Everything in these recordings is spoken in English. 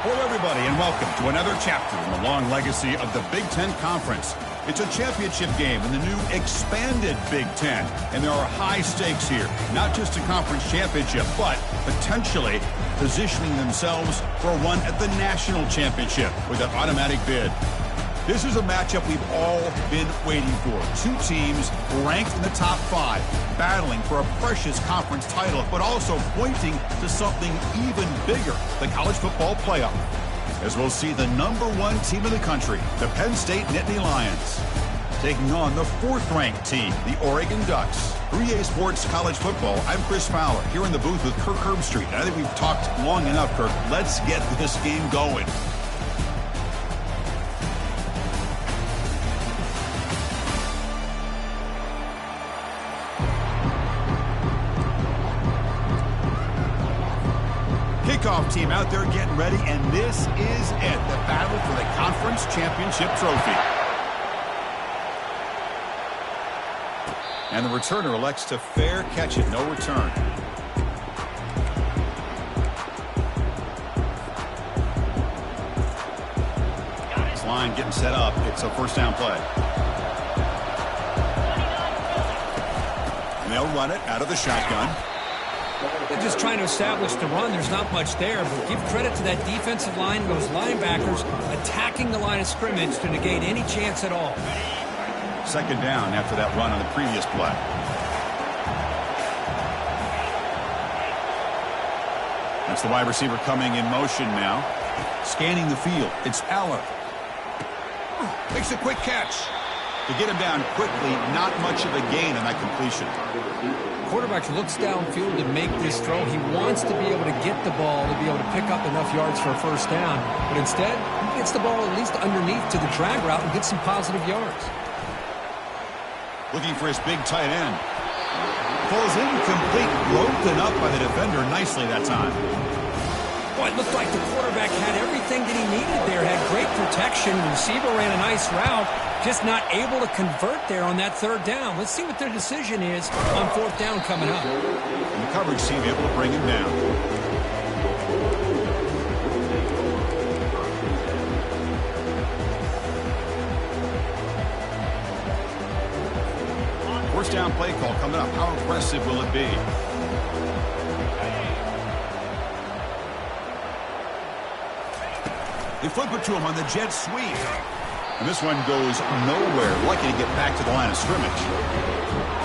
Hello, everybody, and welcome to another chapter in the long legacy of the Big Ten Conference. It's a championship game in the new expanded Big Ten, and there are high stakes here. Not just a conference championship, but potentially positioning themselves for a run at the national championship with an automatic bid. This is a matchup we've all been waiting for. Two teams ranked in the top 5, battling for a precious conference title, but also pointing to something even bigger, the college football playoff. As we'll see the #1 team in the country, the Penn State Nittany Lions, taking on the 4th-ranked team, the Oregon Ducks. For EA Sports College Football, I'm Chris Fowler, here in the booth with Kirk Herbstreit. And I think we've talked long enough, Kirk. Let's get this game going. Kickoff team out there getting ready, and this is it, the battle for the conference championship trophy. And the returner elects to fair catch it, no return. This line getting set up. It's a first down play. And they'll run it out of the shotgun. They're just trying to establish the run. There's not much there, but give credit to that defensive line, those linebackers attacking the line of scrimmage to negate any chance at all. Second down after that run on the previous play. That's the wide receiver coming in motion now. Scanning the field. It's Aller. Makes a quick catch. To get him down quickly, not much of a gain on that completion. Quarterback looks downfield to make this throw. He wants to be able to get the ball to be able to pick up enough yards for a first down. But instead, he gets the ball at least underneath to the drag route and gets some positive yards. Looking for his big tight end. Falls incomplete, broken up by the defender nicely that time. Boy, it looked like the quarterback had everything that he needed there. Had great protection. The receiver ran a nice route. Just not able to convert there on that third down. Let's see what their decision is on 4th down coming up. And the coverage team able to bring him down. First down play call coming up. How aggressive will it be? They flip it to him on the jet sweep. And this one goes nowhere. Lucky to get back to the line of scrimmage.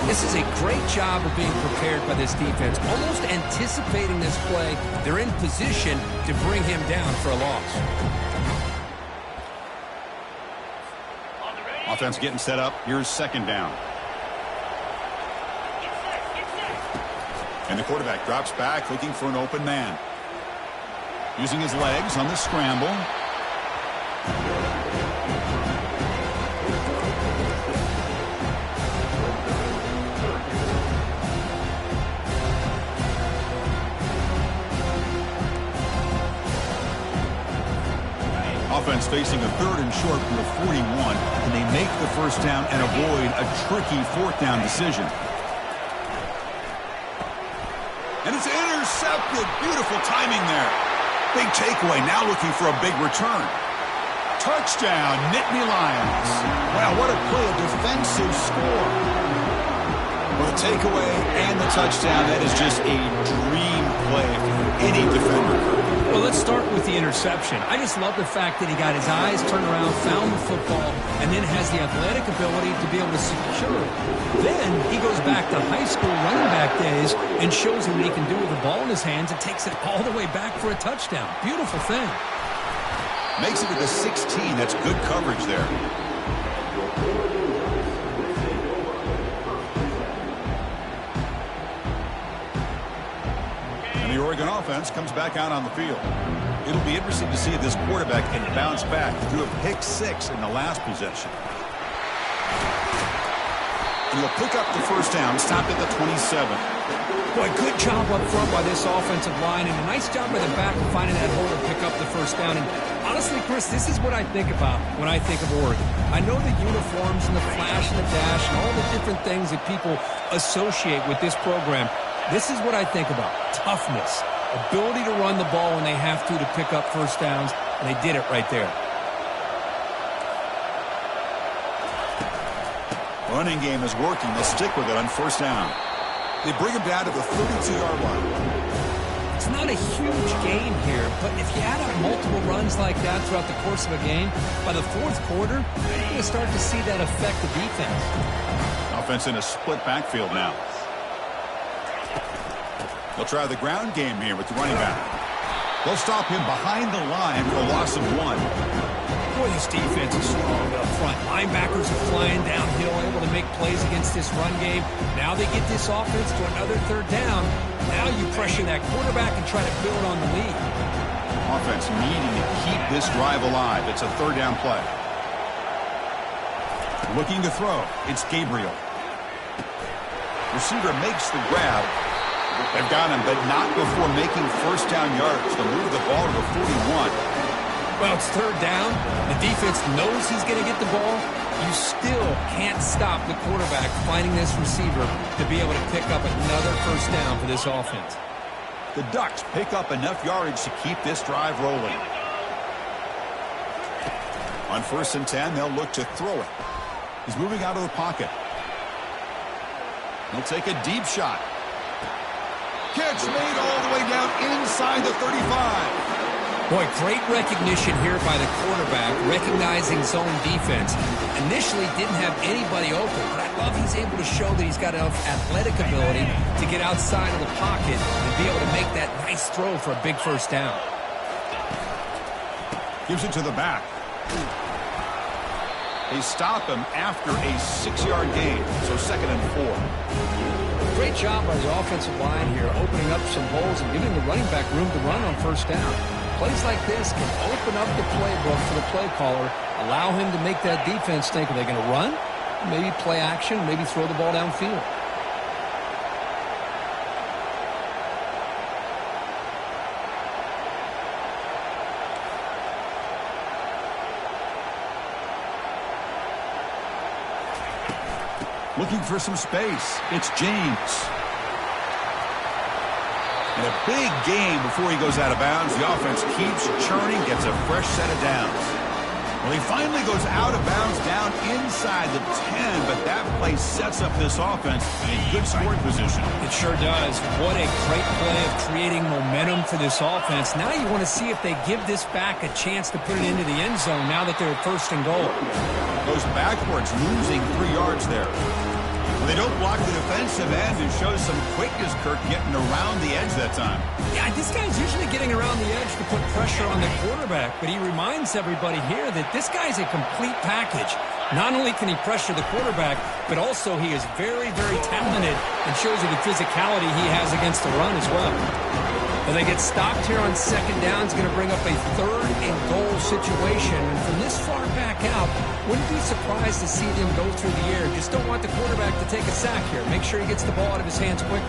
This is a great job of being prepared by this defense. Almost anticipating this play. They're in position to bring him down for a loss. Offense getting set up. Here's second down. And the quarterback drops back looking for an open man. Using his legs on the scramble. Offense facing a 3rd and short from the 41, and they make the first down and avoid a tricky 4th down decision. And it's intercepted. Beautiful timing there. Big takeaway. Now looking for a big return. Touchdown, Nittany Lions. Wow, what a play, a defensive score. With a takeaway and the touchdown, that is just a dream play for any defender. Well, let's start with the interception. I just love the fact that he got his eyes turned around, found the football, and then has the athletic ability to be able to secure it. Then he goes back to high school running back days and shows him what he can do with the ball in his hands and takes it all the way back for a touchdown. Beautiful thing. Makes it to the 16. That's good coverage there. And the Oregon offense comes back out on the field. It'll be interesting to see if this quarterback can bounce back through a pick 6 in the last possession. And he'll pick up the first down, stopped at the 27. Boy, good job up front by this offensive line, and a nice job by the back of finding that hole to pick up the first down. And honestly, Chris, this is what I think about when I think of Oregon. I know the uniforms and the flash and the dash and all the different things that people associate with this program. This is what I think about. Toughness, ability to run the ball when they have to pick up first downs, and they did it right there. Running game is working. They'll stick with it on first down. They bring him down to the 32-yard line. It's not a huge gain here, but if you add up multiple runs like that throughout the course of a game, by the fourth quarter, you're going to start to see that affect the defense. Offense in a split backfield now. They'll try the ground game here with the running back. They'll stop him behind the line for a loss of 1. Boy, this defense is strong up front. Linebackers are flying downhill, able to make plays against this run game. Now they get this offense to another third down. Now you pressure that quarterback and try to build on the lead. Offense needing to keep this drive alive. It's a third down play. Looking to throw. It's Gabriel. Receiver makes the grab. They've got him, but not before making first down yards to move the ball to the 41. Well, it's third down. The defense knows he's going to get the ball. You still can't stop the quarterback finding this receiver to be able to pick up another first down for this offense. The Ducks pick up enough yardage to keep this drive rolling. On 1st and 10, they'll look to throw it. He's moving out of the pocket. He'll take a deep shot. Catch made all the way down inside the 35. Boy, great recognition here by the quarterback, recognizing zone defense. Initially didn't have anybody open, but I love he's able to show that he's got enough athletic ability to get outside of the pocket and be able to make that nice throw for a big first down. Gives it to the back. They stop him after a 6-yard gain, so 2nd and 4. Great job by the offensive line here, opening up some holes and giving the running back room to run on first down. Plays like this can open up the playbook for the play caller, allow him to make that defense think, are they going to run? Maybe play action, maybe throw the ball downfield. Looking for some space. It's James. And a big game before he goes out of bounds. The offense keeps churning, gets a fresh set of downs. Well, he finally goes out of bounds down inside the 10, but that play sets up this offense in a good scoring position. It sure does. What a great play of creating momentum for this offense. Now you want to see if they give this back a chance to put it into the end zone now that they're 1st and goal. Goes backwards, losing 3 yards there. They don't block the defensive end and shows some quickness, Kirk, getting around the edge that time. Yeah, this guy's usually getting around the edge to put pressure on the quarterback, but he reminds everybody here that this guy's a complete package. Not only can he pressure the quarterback, but also he is very, very talented and shows you the physicality he has against the run as well. But they get stopped here on 2nd down. It's going to bring up a 3rd and goal situation. And from this far back out, wouldn't be surprised to see them go through the air. Just don't want the quarterback to take a sack here. Make sure he gets the ball out of his hands quickly.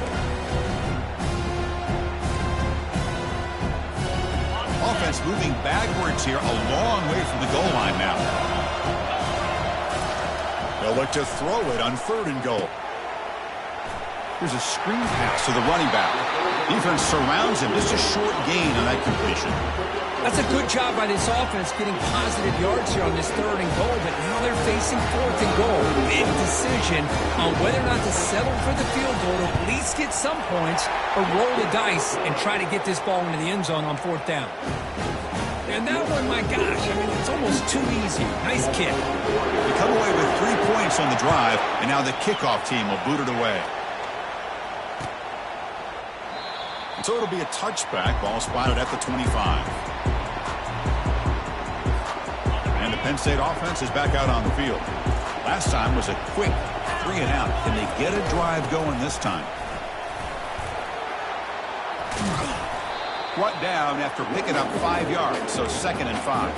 Offense moving backwards here, a long way from the goal line now. They'll look to throw it on 3rd and goal. Here's a screen pass to the running back. Defense surrounds him. Just a short gain on that completion. That's a good job by this offense getting positive yards here on this 3rd and goal, but now they're facing 4th and goal. Big decision on whether or not to settle for the field goal to at least get some points or roll the dice and try to get this ball into the end zone on 4th down. And that one, my gosh, I mean, it's almost too easy. Nice kick. They come away with 3 points on the drive, and now the kickoff team will boot it away. And so it'll be a touchback. Ball spotted at the 25. And the Penn State offense is back out on the field. Last time was a quick 3 and out. Can they get a drive going this time? Brought down after picking up 5 yards, so 2nd and 5.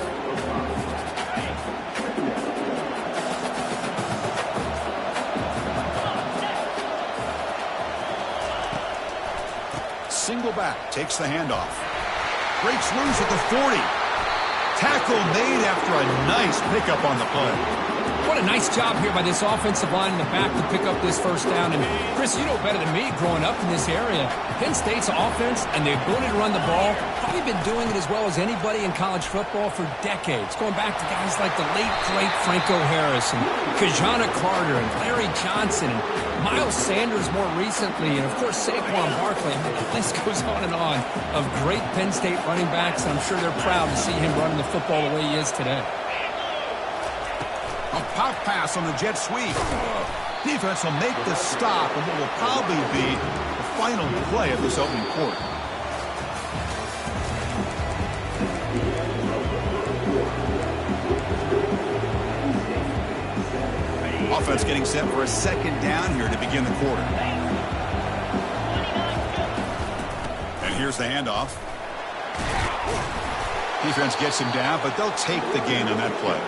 Single back, takes the handoff. Breaks loose at the 40. Tackle made after a nice pickup on the play. What a nice job here by this offensive line in the back to pick up this first down. And, Chris, you know better than me growing up in this area. Penn State's offense and the ability to run the ball, probably been doing it as well as anybody in college football for decades, going back to guys like the late, great Franco Harris and Kajana Carter and Larry Johnson and Miles Sanders more recently, and, of course, Saquon Barkley. The list goes on and on of great Penn State running backs. I'm sure they're proud to see him running the football the way he is today. A pop pass on the jet sweep. Defense will make the stop and what will probably be the final play of this opening quarter. Offense getting set for a second down here to begin the quarter. And here's the handoff. Defense gets him down, but they'll take the gain on that play.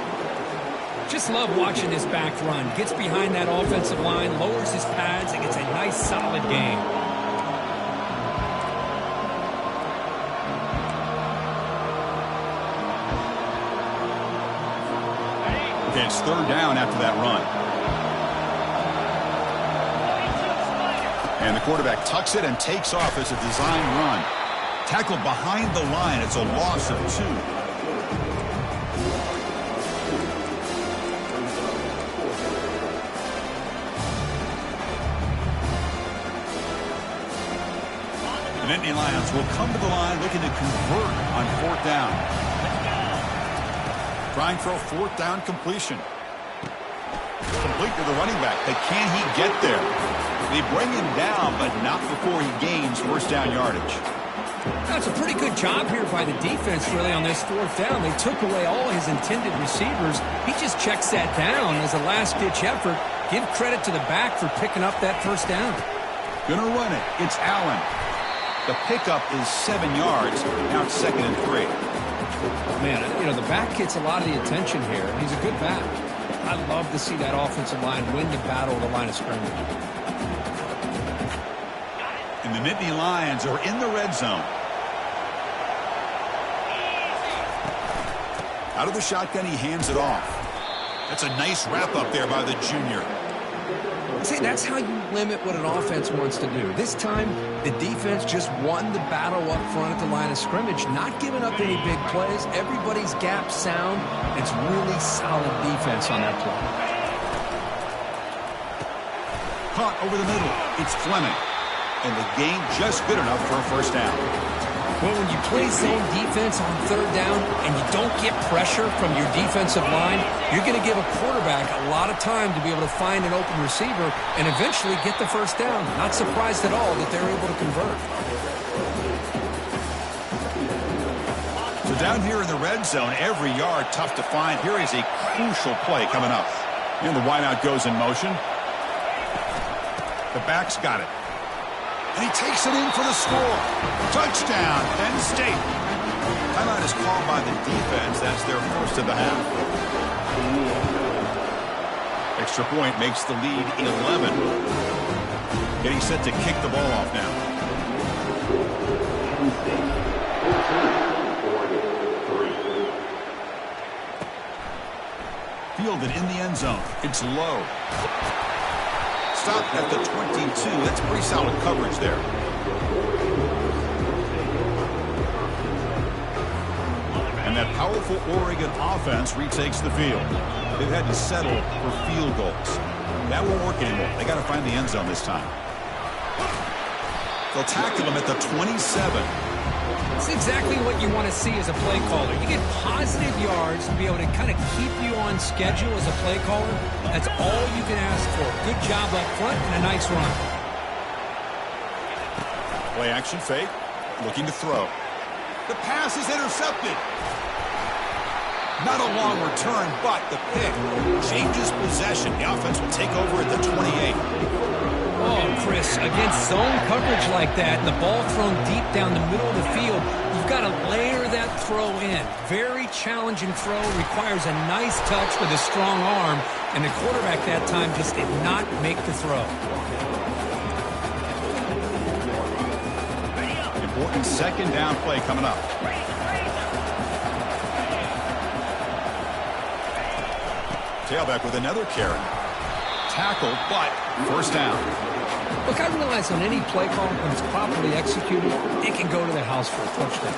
Just love watching this back run. Gets behind that offensive line, lowers his pads, and gets a nice, solid gain. Okay, it's third down after that run. And the quarterback tucks it and takes off as a design run. Tackled behind the line. It's a loss of 2. The Nittany Lions will come to the line looking to convert on fourth down. Trying for a fourth down completion. Complete to the running back, but can he get there? They bring him down, but not before he gains first down yardage. That's a pretty good job here by the defense, really, on this fourth down. They took away all his intended receivers. He just checks that down as a last-ditch effort. Give credit to the back for picking up that first down. Gonna run it. It's Allen. The pickup is 7 yards. Now it's 2nd and 3. Man, you know, the back gets a lot of the attention here. He's a good back. I love to see that offensive line win the battle of the line of scrimmage. And the Nittany Lions are in the red zone. Out of the shotgun, he hands it off. That's a nice wrap-up there by the junior. See, that's how you limit what an offense wants to do. This time, the defense just won the battle up front at the line of scrimmage, not giving up any big plays. Everybody's gap sound. It's really solid defense on that play. Caught over the middle. It's Fleming. And the gain just good enough for a first down. Well, when you play zone defense on third down and you don't get pressure from your defensive line, you're going to give a quarterback a lot of time to be able to find an open receiver and eventually get the first down. Not surprised at all that they're able to convert. So down here in the red zone, every yard tough to find. Here is a crucial play coming up. And the wideout goes in motion. The back's got it. And he takes it in for the score. Touchdown, Penn State. Timeout is called by the defense. That's their first of the half. Extra point makes the lead 11. Getting set to kick the ball off now. Fielded in the end zone. It's low. Stop at the 22. That's pretty solid coverage there. And that powerful Oregon offense retakes the field. They've had to settle for field goals. That won't work anymore. They got to find the end zone this time. They'll tackle him at the 27. It's exactly what you want to see as a play caller. You get positive yards to be able to kind of keep you on schedule as a play caller. That's all you can ask for. Good job up front and a nice run. Play action fake. Looking to throw. The pass is intercepted. Not a long return, but the pick changes possession. The offense will take over at the 28. Oh, Chris, against zone coverage like that, the ball thrown deep down the middle of the field, you've got to layer that throw in. Very challenging throw, requires a nice touch with a strong arm, and the quarterback that time just did not make the throw. Important second down play coming up. Tailback with another carry. Tackled, but first down. Look, I realize on any play call, when it's properly executed, it can go to the house for a touchdown.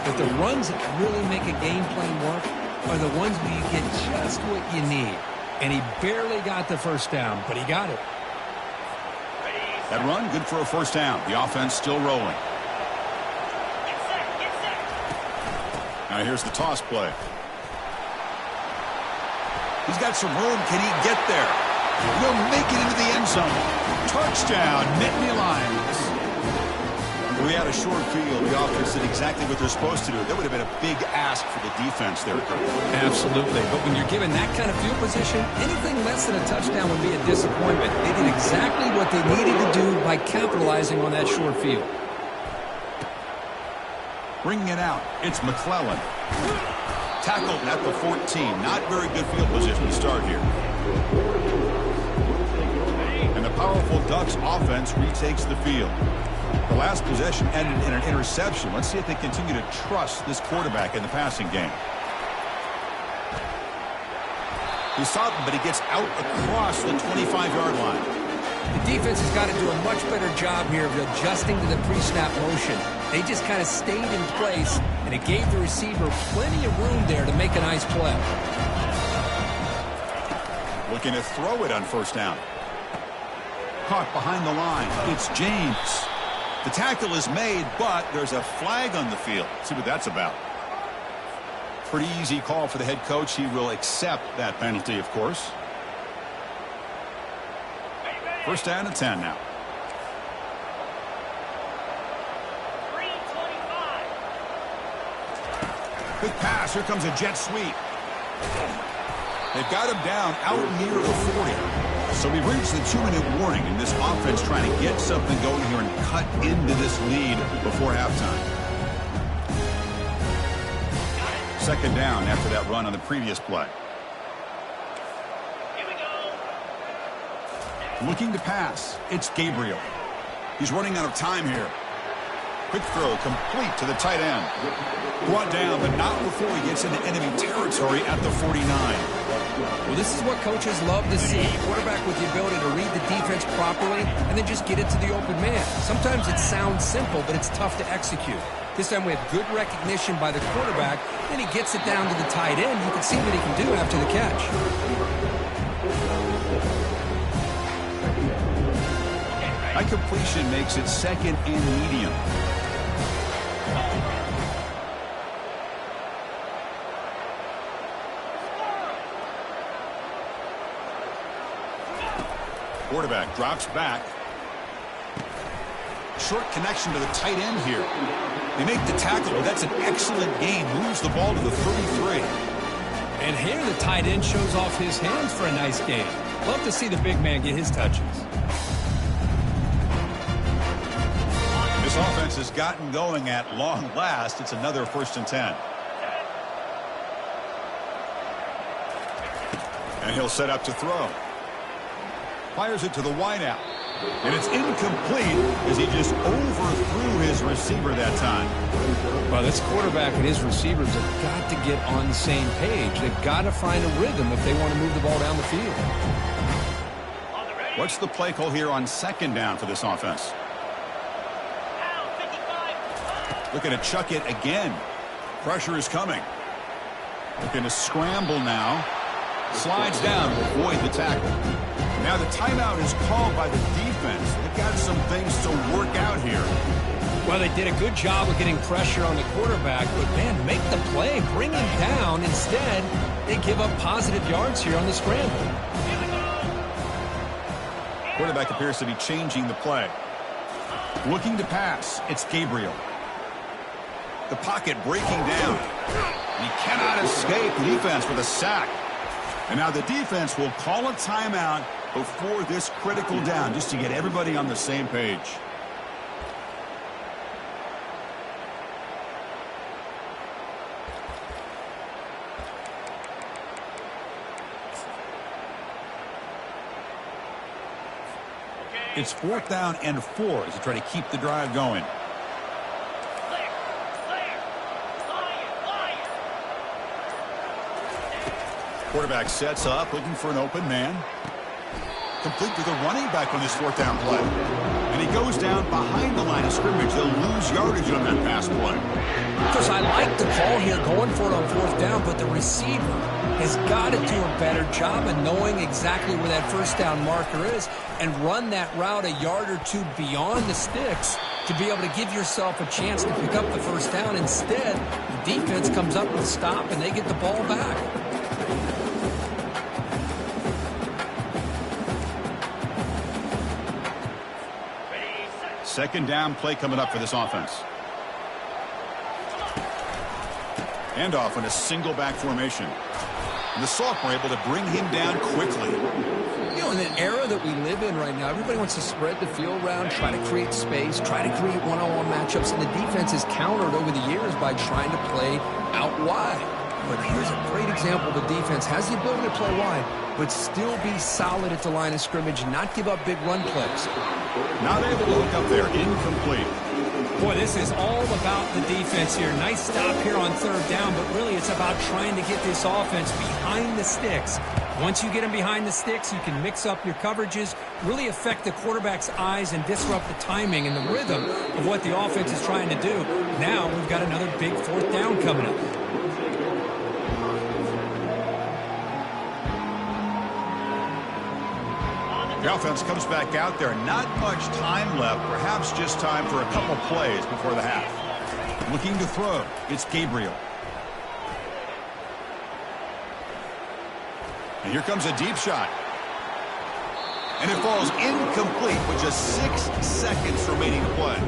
But the runs that really make a game plan work are the ones where you get just what you need. And he barely got the first down, but he got it. That run, good for a first down. The offense still rolling. Now here's the toss play. He's got some room. Can he get there? He'll make it into the end zone. Touchdown, Nittany Lions. We had a short field. The offense did exactly what they're supposed to do. That would have been a big ask for the defense there. Absolutely. But when you're given that kind of field position, anything less than a touchdown would be a disappointment. They did exactly what they needed to do by capitalizing on that short field. Bringing it out, it's McClellan. Tackled at the 14. Not very good field position to start here. And the powerful Ducks offense retakes the field. The last possession ended in an interception. Let's see if they continue to trust this quarterback in the passing game. He stopped him, but he gets out across the 25-yard line. The defense has got to do a much better job here of adjusting to the pre-snap motion. They just kind of stayed in place, and it gave the receiver plenty of room there to make a nice play. Looking to throw it on first down. Caught behind the line. It's James. The tackle is made, but there's a flag on the field. Let's see what that's about. Pretty easy call for the head coach. He will accept that penalty, of course. First down and 10 now. 3:25. Good pass. Here comes a jet sweep. They've got him down out near the 40. So we've reached the 2-minute warning, and this offense trying to get something going here and cut into this lead before halftime. Second down after that run on the previous play. Here we go. Looking to pass. It's Gabriel. He's running out of time here. Quick throw complete to the tight end. Brought down, but not before he gets into enemy territory at the 49. Well, this is what coaches love to see. Quarterback with the ability to read the defense properly and then just get it to the open man. Sometimes it sounds simple, but it's tough to execute. This time we have good recognition by the quarterback, and he gets it down to the tight end. You can see what he can do after the catch. That completion makes it second and medium. Quarterback drops back. Short connection to the tight end here. They make the tackle, but that's an excellent game. Moves the ball to the 33. And here the tight end shows off his hands for a nice game. Love to see the big man get his touches. This offense has gotten going at long last. It's another first and 10. And he'll set up to throw. Fires it to the wideout. And it's incomplete as he just overthrew his receiver that time. Well, this quarterback and his receivers have got to get on the same page. They've got to find a rhythm if they want to move the ball down the field. What's the play call here on second down for this offense? Looking to chuck it again. Pressure is coming. Looking to scramble now. Slides down to avoid the tackle. Now the timeout is called by the defense. They've got some things to work out here. Well, they did a good job of getting pressure on the quarterback, but, man, make the play. Bring him down. Instead, they give up positive yards here on the scramble. Quarterback appears to be changing the play. Looking to pass. It's Gabriel. The pocket breaking down. He cannot escape. The defense with a sack. And now the defense will call a timeout before this critical down, just to get everybody on the same page. It's 4th down and 4 as they try to keep the drive going. Quarterback sets up, looking for an open man. Complete to the running back on this fourth down play. And he goes down behind the line of scrimmage. They'll lose yardage on that pass play. Because I like the call here going for it on fourth down, but the receiver has got to do a better job of knowing exactly where that first down marker is and run that route a yard or two beyond the sticks to be able to give yourself a chance to pick up the first down. Instead, the defense comes up with a stop and they get the ball back. Second down play coming up for this offense. Handoff in a single back formation. And the sophomore able to bring him down quickly. You know, in the era that we live in right now, everybody wants to spread the field around, try to create space, try to create one-on-one matchups, and the defense has countered over the years by trying to play out wide. But here's a great example. The defense has the ability to play wide, but still be solid at the line of scrimmage and not give up big run plays. Not able to look up there. Incomplete. Boy, this is all about the defense here. Nice stop here on third down, but really it's about trying to get this offense behind the sticks. Once you get them behind the sticks, you can mix up your coverages, really affect the quarterback's eyes and disrupt the timing and the rhythm of what the offense is trying to do. Now we've got another big fourth down coming up. The offense comes back out there. Not much time left. Perhaps just time for a couple plays before the half. Looking to throw. It's Gabriel. And here comes a deep shot. And it falls incomplete with just 6 seconds remaining to play.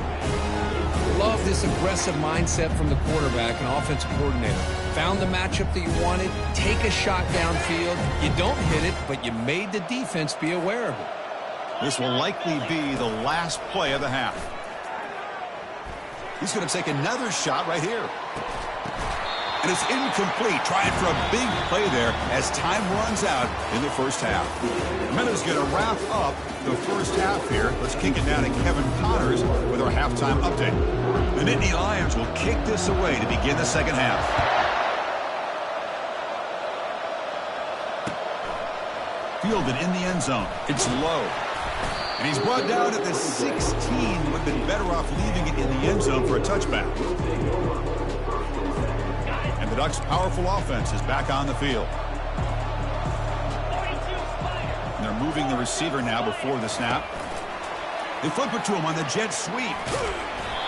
Love this aggressive mindset from the quarterback and offensive coordinator. Found the matchup that you wanted, take a shot downfield. You don't hit it, but you made the defense be aware of it. This will likely be the last play of the half. He's going to take another shot right here. And it's incomplete. Trying for a big play there as time runs out in the first half. Meadows going to wrap up the first half here. Let's kick it down to Kevin Connors with our halftime update. The Nittany Lions will kick this away to begin the second half. Fielded in the end zone. It's low. And he's brought down at the 16. Would have been better off leaving it in the end zone for a touchback. And the Ducks' powerful offense is back on the field. And they're moving the receiver now before the snap. They flip it to him on the jet sweep.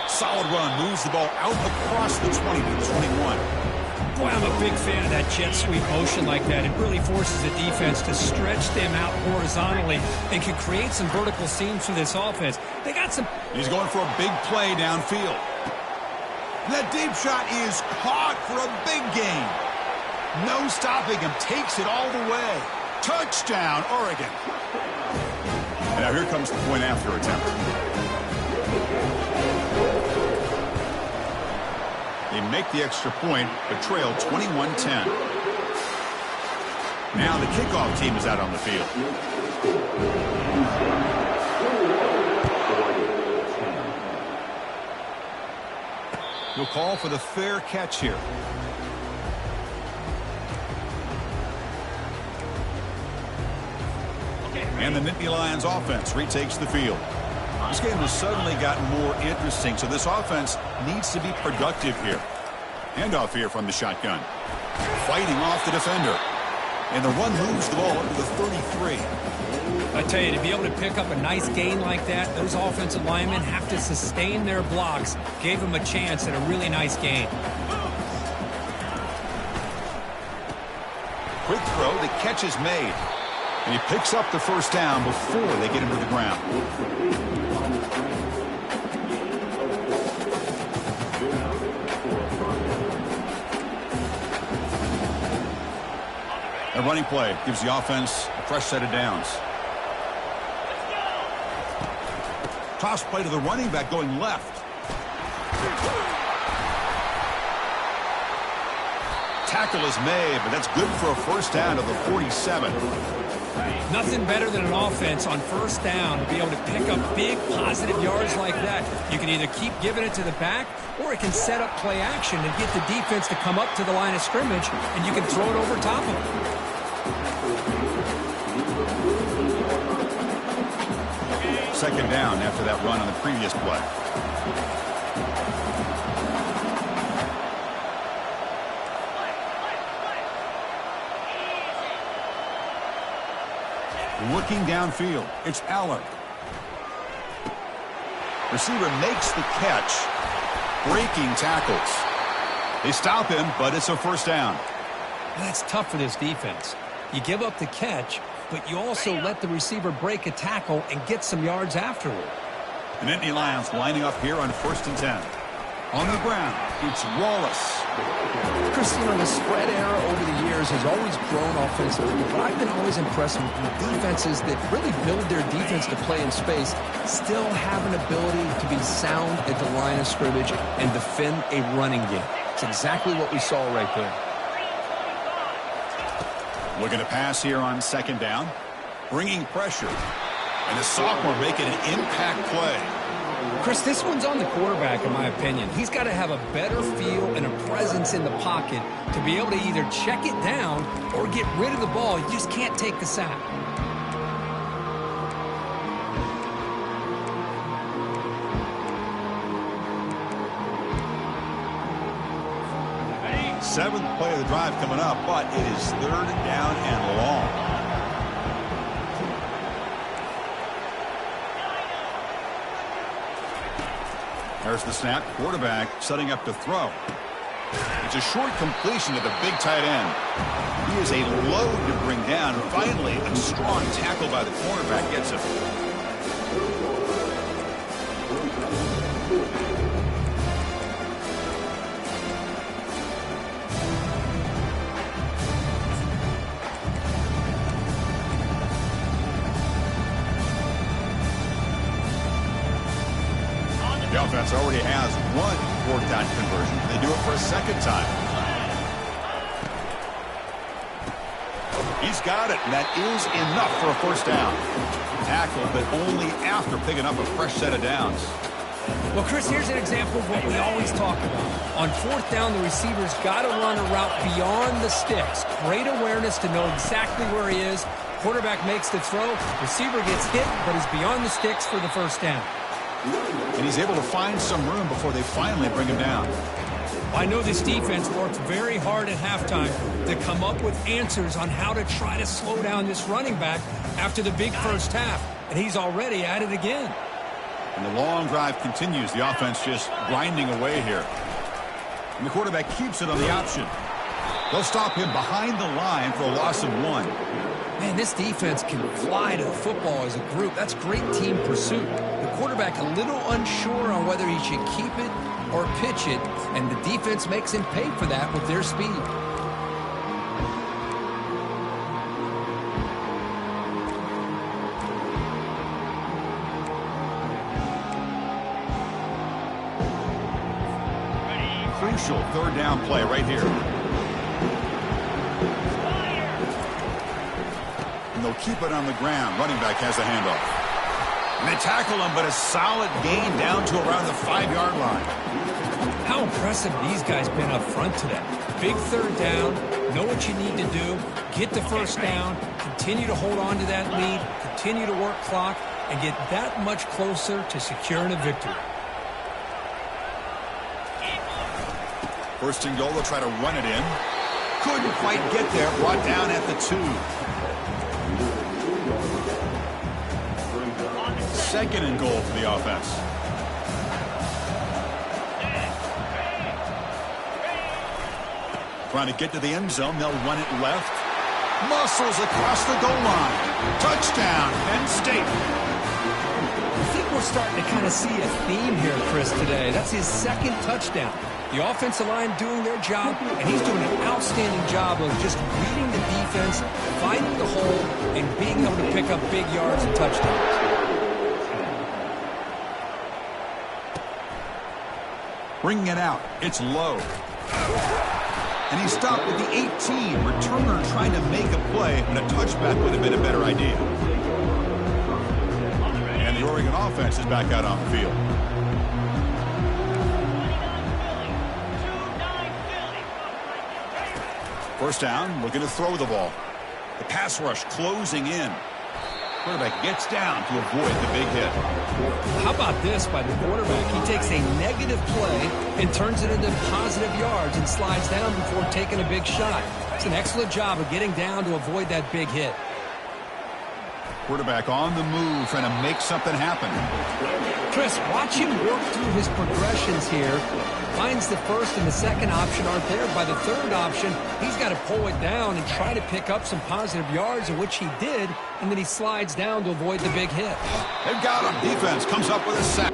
Solid run. Moves the ball out across the 20 to the 21. Boy, I'm a big fan of that jet sweep motion like that. It really forces the defense to stretch them out horizontally and can create some vertical seams for this offense. They got some... He's going for a big play downfield. That deep shot is caught for a big gain. No stopping him. Takes it all the way. Touchdown, Oregon. And now here comes the point after attempt. They make the extra point, but trail 21-10. Now the kickoff team is out on the field. He'll call for the fair catch here. And the Nittany Lions offense retakes the field. This game has suddenly gotten more interesting, so this offense needs to be productive here. Handoff here from the shotgun. Fighting off the defender. And the run moves the ball up to the 33. I tell you, to be able to pick up a nice gain like that, those offensive linemen have to sustain their blocks. Gave them a chance at a really nice gain. Quick throw, the catch is made. And he picks up the first down before they get him to the ground. A running play gives the offense a fresh set of downs. Toss play to the running back going left. Tackle is made, but that's good for a first down to the 47. Nothing better than an offense on first down to be able to pick up big positive yards like that. You can either keep giving it to the back, or it can set up play action and get the defense to come up to the line of scrimmage, and you can throw it over top of them. Second down after that run on the previous play. Looking downfield, it's Aller. Receiver makes the catch. Breaking tackles. They stop him, but it's a first down. That's tough for this defense. You give up the catch, but you also let the receiver break a tackle and get some yards afterward. The Nittany Lions lining up here on 1st and 10. On the ground, it's Wallace. Chris, the spread era over the years has always grown offensively, but I've been always impressed with defenses that really build their defense to play in space, still have an ability to be sound at the line of scrimmage and defend a running game. It's exactly what we saw right there. Looking to pass here on 2nd down. Bringing pressure. And the sophomore making an impact play. Chris, this one's on the quarterback, in my opinion. He's got to have a better feel and a presence in the pocket to be able to either check it down or get rid of the ball. You just can't take the sack. Seventh play of the drive coming up, but it is 3rd down and long. There's the snap. Quarterback setting up to throw. It's a short completion to the big tight end. He is a load to bring down. Finally, a strong tackle by the cornerback gets him. The offense already has one 4th down conversion. They do it for a 2nd time. He's got it, and that is enough for a 1st down. Tackle, but only after picking up a fresh set of downs. Well, Chris, here's an example of what we always talk about. On 4th down, the receiver's got to run a route beyond the sticks. Great awareness to know exactly where he is. Quarterback makes the throw. Receiver gets hit, but is beyond the sticks for the 1st down. And he's able to find some room before they finally bring him down. I know this defense worked very hard at halftime to come up with answers on how to try to slow down this running back after the big first half. And he's already at it again. And the long drive continues. The offense just grinding away here. And the quarterback keeps it on the option. They'll stop him behind the line for a loss of 1. Man, this defense can fly to the football as a group. That's great team pursuit. The quarterback a little unsure on whether he should keep it or pitch it, and the defense makes him pay for that with their speed. Crucial 3rd down play right here. And they'll keep it on the ground. Running back has the handoff. And they tackle him, but a solid gain down to around the 5-yard line. How impressive these guys been up front today. Big 3rd down, know what you need to do, get the 1st down, continue to hold on to that lead, continue to work clock, and get that much closer to securing a victory. 1st and goal, they'll try to run it in. Couldn't quite get there, brought down at the 2. 2nd and goal for the offense. Trying to get to the end zone. They'll run it left. Muscles across the goal line. Touchdown, Penn State. I think we're starting to kind of see a theme here, Chris, today. That's his 2nd touchdown. The offensive line doing their job, and he's doing an outstanding job of just reading the defense, finding the hole, and being able to pick up big yards and touchdowns. Bringing it out. It's low. And he stopped with the 18. Returner trying to make a play, but a touchback would have been a better idea. And the Oregon offense is back out on the field. First down, looking to throw the ball. The pass rush closing in. Quarterback gets down to avoid the big hit. How about this by the quarterback? He takes a negative play and turns it into positive yards and slides down before taking a big shot. It's an excellent job of getting down to avoid that big hit. Quarterback on the move, trying to make something happen. Chris, watch him work through his progressions here. Finds the first and the second option aren't there. By the third option, he's got to pull it down and try to pick up some positive yards, in which he did, and then he slides down to avoid the big hit. They've got him. Defense comes up with a sack.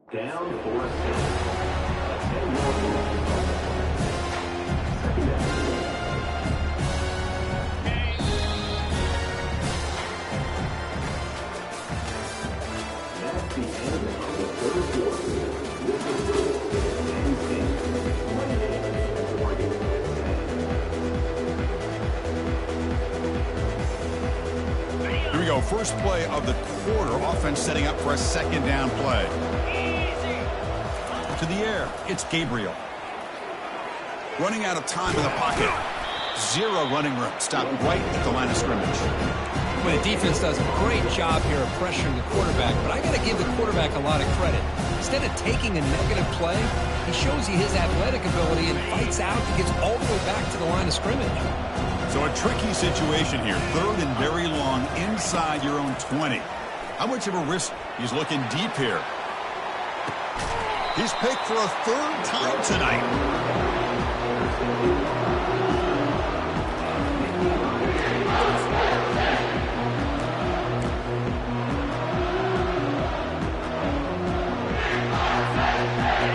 Down 4-6. Here we go. First play of the quarter. Offense setting up for a second down play. To the air, it's Gabriel. Running out of time in the pocket. Zero running room. Stopped right at the line of scrimmage. Well, the defense does a great job here of pressuring the quarterback, but I got to give the quarterback a lot of credit. Instead of taking a negative play, he shows you his athletic ability and fights out and gets all the way back to the line of scrimmage. So a tricky situation here. Third and very long inside your own 20. How much of a risk? He's looking deep here. He's picked for a third time tonight.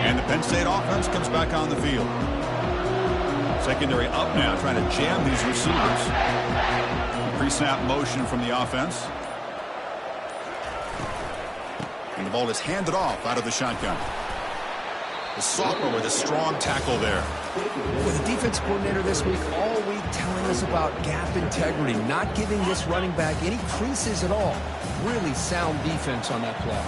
And the Penn State offense comes back on the field. Secondary up now, trying to jam these receivers. Pre-snap motion from the offense. And the ball is handed off out of the shotgun. The sophomore with a strong tackle there. With the defense coordinator this week, all week telling us about gap integrity, not giving this running back any creases at all. Really sound defense on that play.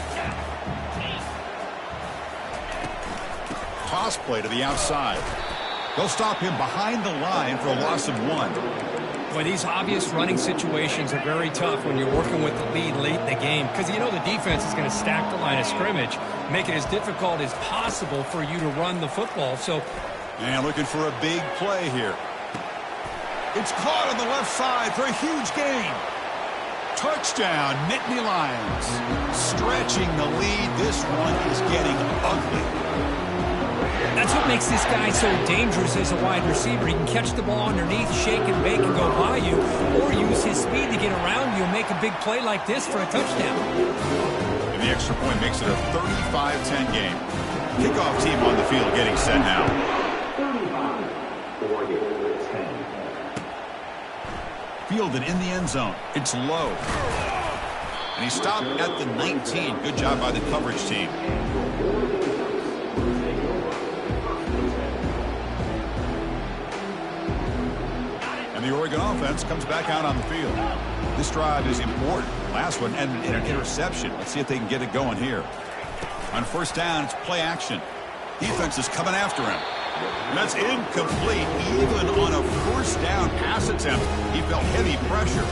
Toss play to the outside. They'll stop him behind the line for a loss of 1. Boy, these obvious running situations are very tough when you're working with the lead late in the game, because you know the defense is going to stack the line of scrimmage, make it as difficult as possible for you to run the football. So, and looking for a big play here. It's caught on the left side for a huge gain. Touchdown, Nittany Lions. Stretching the lead. This one is getting ugly. That's what makes this guy so dangerous as a wide receiver. He can catch the ball underneath, shake and bake, and go by you, or use his speed to get around you and make a big play like this for a touchdown. And the extra point makes it a 35-10 game. Kickoff team on the field getting set now. 35-10. Fielded in the end zone. It's low. And he stopped at the 19. Good job by the coverage team. The Oregon offense comes back out on the field. This drive is important. Last one ended in an interception. Let's see if they can get it going here. On first down, it's play action. Defense is coming after him. And that's incomplete. Even on a first down pass attempt, he felt heavy pressure.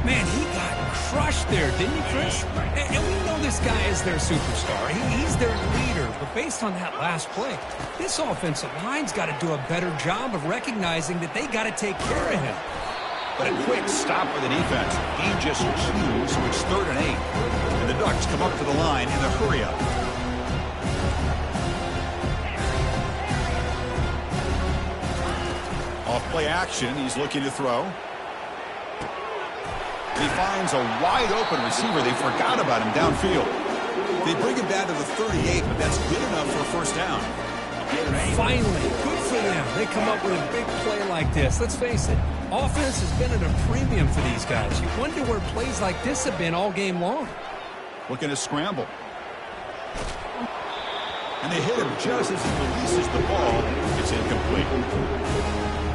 Man, he got crushed there, didn't he, Chris? And we know this guy is their superstar. He's their leader. But based on that last play, this offensive line's got to do a better job of recognizing that they got to take care of him. But a quick stop for the defense. He just cues, so it's 3rd and 8. And the Ducks come up to the line in a hurry-up. Off play action, he's looking to throw. He finds a wide-open receiver. They forgot about him downfield. They bring him down to the 38, but that's good enough for a first down. Finally, good for them. They come up with a big play like this. Let's face it, offense has been at a premium for these guys. You wonder where plays like this have been all game long. Looking to scramble. And they hit him just as he releases the ball. It's incomplete.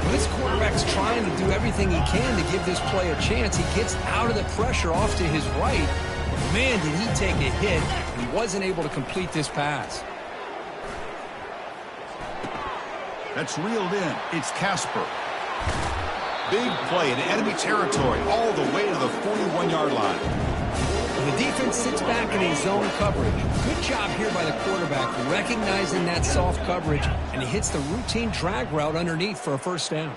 Well, this quarterback's trying to do everything he can to give this play a chance. He gets out of the pressure off to his right. But man, did he take a hit. He wasn't able to complete this pass. That's reeled in. It's Casper. Big play in enemy territory all the way to the 41-yard line. The defense sits back in his zone coverage. Good job here by the quarterback recognizing that soft coverage, and he hits the routine drag route underneath for a first down.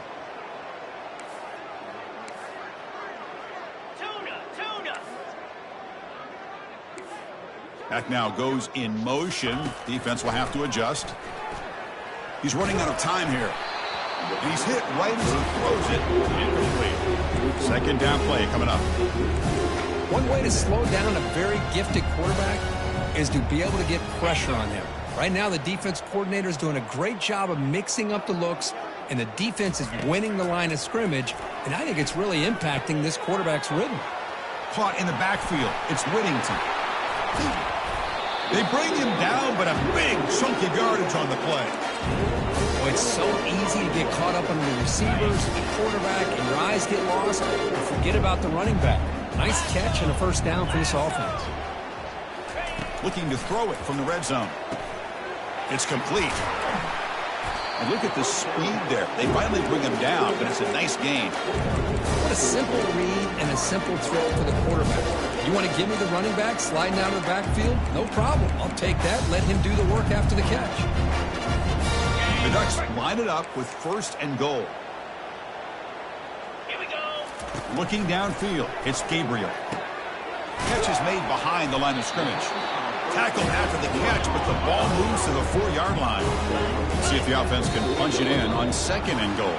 Back now goes in motion. Defense will have to adjust. He's running out of time here. And he's hit right as he throws it. Incomplete. 2nd down play coming up. One way to slow down a very gifted quarterback is to be able to get pressure on him. Right now, the defense coordinator is doing a great job of mixing up the looks, and the defense is winning the line of scrimmage, and I think it's really impacting this quarterback's rhythm. Caught in the backfield. It's Whittington. They bring him down, but a big chunk of yardage on the play. Well, it's so easy to get caught up on the receivers, the quarterback, and your eyes get lost, and forget about the running back. Nice catch and a first down for this offense. Looking to throw it from the red zone. It's complete. And look at the speed there. They finally bring him down, but it's a nice gain. What a simple read and a simple throw for the quarterback. You want to give me the running back sliding out of the backfield? No problem. I'll take that. Let him do the work after the catch. The Ducks line it up with 1st and goal. Here we go. Looking downfield, it's Gabriel. Catch is made behind the line of scrimmage. Tackled after the catch, but the ball moves to the 4-yard line. See if the offense can punch it in on 2nd and goal.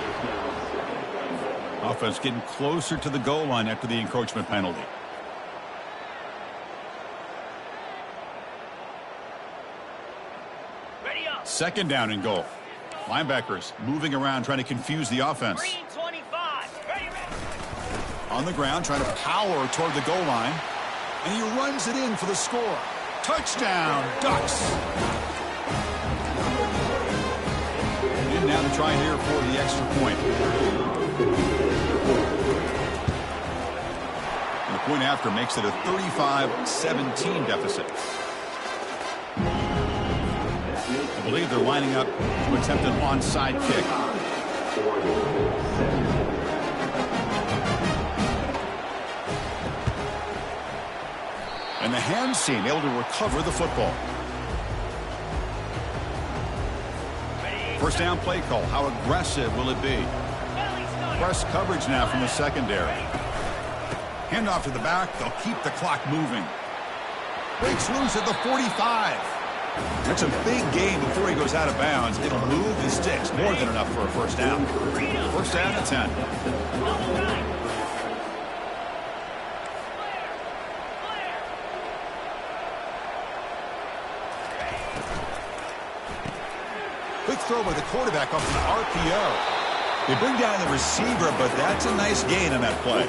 Offense getting closer to the goal line after the encroachment penalty. Ready up. 2nd down and goal. Linebackers moving around trying to confuse the offense. Green 25. Ready. On the ground trying to power toward the goal line. And he runs it in for the score. Touchdown, Ducks. And now to try here for the extra point. And the point after makes it a 35-17 deficit. I believe they're lining up to attempt an onside kick. And the hands team able to recover the football. First down play call. How aggressive will it be? Press coverage now from the secondary. Handoff to the back. They'll keep the clock moving. Breaks loose at the 45. That's a big gain before he goes out of bounds. It'll move the sticks. More than enough for a first down. First down at 10. Quick throw by the quarterback off an RPO. They bring down the receiver, but that's a nice gain on that play.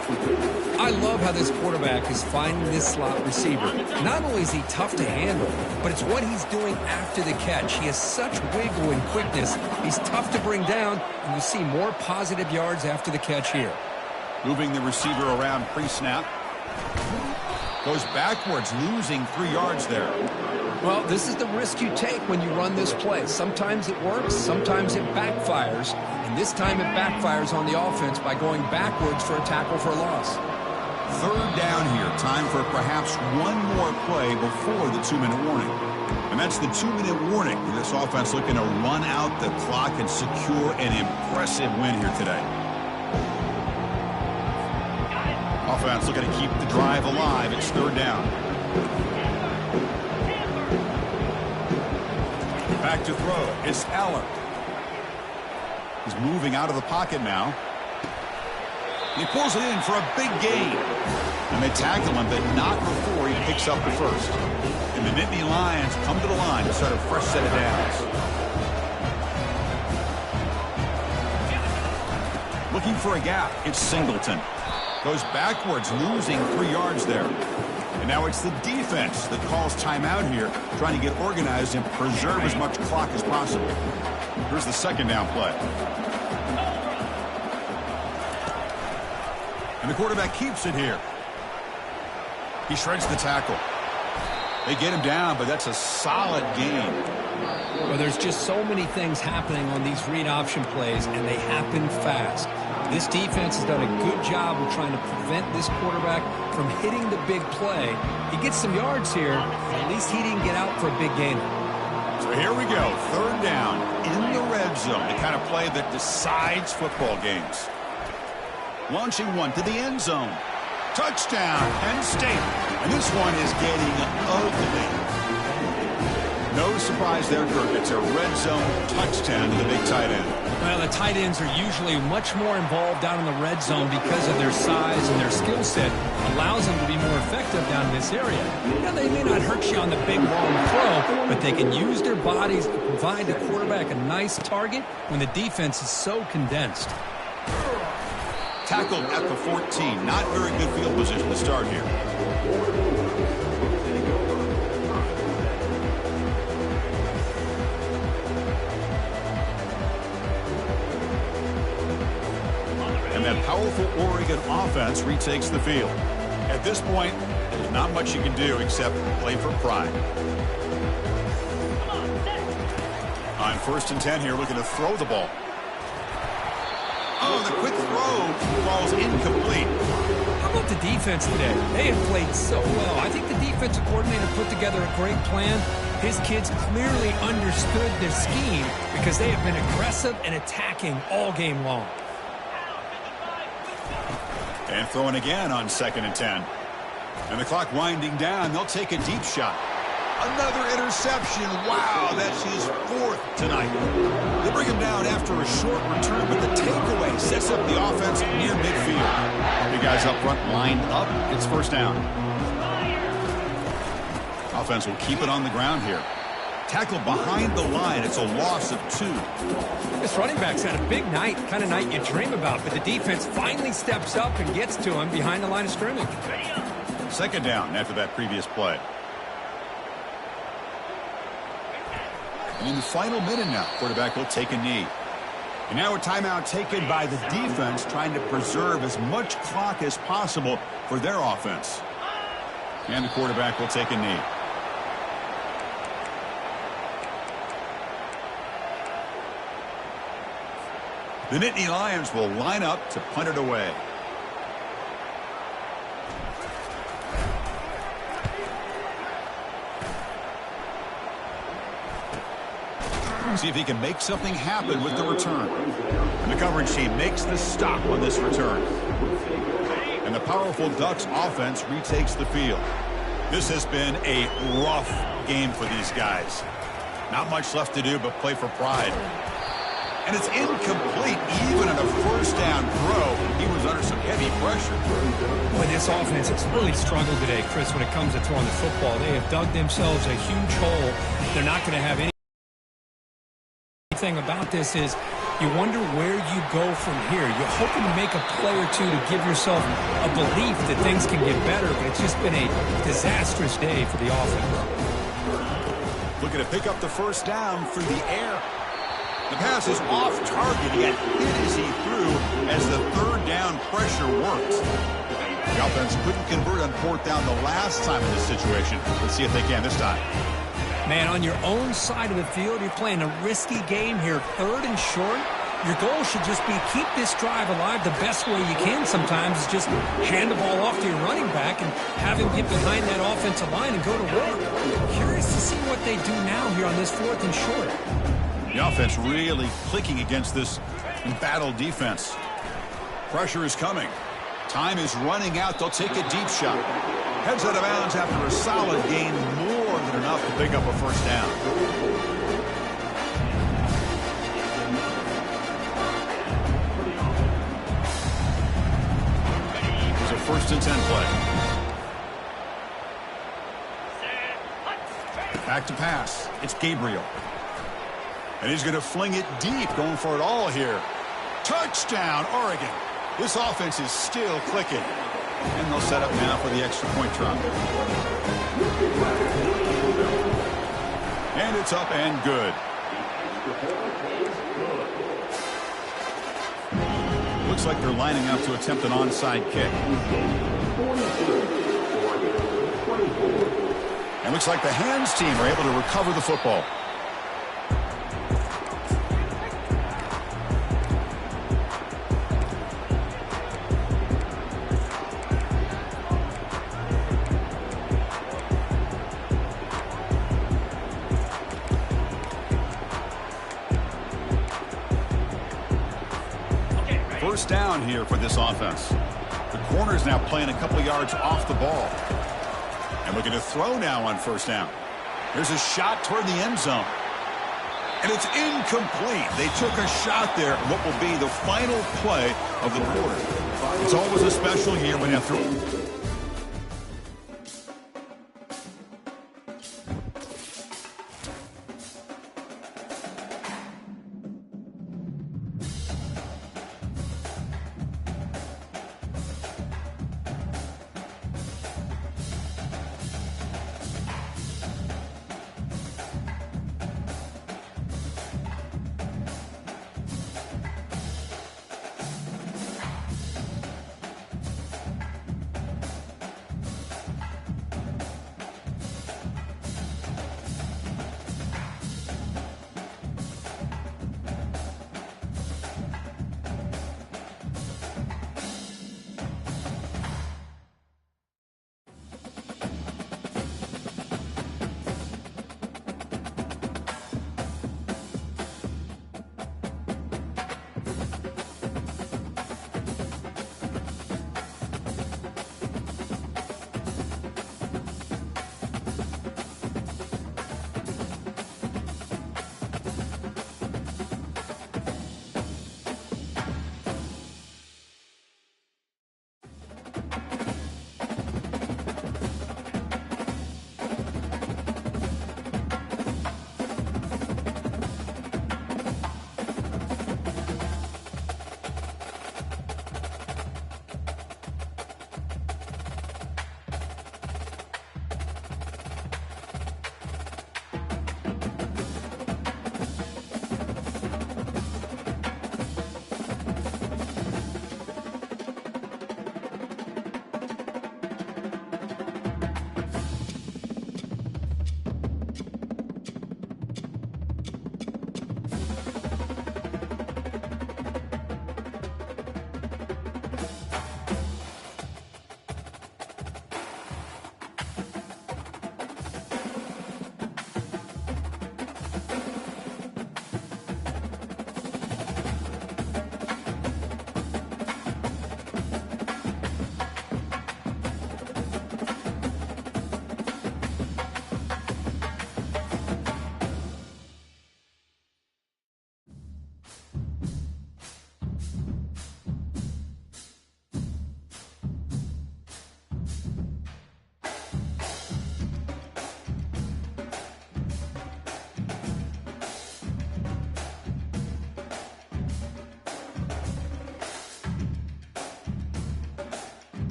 I love how this quarterback is finding this slot receiver. Not only is he tough to handle, but it's what he's doing after the catch. He has such wiggle and quickness. He's tough to bring down, and you see more positive yards after the catch here. Moving the receiver around pre-snap. Goes backwards, losing 3 yards there. Well, this is the risk you take when you run this play. Sometimes it works, sometimes it backfires. And this time it backfires on the offense by going backwards for a tackle for a loss. Third down here. Time for perhaps one more play before the 2-minute warning. And that's the 2-minute warning. This offense looking to run out the clock and secure an impressive win here today. Offense looking to keep the drive alive. It's third down. Back to throw. It's Aller. He's moving out of the pocket now. He pulls it in for a big gain. And they tackle him, but not before he picks up the first. And the Nittany Lions come to the line to start a fresh set of downs. Looking for a gap. It's Singleton. Goes backwards, losing 3 yards there. And now it's the defense that calls timeout here, trying to get organized and preserve as much clock as possible. Here's the second down play. And the quarterback keeps it here. He shreds the tackle. They get him down, but that's a solid gain. Well, there's just so many things happening on these read option plays, and they happen fast. This defense has done a good job of trying to prevent this quarterback from hitting the big play. He gets some yards here, but at least he didn't get out for a big gain. So here we go, third down in the red zone, the kind of play that decides football games. Launching one to the end zone. Touchdown, Penn State. And this one is getting ugly. No surprise there, Kirk. It's a red zone touchdown to the big tight end. Well, the tight ends are usually much more involved down in the red zone because of their size and their skill set. Allows them to be more effective down in this area. Now, they may not hurt you on the big, long throw, but they can use their bodies to provide the quarterback a nice target when the defense is so condensed. Tackled at the 14. Not very good field position to start here. And that powerful Oregon offense retakes the field. At this point, there's not much you can do except play for pride. On 1st and 10 here, looking to throw the ball. Oh, the quick throw falls incomplete. How about the defense today? They have played so well. I think the defensive coordinator put together a great plan. His kids clearly understood their scheme because they have been aggressive and attacking all game long. And throwing again on 2nd and 10. And the clock winding down. They'll take a deep shot. Another interception. Wow, that's his 4th tonight. They bring him down after a short return, but the takeaway sets up the offense near midfield. The guys up front lined up. It's first down. Offense will keep it on the ground here. Tackled behind the line. It's a loss of 2. This running back's had a big night, kind of night you dream about, but the defense finally steps up and gets to him behind the line of scrimmage. Second down after that previous play. And in the final minute now, quarterback will take a knee. And now a timeout taken by the defense, trying to preserve as much clock as possible for their offense. And the quarterback will take a knee. The Nittany Lions will line up to punt it away. See if he can make something happen with the return. And the coverage team makes the stop on this return. And the powerful Ducks offense retakes the field. This has been a rough game for these guys. Not much left to do but play for pride. And it's incomplete even on a first down throw. He was under some heavy pressure. Boy, this offense has really struggled today, Chris, when it comes to throwing the football. They have dug themselves a huge hole. They're not going to have any. Thing about this is you wonder where you go from here. You're hoping to make a play or two to give yourself a belief that things can get better, but it's just been a disastrous day for the offense. Looking to pick up the first down through the air. The pass is off target. He got hit as he threw as the third down pressure worked. The offense couldn't convert on 4th down the last time in this situation. Let's see if they can this time. Man, on your own side of the field, you're playing a risky game here. 3rd and short. Your goal should just be keep this drive alive the best way you can sometimes is just hand the ball off to your running back and have him get behind that offensive line and go to work. Curious to see what they do now here on this 4th and short. The offense really clicking against this embattled defense. Pressure is coming. Time is running out. They'll take a deep shot. Heads out of bounds after a solid gain, more than enough to pick up a first down. It's a 1st and 10 play. Back to pass. It's Gabriel. And he's going to fling it deep, going for it all here. Touchdown, Oregon. This offense is still clicking. And they'll set up now for the extra point try. And it's up and good. Looks like they're lining up to attempt an onside kick. And looks like the hands team are able to recover the football. First down here for this offense. The corner's now playing a couple yards off the ball. And looking to throw now on 1st down. There's a shot toward the end zone. And it's incomplete. They took a shot there at what will be the final play of the quarter. It's always a special year when you throw.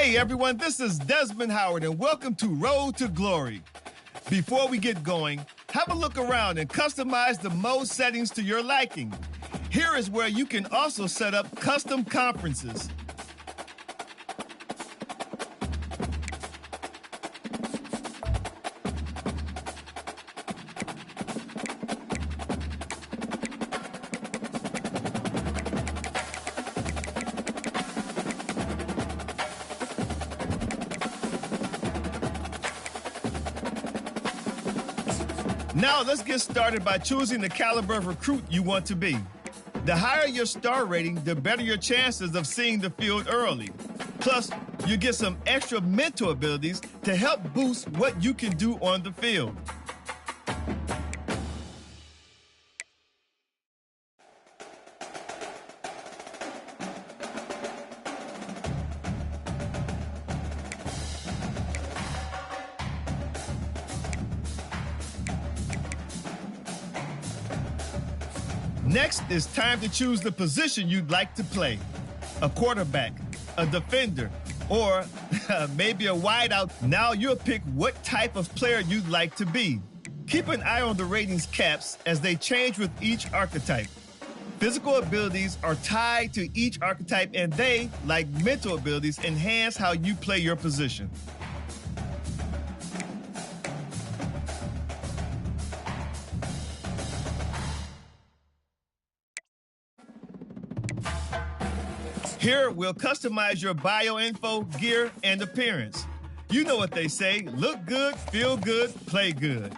Hey everyone, this is Desmond Howard and welcome to Road to Glory. Before we get going, have a look around and customize the mode settings to your liking. Here is where you can also set up custom conferences. Now let's get started by choosing the caliber of recruit you want to be. The higher your star rating, the better your chances of seeing the field early. Plus, you get some extra mental abilities to help boost what you can do on the field. Next, it's time to choose the position you'd like to play. A quarterback, a defender, or maybe a wideout. Now you'll pick what type of player you'd like to be. Keep an eye on the ratings caps as they change with each archetype. Physical abilities are tied to each archetype and they, like mental abilities, enhance how you play your position. Here, we'll customize your bio info, gear, and appearance. You know what they say, look good, feel good, play good.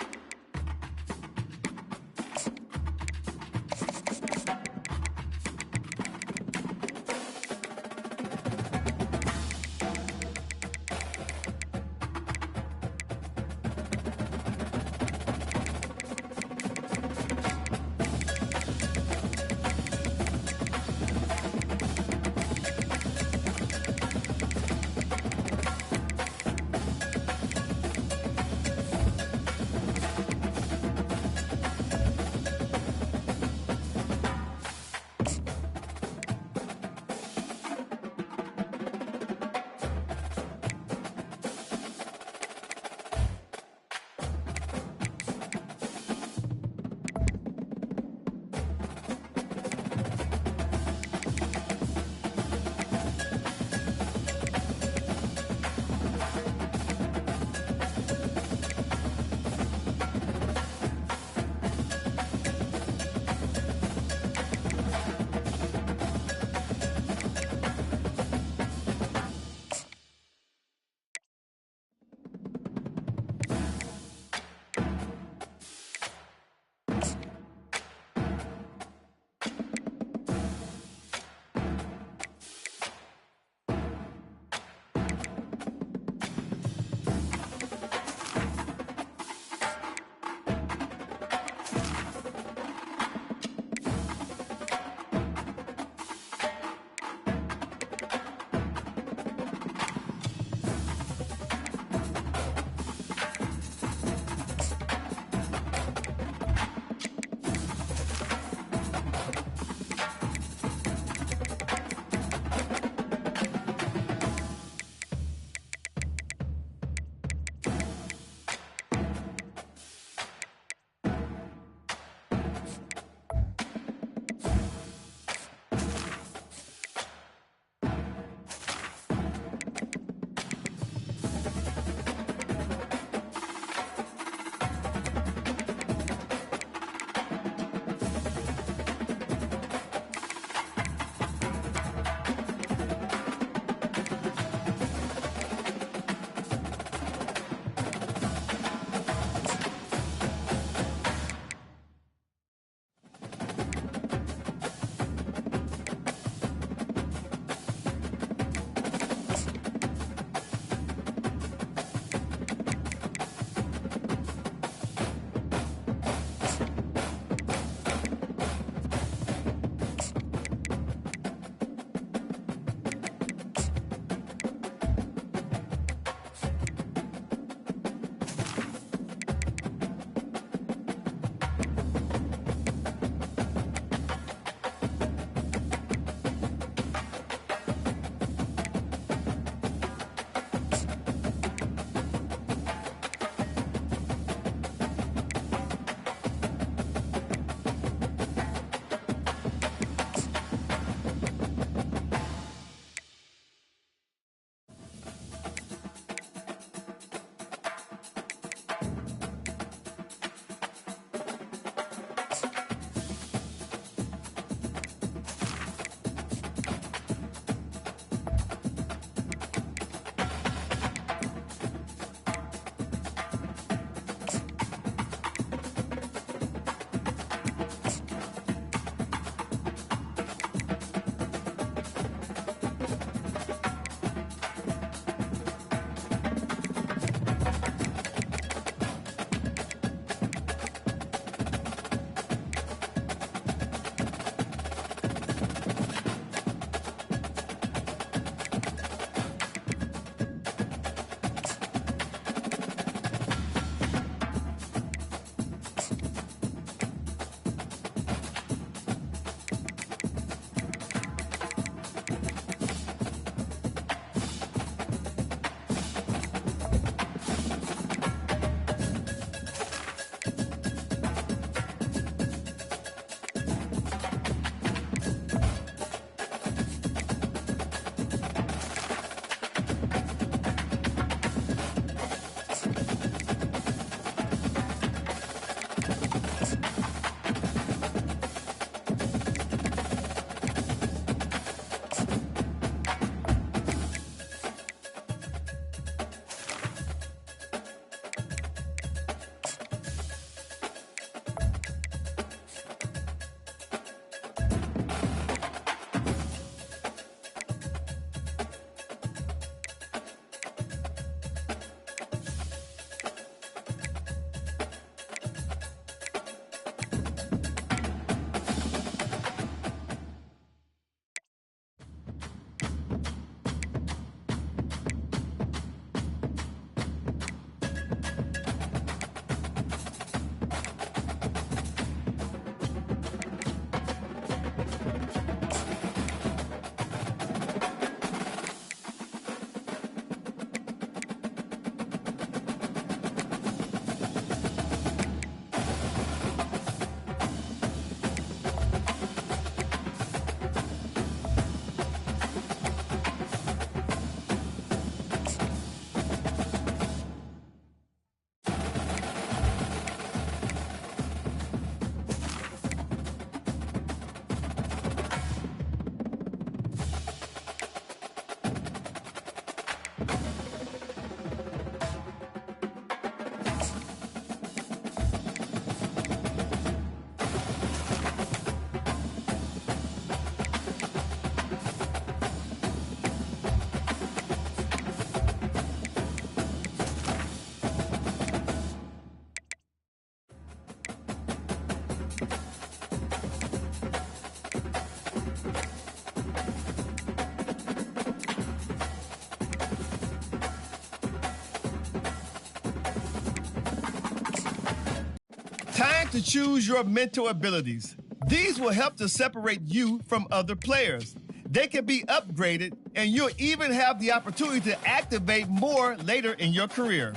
to choose your mental abilities. These will help to separate you from other players. They can be upgraded, and you'll even have the opportunity to activate more later in your career.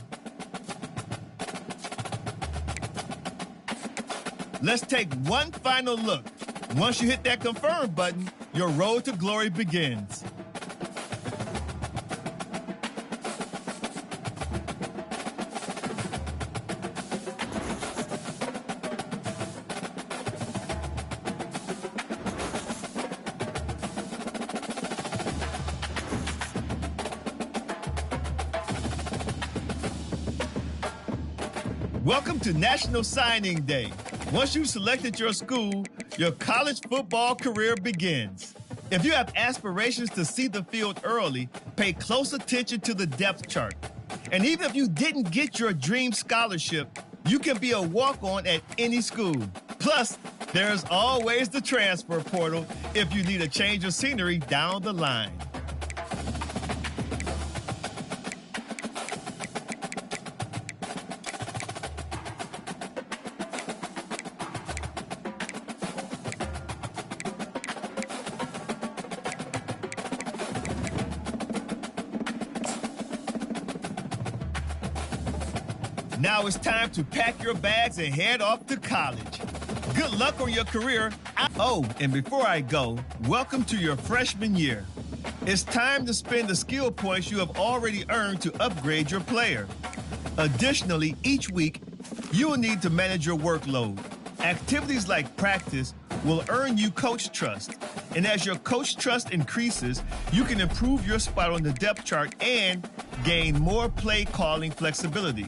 Let's take one final look. Once you hit that confirm button, your road to glory begins. Welcome to National Signing Day. Once you've selected your school, your college football career begins. If you have aspirations to see the field early, pay close attention to the depth chart. And even if you didn't get your dream scholarship, you can be a walk-on at any school. Plus, there's always the transfer portal if you need a change of scenery down the line. Now it's time to pack your bags and head off to college. Good luck on your career. Oh, and before I go, welcome to your freshman year. It's time to spend the skill points you have already earned to upgrade your player. Additionally, each week, you will need to manage your workload. Activities like practice will earn you coach trust. And as your coach trust increases, you can improve your spot on the depth chart and gain more play calling flexibility.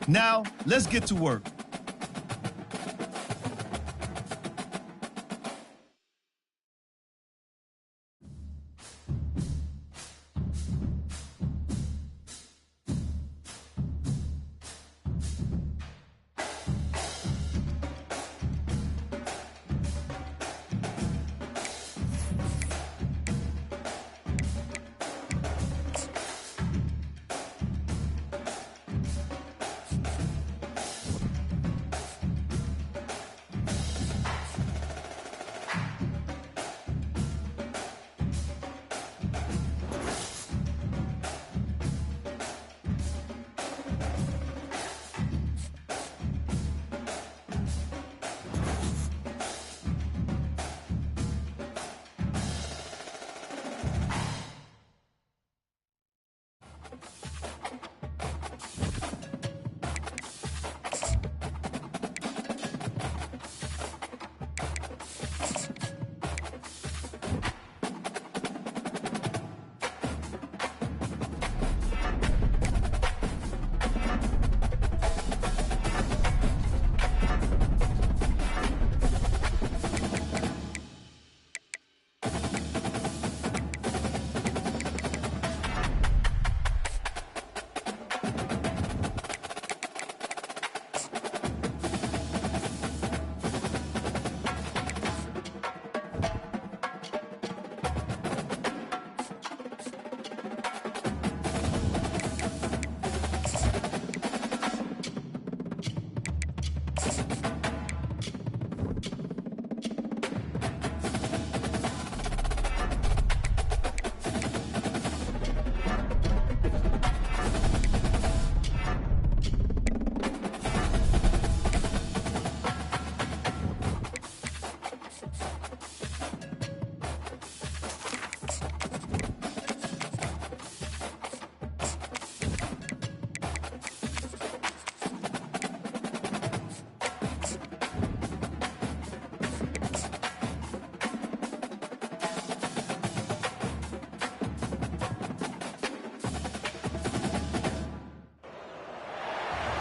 Now, let's get to work.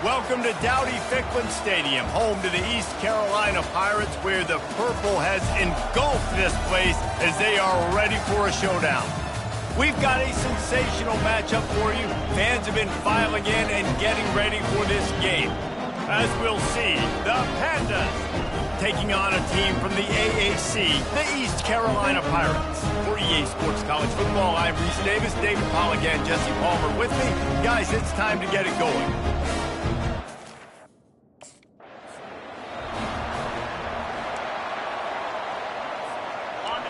Welcome to Dowdy-Ficklin Stadium, home to the East Carolina Pirates, where the purple has engulfed this place as they are ready for a showdown. We've got a sensational matchup for you. Fans have been filing in and getting ready for this game. As we'll see, the Pandas taking on a team from the AAC, the East Carolina Pirates. For EA Sports College Football, I'm Reese Davis, David Polligan, Jesse Palmer with me. Guys, it's time to get it going.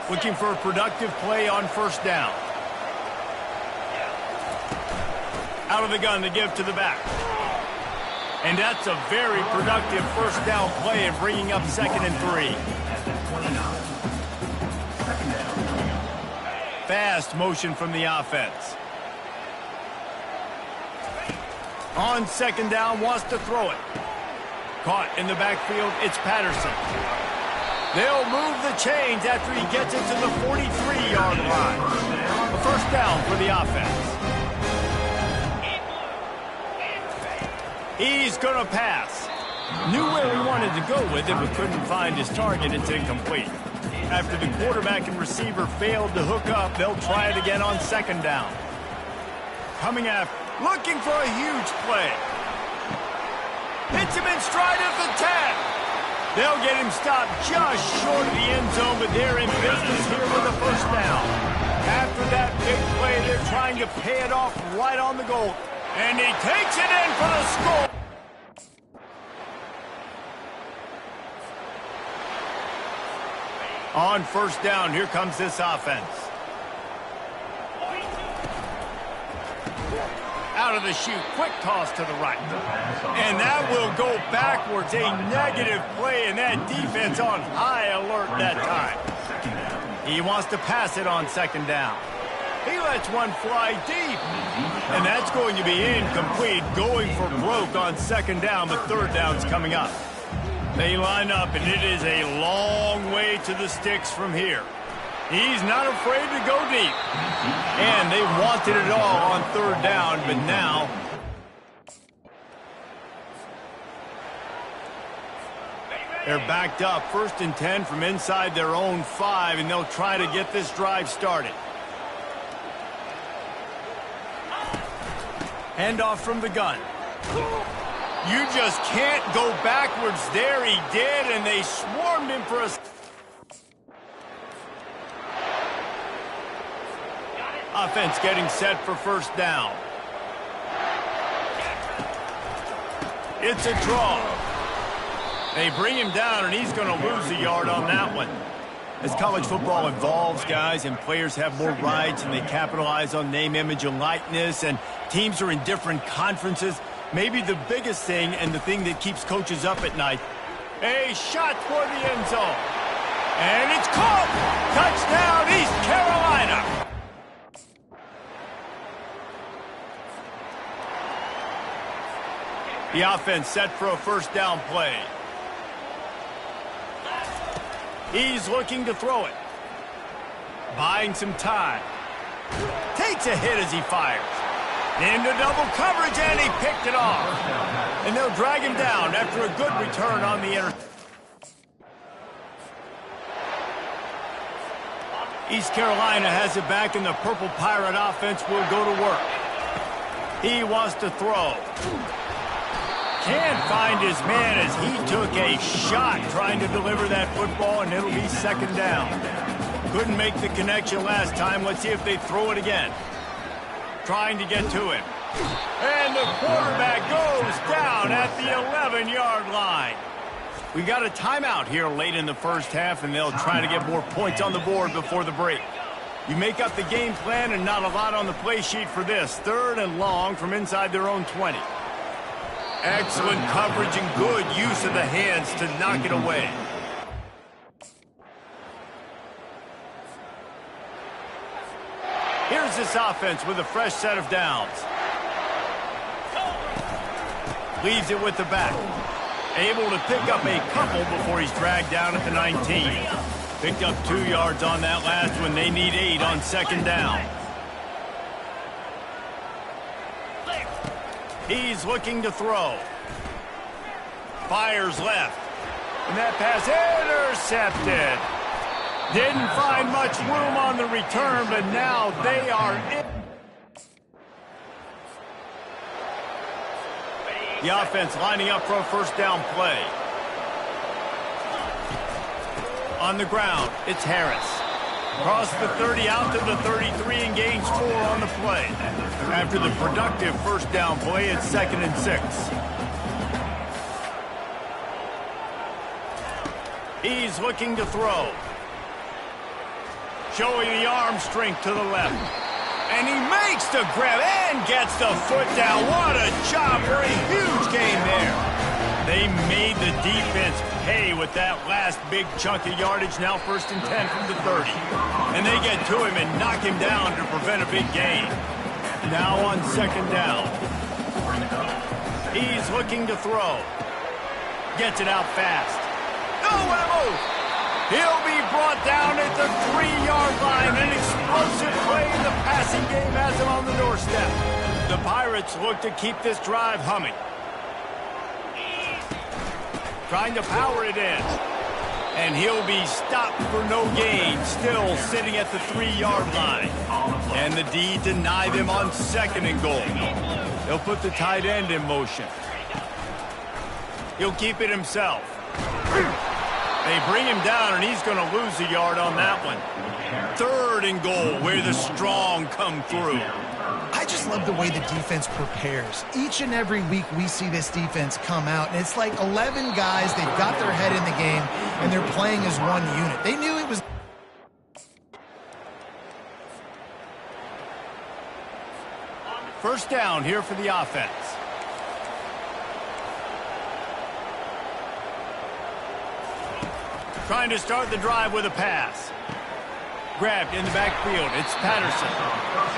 Looking for a productive play on first down. Out of the gun to give to the back. And that's a very productive first down play and bringing up 2nd and 3. Fast motion from the offense. On 2nd down, wants to throw it. Caught in the backfield, it's Patterson. They'll move the chains after he gets it to the 43-yard line. A first down for the offense. He's going to pass. Knew where he wanted to go with it, but couldn't find his target. It's incomplete. After the quarterback and receiver failed to hook up, they'll try it again on 2nd down. Coming after, looking for a huge play. Hits him in stride of the 10. They'll get him stopped just short of the end zone, but they're in business here with a first down. After that big play, they're trying to pay it off right on the goal. And he takes it in for the score. On first down, here comes this offense. Out of the chute, quick toss to the right. And that will go backwards. A negative play, and that defense on high alert that time. He wants to pass it on 2nd down. He lets one fly deep. And that's going to be incomplete, going for broke on 2nd down, but 3rd down's coming up. They line up, and it is a long way to the sticks from here. He's not afraid to go deep. And they wanted it all on 3rd down, but now they're backed up. 1st and 10 from inside their own 5, and they'll try to get this drive started. Handoff from the gun. You just can't go backwards there. He did, and they swarmed him for a... Offense getting set for first down. It's a draw. They bring him down, and he's going to lose a yard on that one. As college football evolves, guys, and players have more rights, and they capitalize on name, image, and likeness, and teams are in different conferences, maybe the biggest thing and the thing that keeps coaches up at night, a shot toward the end zone. And it's caught! Touchdown, East Carolina! The offense set for a first down play. He's looking to throw it. Buying some time. Takes a hit as he fires. Into double coverage, and he picked it off. And they'll drag him down after a good return on the interception. East Carolina has it back, and the Purple Pirate offense will go to work. He wants to throw. Can't find his man as he took a shot trying to deliver that football, and it'll be 2nd down. Couldn't make the connection last time. Let's see if they throw it again. Trying to get to him. And the quarterback goes down at the 11-yard line. We got a timeout here late in the first half, and they'll try to get more points on the board before the break. You make up the game plan, and not a lot on the play sheet for this. 3rd and long from inside their own 20. Excellent coverage and good use of the hands to knock it away. Here's this offense with a fresh set of downs. Leaves it with the back. Able to pick up a couple before he's dragged down at the 19. Picked up 2 yards on that last one. They need 8 on 2nd down. He's looking to throw. Fires left. And that pass intercepted. Didn't find much room on the return, but now they are in. The offense lining up for a first down play. On the ground, it's Harris. Across the 30, out to the 33, and gains 4 on the play. After the productive first down play, it's 2nd and 6. He's looking to throw. showing the arm strength to the left. And he makes the grab and gets the foot down. What a job for a huge gain there. They made the defense pay with that last big chunk of yardage. Now 1st and 10 from the 30. And they get to him and knock him down to prevent a big gain. Now on 2nd down. He's looking to throw. Gets it out fast. No, what a move! He'll be brought down at the 3-yard line. An explosive play in the passing game has him on the doorstep. The Pirates look to keep this drive humming. Trying to power it in. And he'll be stopped for no gain, still sitting at the 3-yard line. And the D deny them on 2nd and goal. They'll put the tight end in motion. He'll keep it himself. They bring him down, and he's going to lose a yard on that one. 3rd and goal, where the strong come through. I just love the way the defense prepares. Each and every week we see this defense come out, and it's like 11 guys, they've got their head in the game, and they're playing as one unit. They knew it was... First down here for the offense. Trying to start the drive with a pass. Grabbed in the backfield. It's Patterson.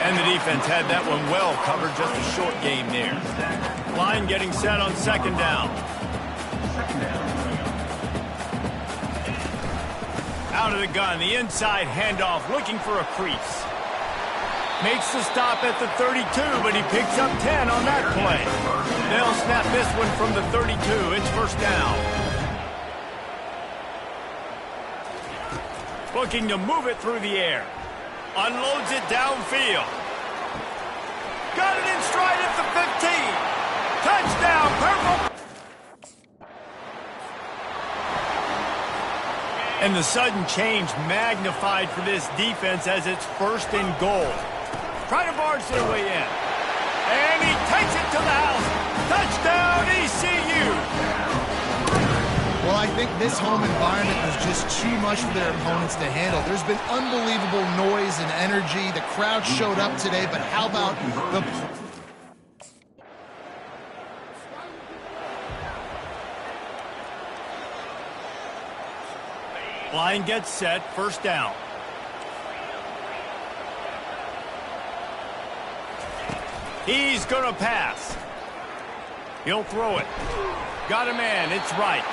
And the defense had that one well covered. Just a short game there. Line getting set on 2nd down. Out of the gun. The inside handoff looking for a crease. Makes the stop at the 32, but he picks up 10 on that play. They'll snap this one from the 32. It's 1st down. Looking to move it through the air. Unloads it downfield. Got it in stride at the 15. Touchdown, Purple. And the sudden change magnified for this defense as it's 1st and goal. Trying to barge their way in. And he takes it to the house. Touchdown, ECU. Well, I think this home environment was just too much for their opponents to handle. There's been unbelievable noise and energy. The crowd showed up today, but how about the... Line gets set, 1st down. He's going to pass. He'll throw it. Got a man, it's right.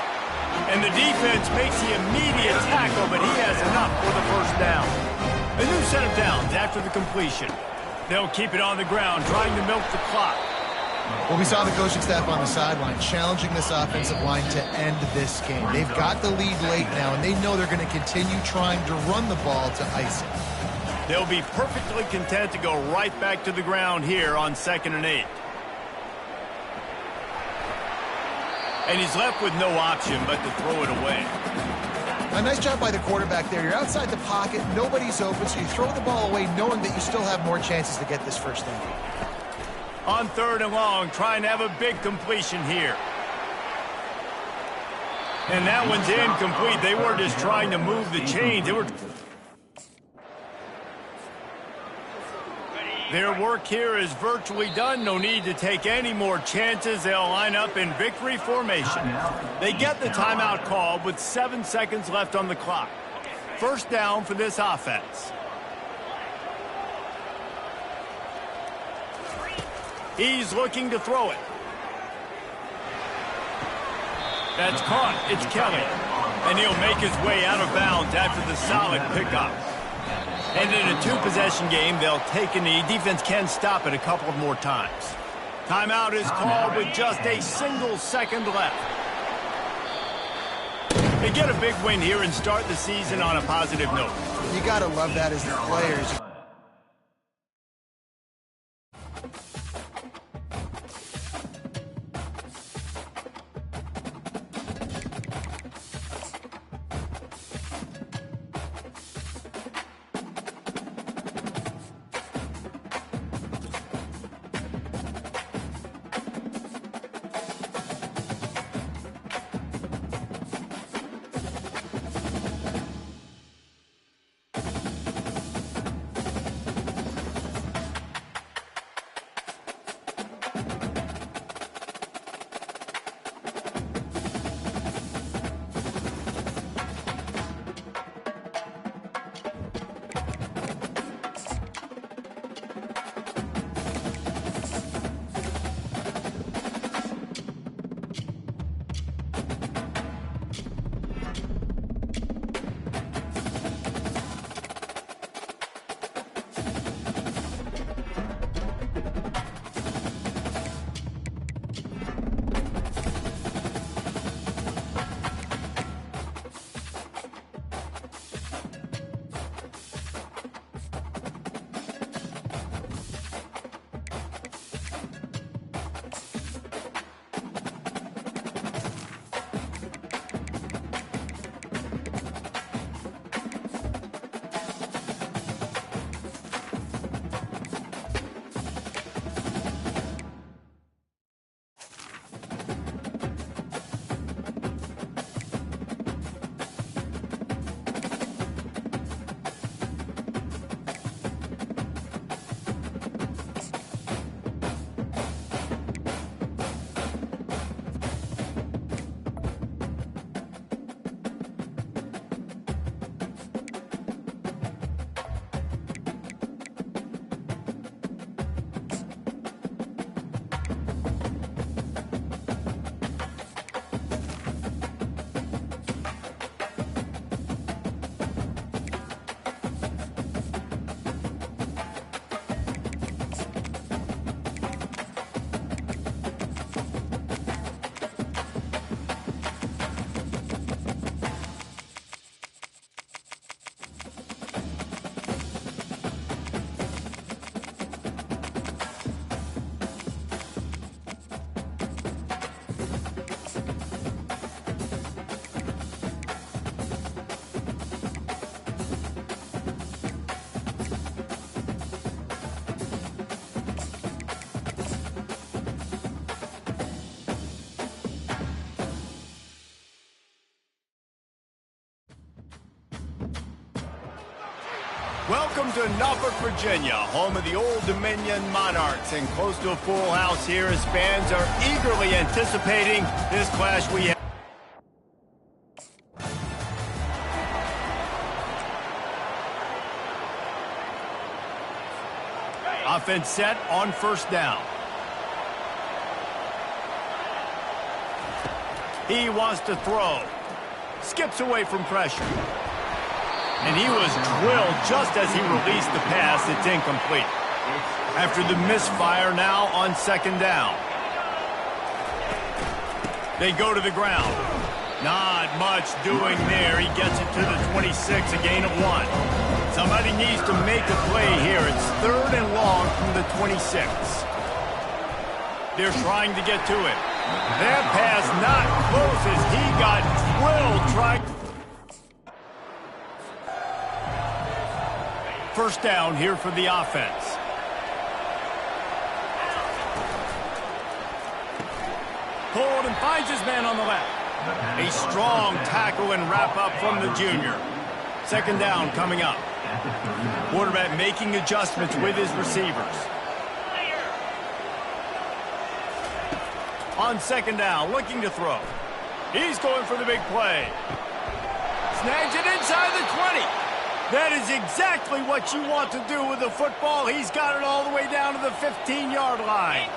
And the defense makes the immediate tackle, but he has enough for the 1st down. A new set of downs after the completion. They'll keep it on the ground, trying to milk the clock. Well, we saw the coaching staff on the sideline challenging this offensive line to end this game. They've got the lead late now, and they know they're going to continue trying to run the ball to ice it. They'll be perfectly content to go right back to the ground here on 2nd and 8. And he's left with no option but to throw it away. A nice job by the quarterback there. You're outside the pocket, nobody's open, so you throw the ball away knowing that you still have more chances to get this 1st down. On 3rd and long, trying to have a big completion here. And that one's incomplete. They were just trying to move the chains. Their work here is virtually done. No need to take any more chances. They'll line up in victory formation. They get the timeout called with 7 seconds left on the clock. 1st down for this offense. He's looking to throw it. That's caught. It's Kelly. And he'll make his way out of bounds after the solid pickup. And in a 2-possession game, they'll take a knee. Defense can stop it a couple of more times. Timeout is called with just a single second left. They get a big win here and start the season on a positive note. You got to love that as the players. Welcome to Norfolk, Virginia, home of the Old Dominion Monarchs, and close to a full house here as fans are eagerly anticipating this clash we have. Offense set on first down. He wants to throw. Skips away from pressure. And he was drilled just as he released the pass. It's incomplete. After the misfire, now on second down. They go to the ground. Not much doing there. He gets it to the 26, a gain of 1. Somebody needs to make a play here. It's 3rd and long from the 26. They're trying to get to it. That pass not close as he got drilled trying. First down here for the offense. Pulled and finds his man on the left. A strong tackle and wrap up from the junior. Second down coming up. Quarterback making adjustments with his receivers. On second down, looking to throw. He's going for the big play. Snags it inside the 20. That is exactly what you want to do with the football. He's got it all the way down to the 15-yard line.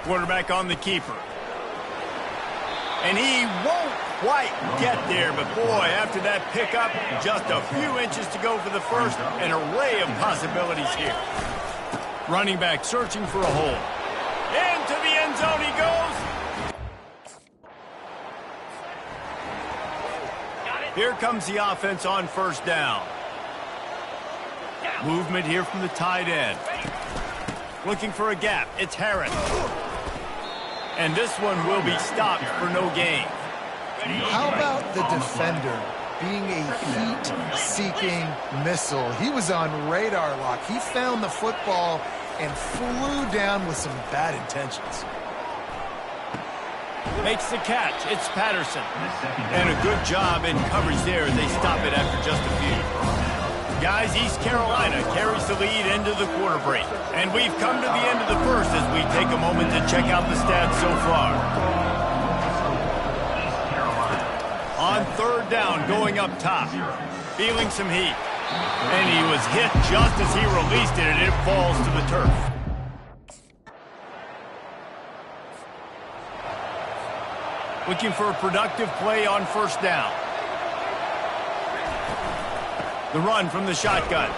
Quarterback on the keeper. And he won't quite get there, but boy, after that pickup, just a few inches to go for the first. An array of possibilities here. Running back searching for a hole. Into the end zone he goes. Here comes the offense on first down. Movement here from the tight end. Looking for a gap. It's Harris. And this one will be stopped for no gain. How about the defender being a heat-seeking missile? He was on radar lock. He found the football and flew down with some bad intentions. Makes the catch. It's Patterson. And a good job in coverage there as they stop it after just a few. Guys, East Carolina carries the lead into the quarter break. And we've come to the end of the first as we take a moment to check out the stats so far. On third down, going up top. Feeling some heat. And he was hit just as he released it, and it falls to the turf. Looking for a productive play on first down. The run from the shotgun.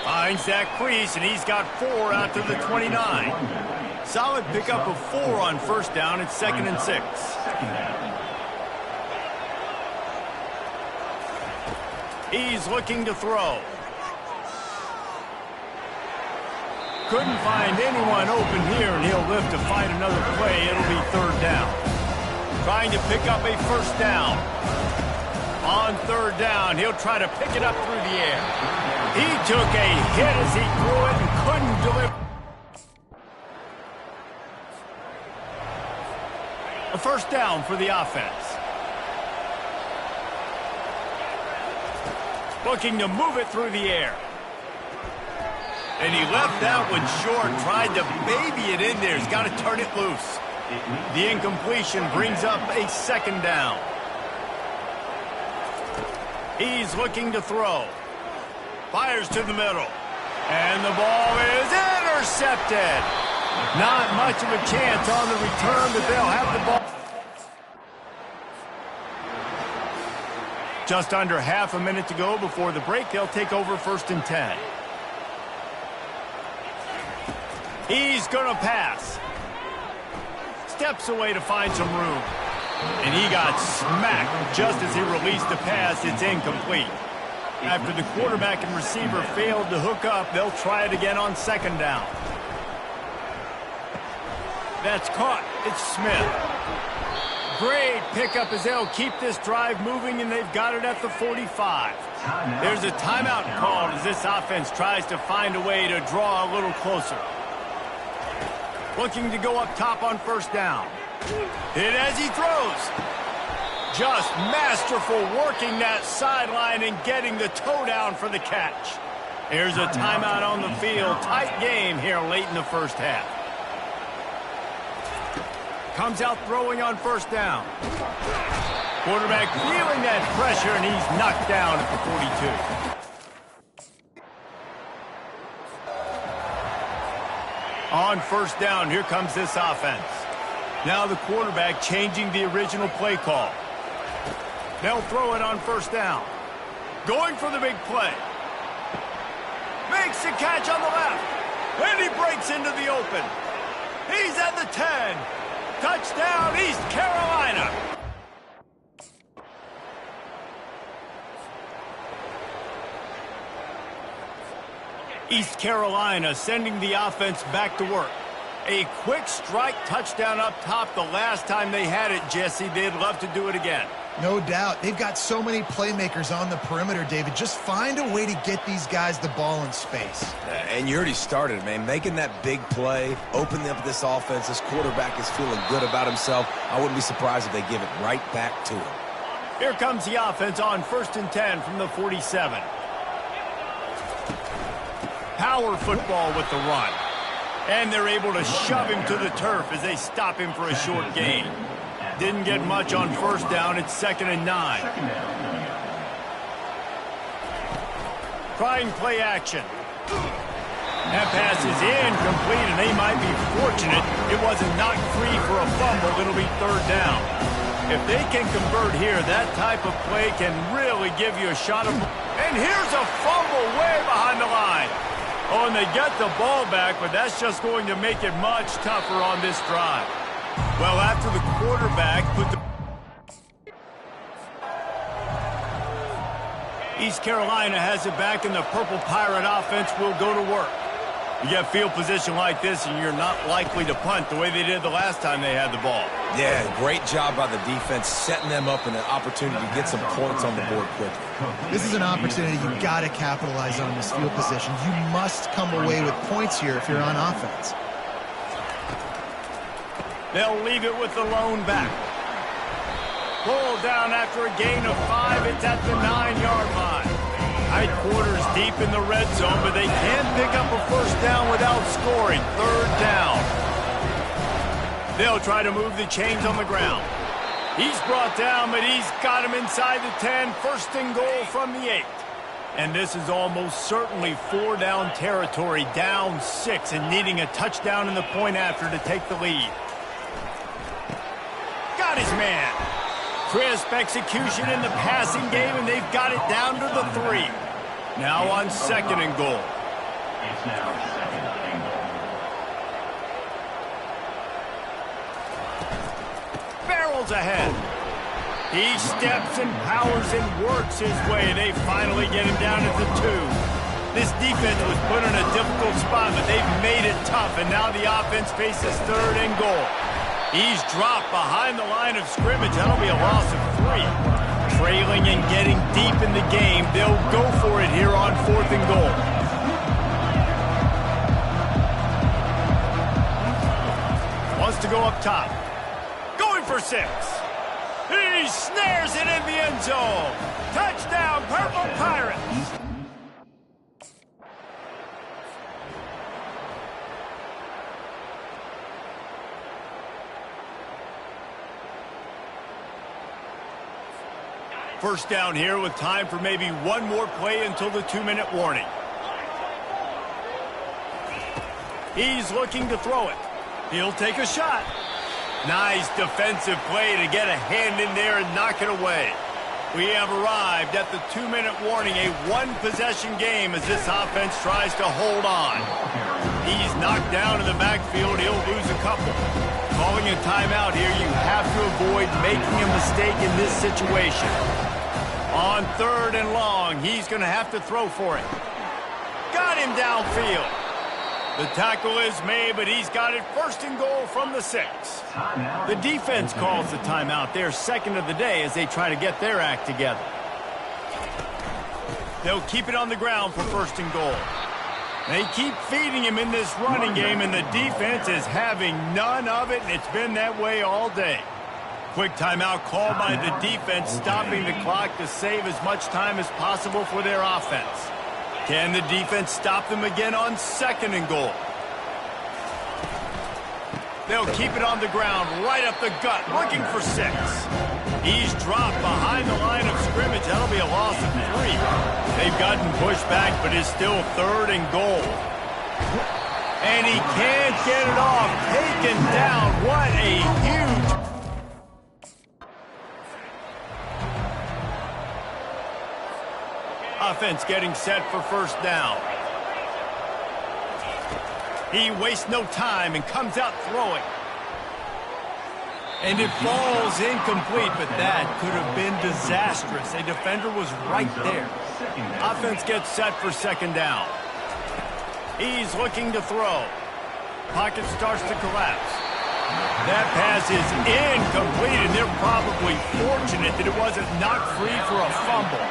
Finds that crease, and he's got 4 out to the 29. Solid pickup of 4 on first down. It's 2nd and 6. He's looking to throw. Couldn't find anyone open here, and he'll live to find another play. It'll be 3rd down. Trying to pick up a first down. On 3rd down, he'll try to pick it up through the air. He took a hit as he threw it and couldn't deliver. A first down for the offense. Looking to move it through the air. And he left that one short, tried to baby it in there. He's got to turn it loose. The incompletion brings up a 2nd down. He's looking to throw. Fires to the middle. And the ball is intercepted. Not much of a chance on the return, but they'll have the ball. Just under half a minute to go before the break. They'll take over 1st and 10. He's going to pass. Steps away to find some room. And he got smacked just as he released the pass. It's incomplete. After the quarterback and receiver failed to hook up, they'll try it again on 2nd down. That's caught. It's Smith. Great pickup as they'll keep this drive moving, and they've got it at the 45. There's a timeout called as this offense tries to find a way to draw a little closer. Looking to go up top on 1st down. Hit as he throws. Just masterful working that sideline and getting the toe down for the catch. Here's a timeout on the field. Tight game here late in the first half. Comes out throwing on first down. Quarterback feeling that pressure, and he's knocked down at the 42. On first down, here comes this offense. Now the quarterback changing the original play call. They'll throw it on first down. Going for the big play. Makes the catch on the left. And he breaks into the open. He's at the 10. Touchdown, East Carolina. East Carolina sending the offense back to work. A quick strike touchdown up top the last time they had it, Jesse. They'd love to do it again. No doubt. They've got so many playmakers on the perimeter, David. Just find a way to get these guys the ball in space. And you already started, man. Making that big play, opening up this offense. This quarterback is feeling good about himself. I wouldn't be surprised if they give it right back to him. Here comes the offense on 1st and 10 from the 47. Power football with the run. And they're able to shove him to the turf as they stop him for a short gain. Didn't get much on first down. It's 2nd and 9. Trying play action. That pass is incomplete, and they might be fortunate it wasn't knocked free for a fumble. It'll be 3rd down. If they can convert here, that type of play can really give you a shot of... And here's a fumble way behind the line. Oh, and they get the ball back, but that's just going to make it much tougher on this drive. Well, after the quarterback put the... East Carolina has it back, and the Purple Pirate offense will go to work. You get field position like this, and you're not likely to punt the way they did the last time they had the ball. Yeah, great job by the defense, setting them up in an opportunity to get some points on the board quickly. This is an opportunity you've got to capitalize on this field position. You must come away with points here if you're on offense. They'll leave it with the lone back. Pulled down after a gain of 5. It's at the 9-yard line. Tight quarters deep in the red zone, but they can pick up a first down without scoring. 3rd down. They'll try to move the chains on the ground. He's brought down, but he's got him inside the 10. 1st and goal from the 8. And this is almost certainly 4-down territory, down 6, and needing a touchdown in the point after to take the lead. Got his man. Crisp execution in the passing game, and they've got it down to the 3. Now on 2nd and goal. It's now 2nd and goal. Barrels ahead. He steps and powers and works his way. They finally get him down at the 2. This defense was put in a difficult spot, but they've made it tough, and now the offense faces 3rd and goal. He's dropped behind the line of scrimmage. That'll be a loss of 3. Trailing and getting deep in the game. They'll go for it here on 4th and goal. Wants to go up top. Going for 6. He snares it in the end zone. Touchdown, Purple Pirates. First down here with time for maybe one more play until the 2-minute warning. He's looking to throw it. He'll take a shot. Nice defensive play to get a hand in there and knock it away. We have arrived at the 2-minute warning, a one-possession game as this offense tries to hold on. He's knocked down in the backfield. He'll lose a couple. Calling a timeout here, you have to avoid making a mistake in this situation. On 3rd and long, he's going to have to throw for it. Got him downfield. The tackle is made, but he's got it 1st and goal from the 6. The defense calls the timeout, their 2nd of the day, as they try to get their act together. They'll keep it on the ground for 1st and goal. They keep feeding him in this running game, and the defense is having none of it, and it's been that way all day. Quick timeout called by the defense, stopping the clock to save as much time as possible for their offense. Can the defense stop them again on 2nd and goal? They'll keep it on the ground, right up the gut, looking for 6. He's dropped behind the line of scrimmage. That'll be a loss of 3. They've gotten pushed back, but it's still 3rd and goal. And he can't get it off. Taken down. What a huge... Offense getting set for 1st down. He wastes no time and comes out throwing. And it falls incomplete, but that could have been disastrous. A defender was right there. Offense gets set for 2nd down. He's looking to throw. Pocket starts to collapse. That pass is incomplete, and they're probably fortunate that it wasn't knocked free for a fumble.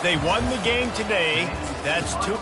They won the game today. That's 2.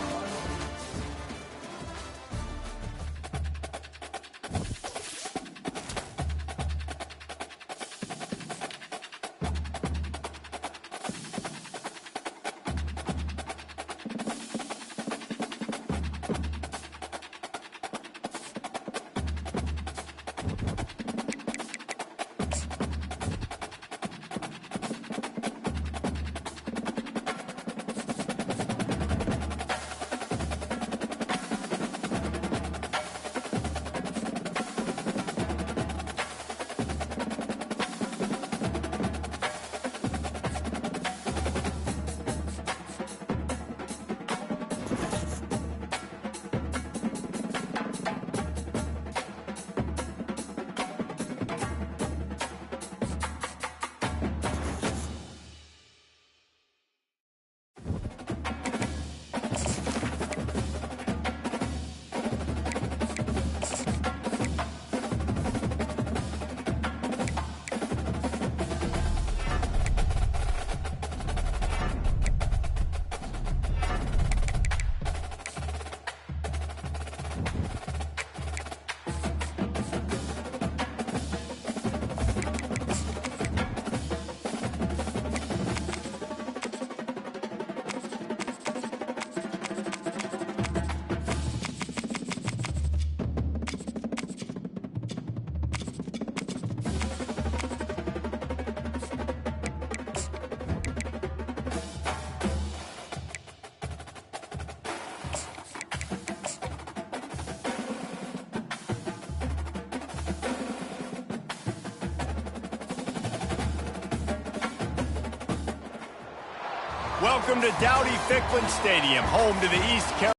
Welcome to Dowdy-Ficklin Stadium, home to the East Carolina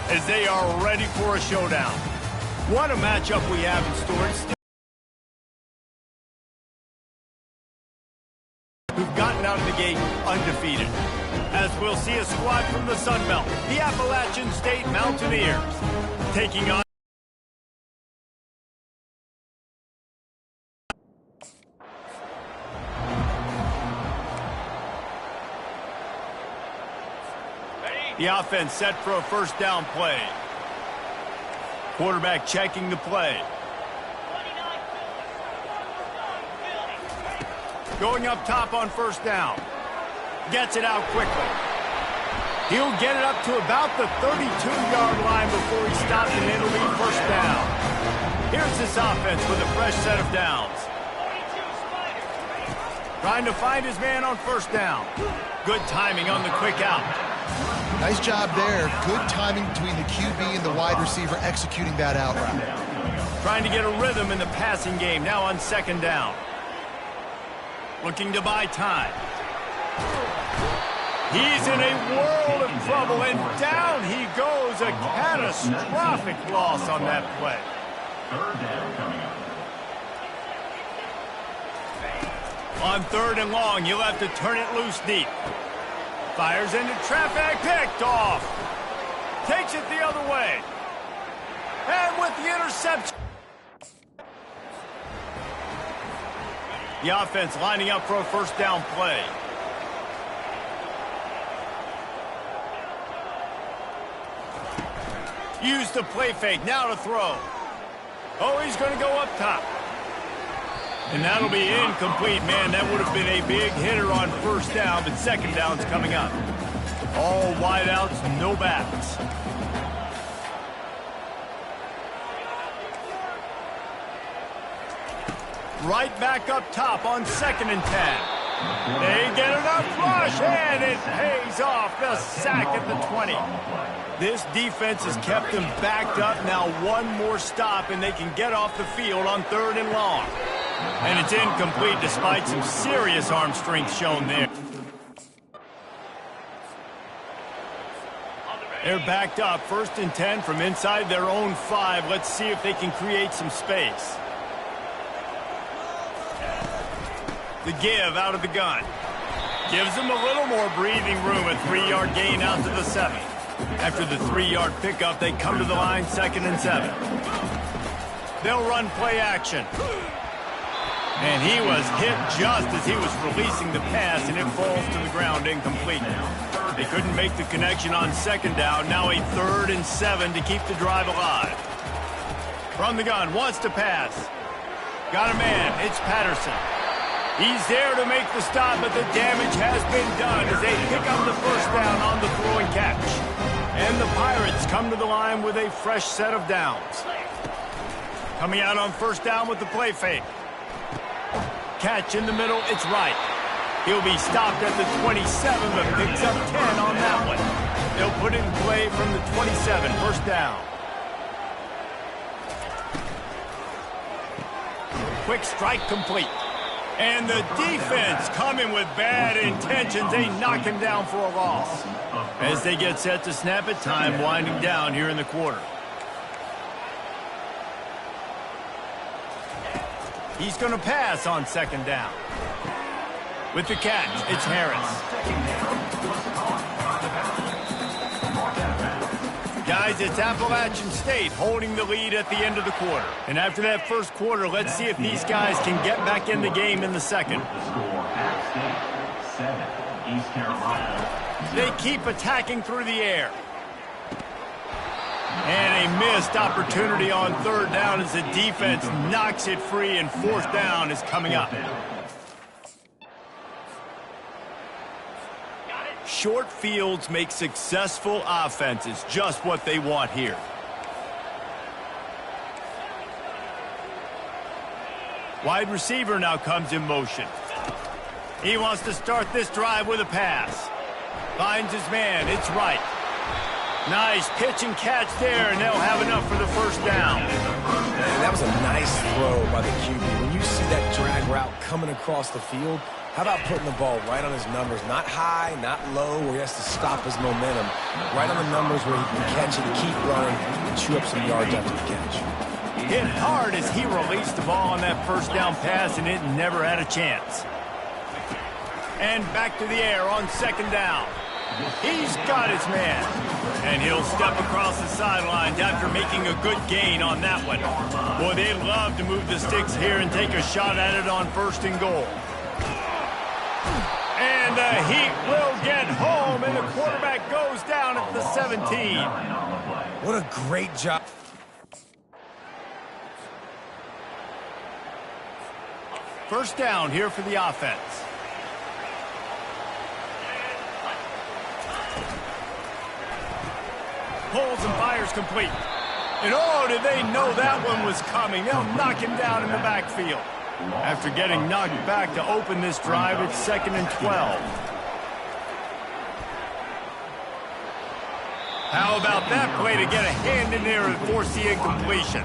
as they are ready for a showdown. What a matchup we have in store. Who've gotten out of the gate undefeated. As we'll see a squad from the Sun Belt, the Appalachian State Mountaineers, taking on the offense set for a 1st down play. Quarterback checking the play. Going up top on 1st down. Gets it out quickly. He'll get it up to about the 32-yard line before he stops, and it'll be 1st down. Here's this offense with a fresh set of downs. Trying to find his man on 1st down. Good timing on the quick out. Nice job there. Good timing between the QB and the wide receiver executing that out route. Trying to get a rhythm in the passing game, now on 2nd down. Looking to buy time. He's in a world of trouble, and down he goes. A catastrophic loss on that play. 3rd down coming up. On 3rd and long, you'll have to turn it loose deep. Fires into traffic, picked off. Takes it the other way. And with the interception. The offense lining up for a 1st down play. Use the play fake. Now to throw. Oh, he's going to go up top. And that'll be incomplete. Man, that would have been a big hitter on first down, but second down's coming up. All wideouts, no backs. Right back up top on 2nd and 10. They get enough rush, and it pays off. The sack at the 20. This defense has kept them backed up. Now one more stop, and they can get off the field on 3rd and long. And it's incomplete despite some serious arm strength shown there. They're backed up, 1st and 10 from inside their own 5. Let's see if they can create some space. The give out of the gun. Gives them a little more breathing room. A 3-yard gain out to the 7. After the 3-yard pickup, they come to the line 2nd and 7. They'll run play action. And he was hit just as he was releasing the pass, and it falls to the ground incomplete. They couldn't make the connection on 2nd down. Now a 3rd and 7 to keep the drive alive. From the gun, wants to pass. Got a man. It's Patterson. He's there to make the stop, but the damage has been done as they pick up the first down on the throw and catch. And the Pirates come to the line with a fresh set of downs. Coming out on 1st down with the play fake. Catch in the middle, it's right. He'll be stopped at the 27, but picks up 10 on that one. They'll put it in play from the 27, 1st down. Quick strike complete. And the defense coming with bad intentions. They knock him down for a loss. As they get set to snap it, time winding down here in the quarter. He's going to pass on 2nd down. With the catch, it's Harris. Guys, it's Appalachian State holding the lead at the end of the quarter. And after that first quarter, let's see if these guys can get back in the game in the second. They keep attacking through the air. And a missed opportunity on 3rd down as the defense knocks it free, and 4th down is coming up. Short fields make successful offenses just what they want here. Wide receiver now comes in motion. He wants to start this drive with a pass. Finds his man. It's right. Nice pitch and catch there, and they'll have enough for the 1st down. Man, that was a nice throw by the QB. When you see that drag route coming across the field, how about putting the ball right on his numbers? Not high, not low, where he has to stop his momentum. Right on the numbers where he can catch it, keep running, and chew up some yards after the catch. Hit hard as he released the ball on that 1st down pass, and it never had a chance. And back to the air on 2nd down. He's got his man. And he'll step across the sidelines after making a good gain on that one. Boy, they love to move the sticks here and take a shot at it on 1st and goal. And the Heat will get home, and the quarterback goes down at the 17. What a great job. First down here for the offense. Pulls and fires complete. And oh, did they know that one was coming. They'll knock him down in the backfield. After getting knocked back to open this drive, it's 2nd and 12. How about that play to get a hand in there and force the incompletion?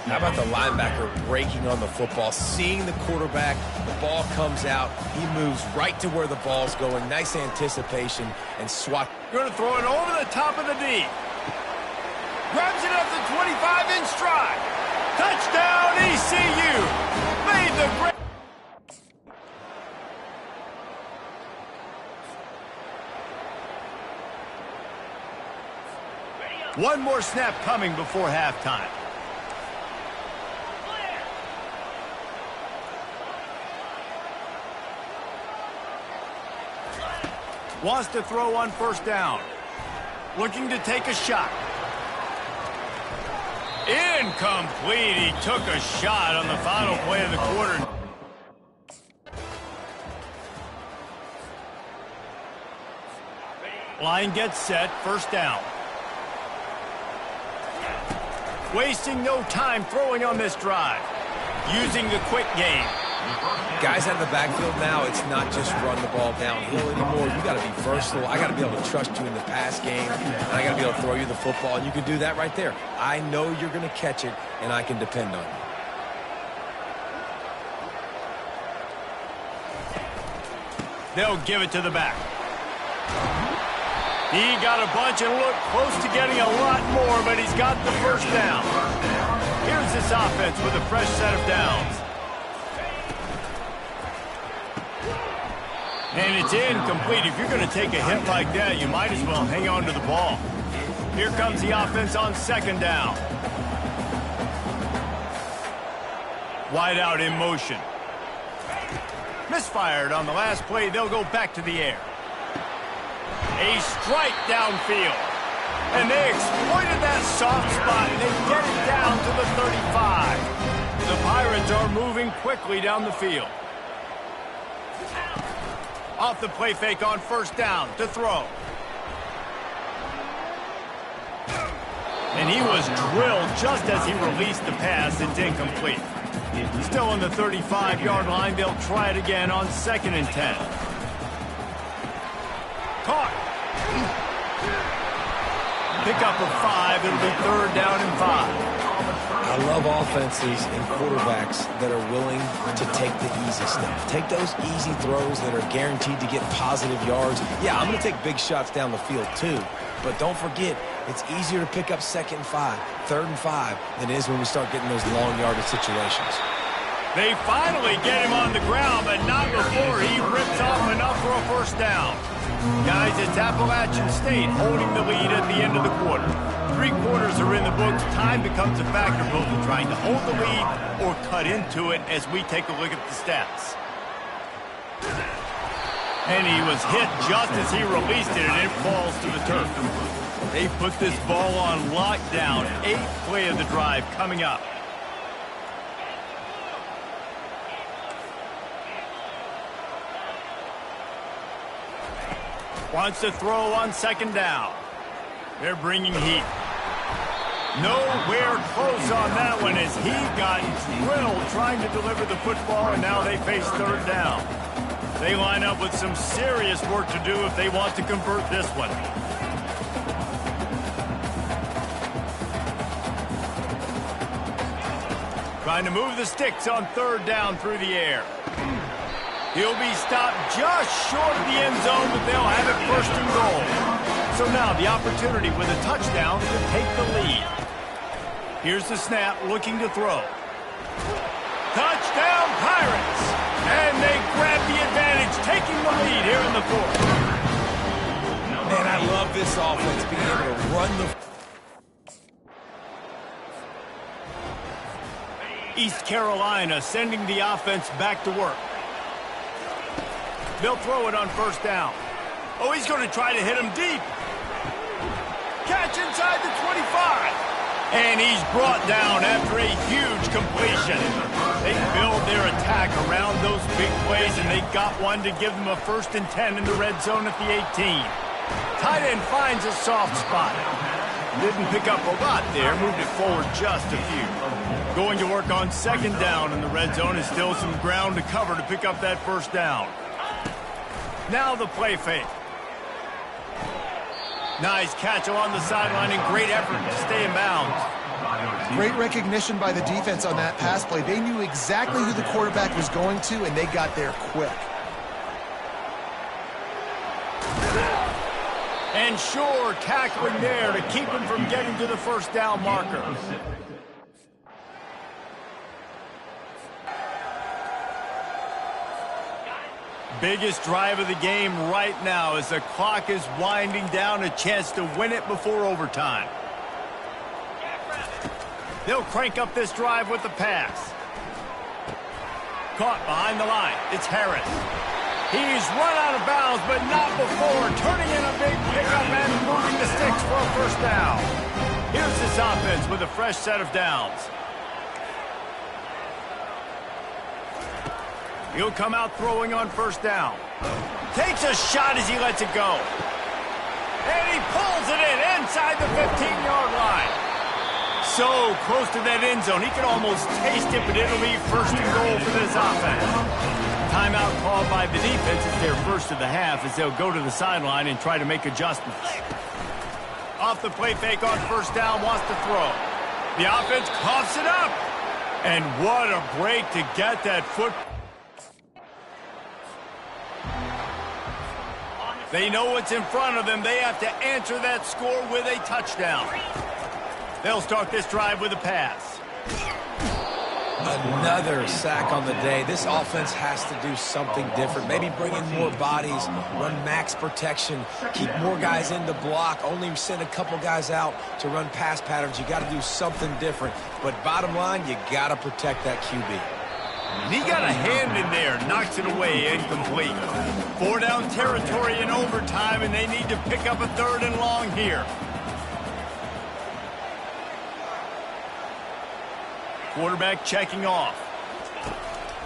How about the linebacker breaking on the football, seeing the quarterback, the ball comes out, he moves right to where the ball's going, nice anticipation, and swat. Going to throw it over the top of the D. Grabs it up the 25 in stride. Touchdown, ECU. Made the great. One more snap coming before halftime. Wants to throw on 1st down. Looking to take a shot. Incomplete. He took a shot on the final play of the quarter. Line gets set, first down. Wasting no time throwing on this drive. Using the quick game. Guys out of the backfield now, it's not just run the ball downhill anymore. You got to be versatile. I got to be able to trust you in the pass game, and I got to be able to throw you the football, and you can do that right there. I know you're going to catch it, and I can depend on you. They'll give it to the back. He got a bunch and looked close to getting a lot more, but he's got the first down. Here's this offense with a fresh set of downs. And it's incomplete. If you're going to take a hit like that, you might as well hang on to the ball. Here comes the offense on second down. Wide out in motion. Misfired on the last play. They'll go back to the air. A strike downfield. And they exploited that soft spot, and they get it down to the 35. The Pirates are moving quickly down the field. Off the play fake on first down to throw. And he was drilled just as he released the pass. It's incomplete. Still on the 35-yard line. They'll try it again on 2nd and 10. Caught. Pick up a 5. It'll be 3rd down and 5. I love offenses and quarterbacks that are willing to take the easy stuff. Take those easy throws that are guaranteed to get positive yards. Yeah, I'm going to take big shots down the field too. But don't forget, it's easier to pick up 2nd and 5, 3rd and 5 than it is when we start getting those long yardage situations. They finally get him on the ground, but not before he rips off enough for a first down. Guys, it's Appalachian State holding the lead at the end of the quarter. 3 quarters are in the books. Time becomes a factor both in trying to hold the lead or cut into it as we take a look at the stats. And he was hit just as he released it, and it falls to the turf. They put this ball on lockdown. 8th play of the drive coming up. Wants to throw on 2nd down. They're bringing heat. Nowhere close on that one as he got drilled trying to deliver the football, and now they face 3rd down. They line up with some serious work to do if they want to convert this one. Trying to move the sticks on 3rd down through the air. He'll be stopped just short of the end zone, but they'll have it 1st and goal. So now the opportunity with a touchdown to take the lead. Here's the snap, looking to throw. Touchdown, Pirates! And they grab the advantage, taking the lead here in the 4th. Man, I love this offense being able to run the... East Carolina sending the offense back to work. They'll throw it on 1st down. Oh, he's going to try to hit him deep. Catch inside the 25. And he's brought down after a huge completion. They build their attack around those big plays, and they got one to give them a 1st and 10 in the red zone at the 18. Tight end finds a soft spot. Didn't pick up a lot there, moved it forward just a few. Going to work on 2nd down in the red zone is still some ground to cover to pick up that 1st down. Now the play fake. Nice catch along the sideline and great effort to stay in bounds. Great recognition by the defense on that pass play. They knew exactly who the quarterback was going to, and they got there quick. And sure, tackling there to keep him from getting to the 1st down marker. Biggest drive of the game right now as the clock is winding down, a chance to win it before overtime. They'll crank up this drive with the pass. Caught behind the line. It's Harris. He's run out of bounds, but not before turning in a big pickup and moving the sticks for a 1st down. Here's this offense with a fresh set of downs. He'll come out throwing on first down. Takes a shot as he lets it go. And he pulls it in inside the 15-yard line. So close to that end zone, he can almost taste it, but it'll be first and goal for this offense. Timeout called by the defense is their first of the half as they'll go to the sideline and try to make adjustments. Off the play fake on first down, wants to throw. The offense coughs it up. And what a break to get that foot. They know what's in front of them. They have to answer that score with a touchdown. They'll start this drive with a pass. Another sack on the day. This offense has to do something different. Maybe bring in more bodies, run max protection, keep more guys in the block, only send a couple guys out to run pass patterns. You got to do something different. But bottom line, you got to protect that QB. He got a hand in there, knocks it away, incomplete. 4-down territory in overtime, and they need to pick up a 3rd and long here. Quarterback checking off.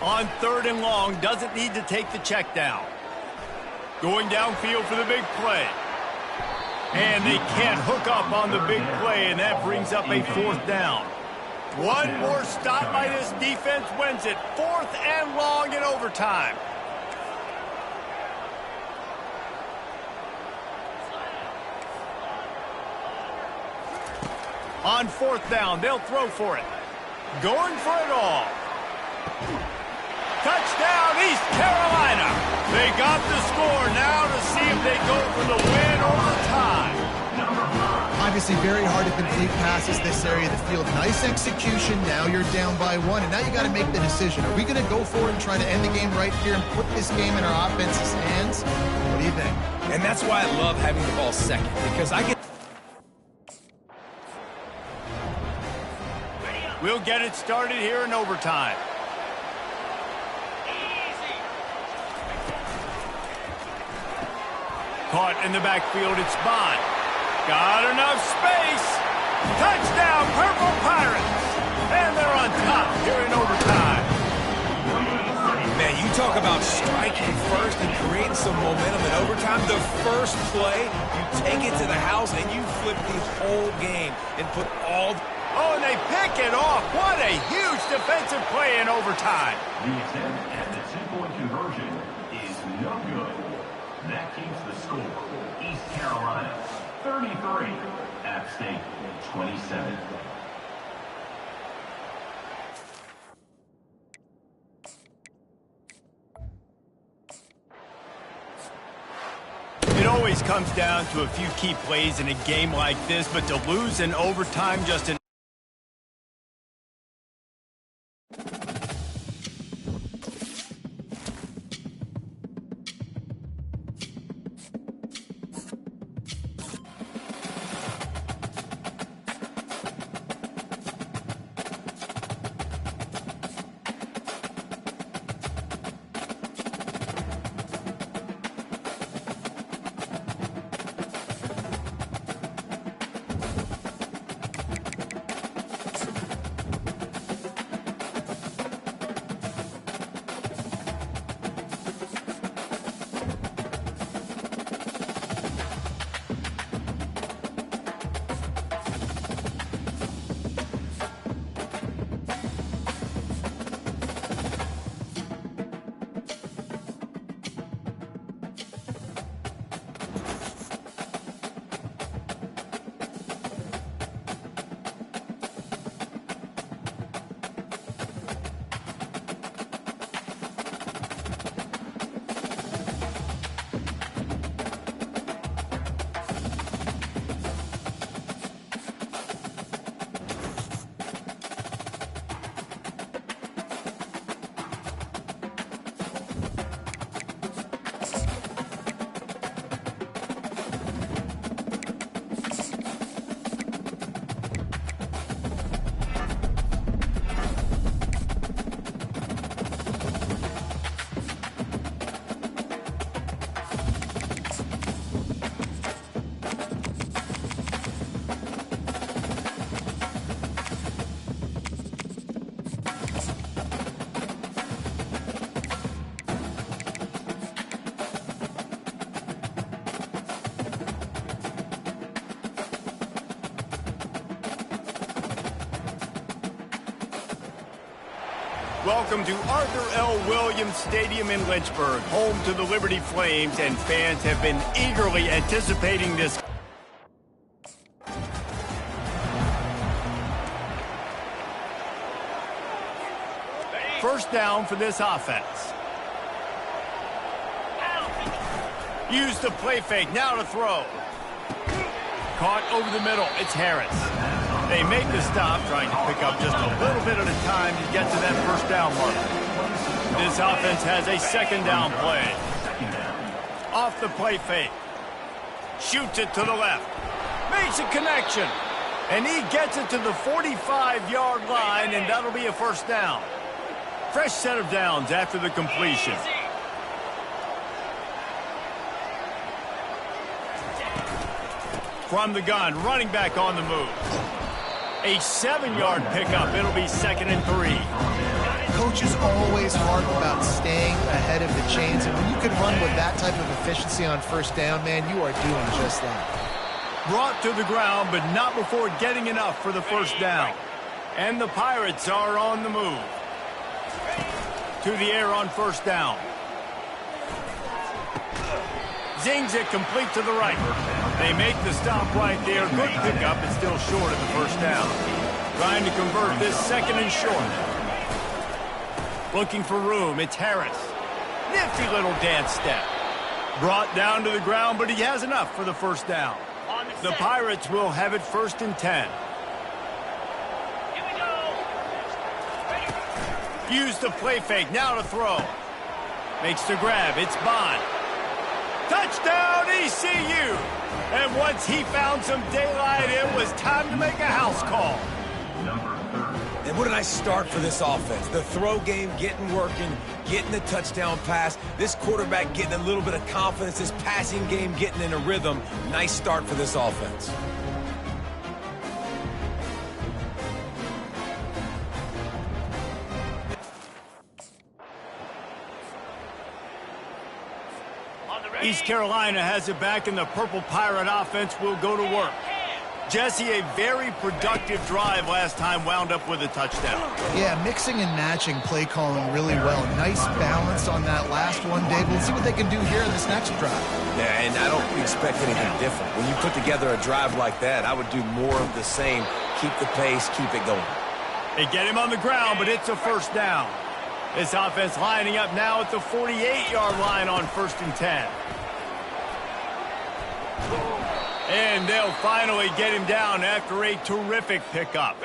On 3rd and long, doesn't need to take the check down. Going downfield for the big play. And they can't hook up on the big play, and that brings up a 4th down. One more stop by this defense wins it. 4th and long in overtime. On 4th down, they'll throw for it. Going for it all. Touchdown, East Carolina. They got the score now to see if they go for the win or the tie. Obviously very hard to complete passes this area of the field. Nice execution. Now you're down by 1, and now you got to make the decision. Are we going to go for it and try to end the game right here and put this game in our offense's hands? What do you think? And that's why I love having the ball second, because I get... We'll get it started here in overtime. Caught in the backfield, it's Bond. Got enough space. Touchdown, Purple Pirates. And they're on top here in overtime. Man, you talk about striking first and creating some momentum in overtime. The first play, you take it to the house and you flip the whole game and put all... Oh, and they pick it off. What a huge defensive play in overtime. The attempt at the two-point conversion is no good. That keeps the score. East Carolina 33, App State 27. It always comes down to a few key plays in a game like this, but to lose in overtime just an welcome to Arthur L. Williams Stadium in Lynchburg, home to the Liberty Flames, and fans have been eagerly anticipating this. First down for this offense. Use the play fake, now to throw. Caught over the middle, it's Harris. They make the stop, trying to pick up just a little bit at a time to get to that first down mark. This offense has a second down play. Off the play fake. Shoots it to the left. Makes a connection. And he gets it to the 45-yard line, and that'll be a first down. Fresh set of downs after the completion. From the gun, running back on the move. A 7-yard pickup. It'll be 2nd and 3. Coaches always harp about staying ahead of the chains, and when you can run with that type of efficiency on first down, man, you are doing just that. Brought to the ground, but not before getting enough for the first down. And the Pirates are on the move. To the air on first down. Zings it complete to the right. They make the stop right there. Good pickup, but still short of the first down. Trying to convert this 2nd and short. Looking for room, it's Harris. Nifty little dance step. Brought down to the ground, but he has enough for the first down. The Pirates will have it 1st and 10. Use the play fake, now to throw. Makes the grab, it's Bond. Touchdown, ECU! And once he found some daylight, it was time to make a house call. And what a nice start for this offense. The throw game getting working, getting the touchdown pass. This quarterback getting a little bit of confidence. This passing game getting in a rhythm. Nice start for this offense. East Carolina has it back, and the Purple Pirate offense will go to work. Jesse, a very productive drive last time, wound up with a touchdown. Yeah, mixing and matching play calling really well. Nice balance on that last one, Dave. We'll see what they can do here in this next drive. Yeah, and I don't expect anything different. When you put together a drive like that, I would do more of the same. Keep the pace, keep it going. They get him on the ground, but it's a first down. This offense lining up now at the 48-yard line on 1st and 10. And they'll finally get him down after a terrific pickup.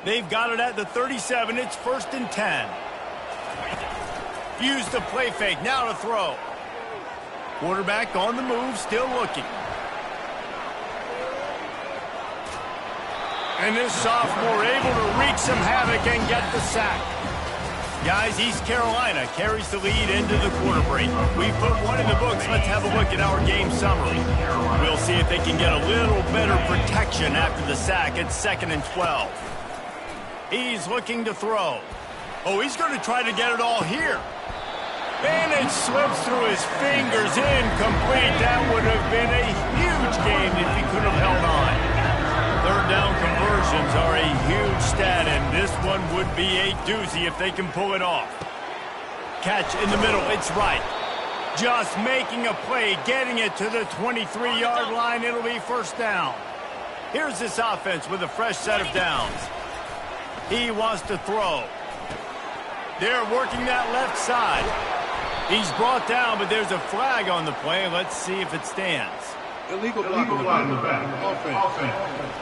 They've got it at the 37. It's 1st and 10. Use the play fake. Now to throw. Quarterback on the move, still looking. And this sophomore able to wreak some havoc and get the sack. Guys, East Carolina carries the lead into the quarter break. We put one in the books. Let's have a look at our game summary. We'll see if they can get a little better protection after the sack. It's 2nd and 12. He's looking to throw. Oh, he's going to try to get it all here. And it slips through his fingers, incomplete. That would have been a huge game if he could have held on. Third down conversions are a huge stat, and this one would be a doozy if they can pull it off. Catch in the middle, it's right. Just making a play, getting it to the 23-yard line. It'll be first down. Here's this offense with a fresh set of downs. He wants to throw. They're working that left side. He's brought down, but there's a flag on the play. Let's see if it stands. Illegal flag in the back. Offense.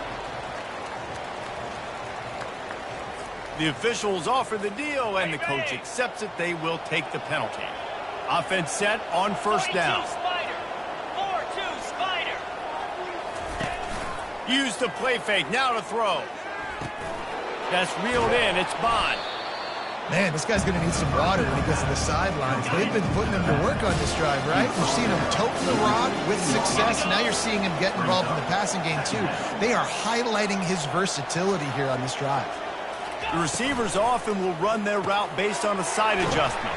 The officials offer the deal, and the coach accepts it. They will take the penalty. Offense set on first down. 4-2 Spider. Use the play fake. Now to throw. That's reeled in. It's Bond. Man, this guy's going to need some water when he gets to the sidelines. They've been putting him to work on this drive, right? You've seen him tote the rock with success. Now you're seeing him get involved in the passing game, too. They are highlighting his versatility here on this drive. The receivers often will run their route based on a side adjustment.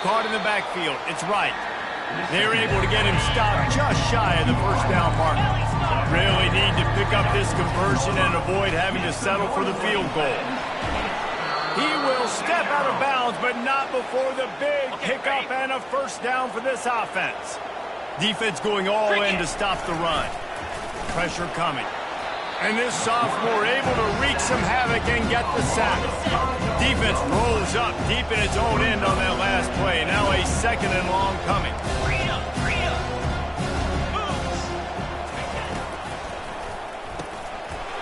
Caught in the backfield. It's right. They're able to get him stopped just shy of the first down mark. Really need to pick up this conversion and avoid having to settle for the field goal. He will step out of bounds, but not before the big pickup and a first down for this offense. Defense going all in to stop the run. Pressure coming. And this sophomore able to wreak some havoc and get the sack. Defense rolls up deep in its own end on that last play. Now a second and long coming.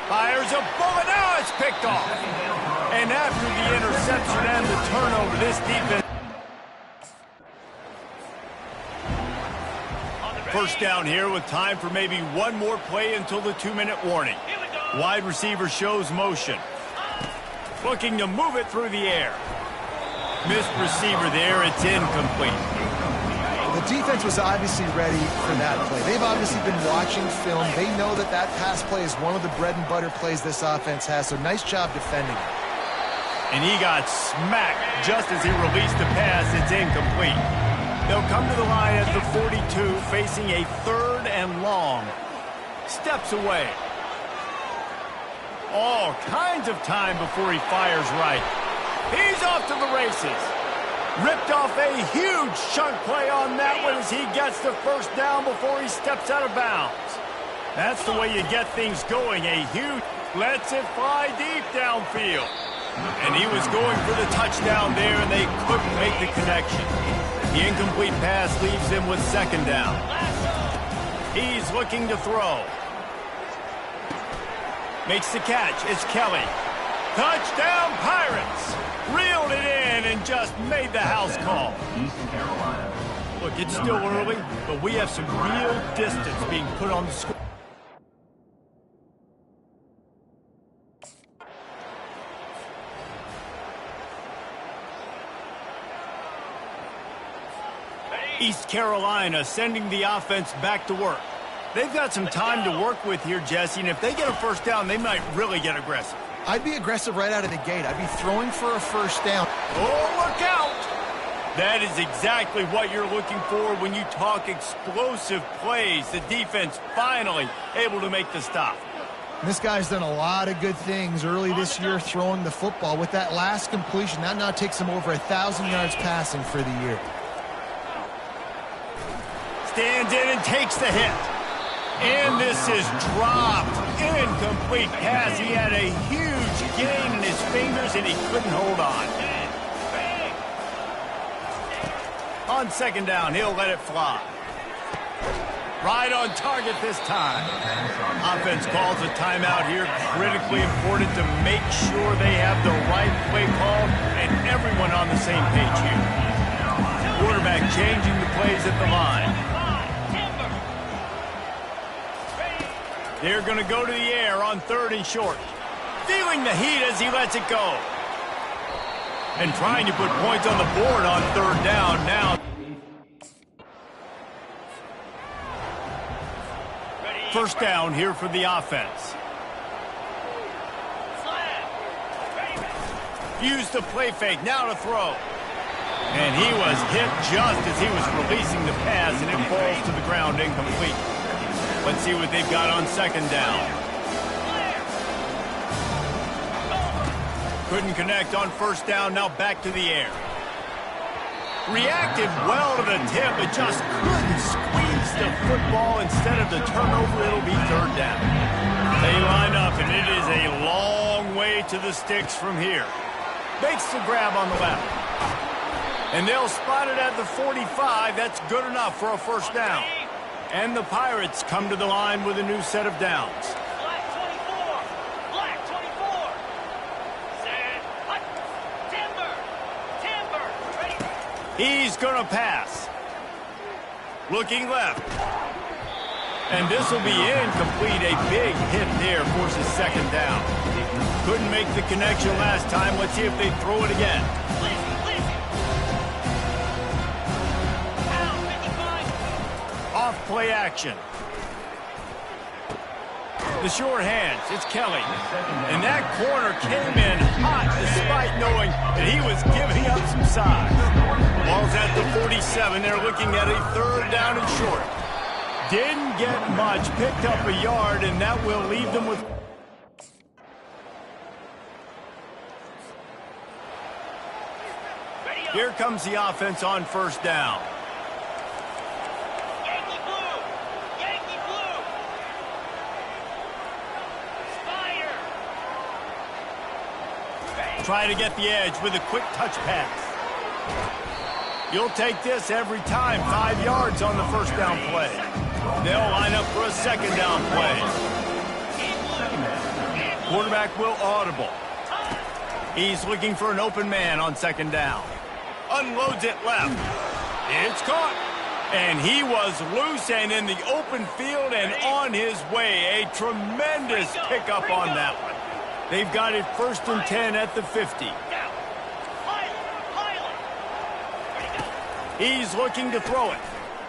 Fires a bullet. Now it's picked off. And after the interception and the turnover, this defense. First down here with time for maybe one more play until the 2-minute warning. Wide receiver shows motion. Looking to move it through the air. Missed receiver there. It's incomplete. The defense was obviously ready for that play. They've obviously been watching film. They know that that pass play is one of the bread and butter plays this offense has, so nice job defending it. And he got smacked just as he released the pass. It's incomplete. They'll come to the line at the 42, facing a 3rd and long. Steps away. All kinds of time before he fires right. He's off to the races. Ripped off a huge chunk play on that one as he gets the first down before he steps out of bounds. That's the way you get things going. A huge lets it fly deep downfield. And he was going for the touchdown there, and they couldn't make the connection. The incomplete pass leaves him with 2nd down. He's looking to throw. Makes the catch. It's Kelly. Touchdown, Pirates! Reeled it in and just made the house call. Look, it's still early, but we have some real distance being put on the score. East Carolina sending the offense back to work. They've got some time to work with here, Jesse, and if they get a first down, they might really get aggressive. I'd be aggressive right out of the gate. I'd be throwing for a first down. Oh, look out! That is exactly what you're looking for when you talk explosive plays. The defense finally able to make the stop. This guy's done a lot of good things early this year throwing the football. With that last completion, that now takes him over 1,000 yards passing for the year. Stands in and takes the hit. And this is dropped. Incomplete pass. He had a huge gain in his fingers and he couldn't hold on. On 2nd down, he'll let it fly. Right on target this time. Offense calls a timeout here. Critically important to make sure they have the right play call and everyone on the same page here. Quarterback changing the plays at the line. They're going to go to the air on 3rd and short. Feeling the heat as he lets it go. And trying to put points on the board on 3rd down now. First down here for the offense. Used the play fake, now to throw. And he was hit just as he was releasing the pass, and it falls to the ground incomplete. Let's see what they've got on 2nd down. Couldn't connect on 1st down, now back to the air. Reacted well to the tip, but just couldn't squeeze the football. Instead of the turnover, it'll be 3rd down. They line up, and it is a long way to the sticks from here. Makes the grab on the left. And they'll spot it at the 45. That's good enough for a first down. And the Pirates come to the line with a new set of downs. Black 24. Black 24. Set. Hut. Timber. Timber. Ready. He's going to pass. Looking left. And this will be incomplete. A big hit there forces 2nd down. Couldn't make the connection last time. Let's see if they throw it again. Off play action. The short hands, it's Kelly. And that corner came in hot despite knowing that he was giving up some size. Ball's at the 47. They're looking at a 3rd down and short. Didn't get much, picked up a yard, and that will leave them with... Here comes the offense on first down. Yankee blue! Yankee blue! Spider! Try to get the edge with a quick touch pass. You'll take this every time. 5 yards on the first down play. They'll line up for a second down play. Quarterback will audible. He's looking for an open man on second down. Unloads it left. It's caught. And he was loose and in the open field and on his way. A tremendous pickup on that one. They've got it 1st and 10 at the 50. He's looking to throw it.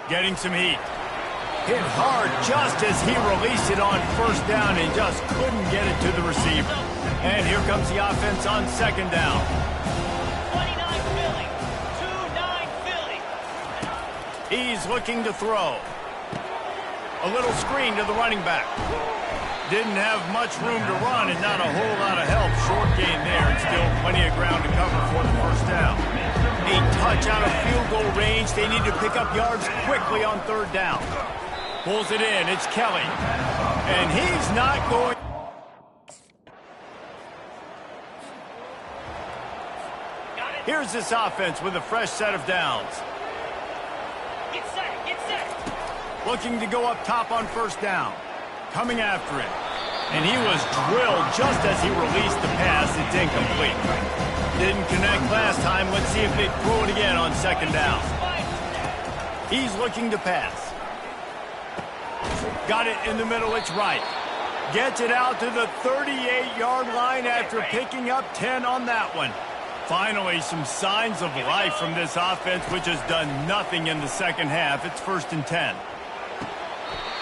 Getting some heat. Hit hard just as he released it on first down and just couldn't get it to the receiver. And here comes the offense on second down. 29 Philly. 2-9 Philly. He's looking to throw. A little screen to the running back. Didn't have much room to run and not a whole lot of help. Short gain there and still plenty of ground to cover for the first down. A touch out of field goal range. They need to pick up yards quickly on third down. Pulls it in. It's Kelly. And he's not going. Here's this offense with a fresh set of downs. Get set. Get set. Looking to go up top on first down. Coming after him. And he was drilled just as he released the pass. It's incomplete. Didn't connect last time. Let's see if they throw it again on second down. He's looking to pass. Got it in the middle. It's right. Gets it out to the 38-yard line after picking up 10 on that one. Finally, some signs of life from this offense, which has done nothing in the second half. It's 1st and 10.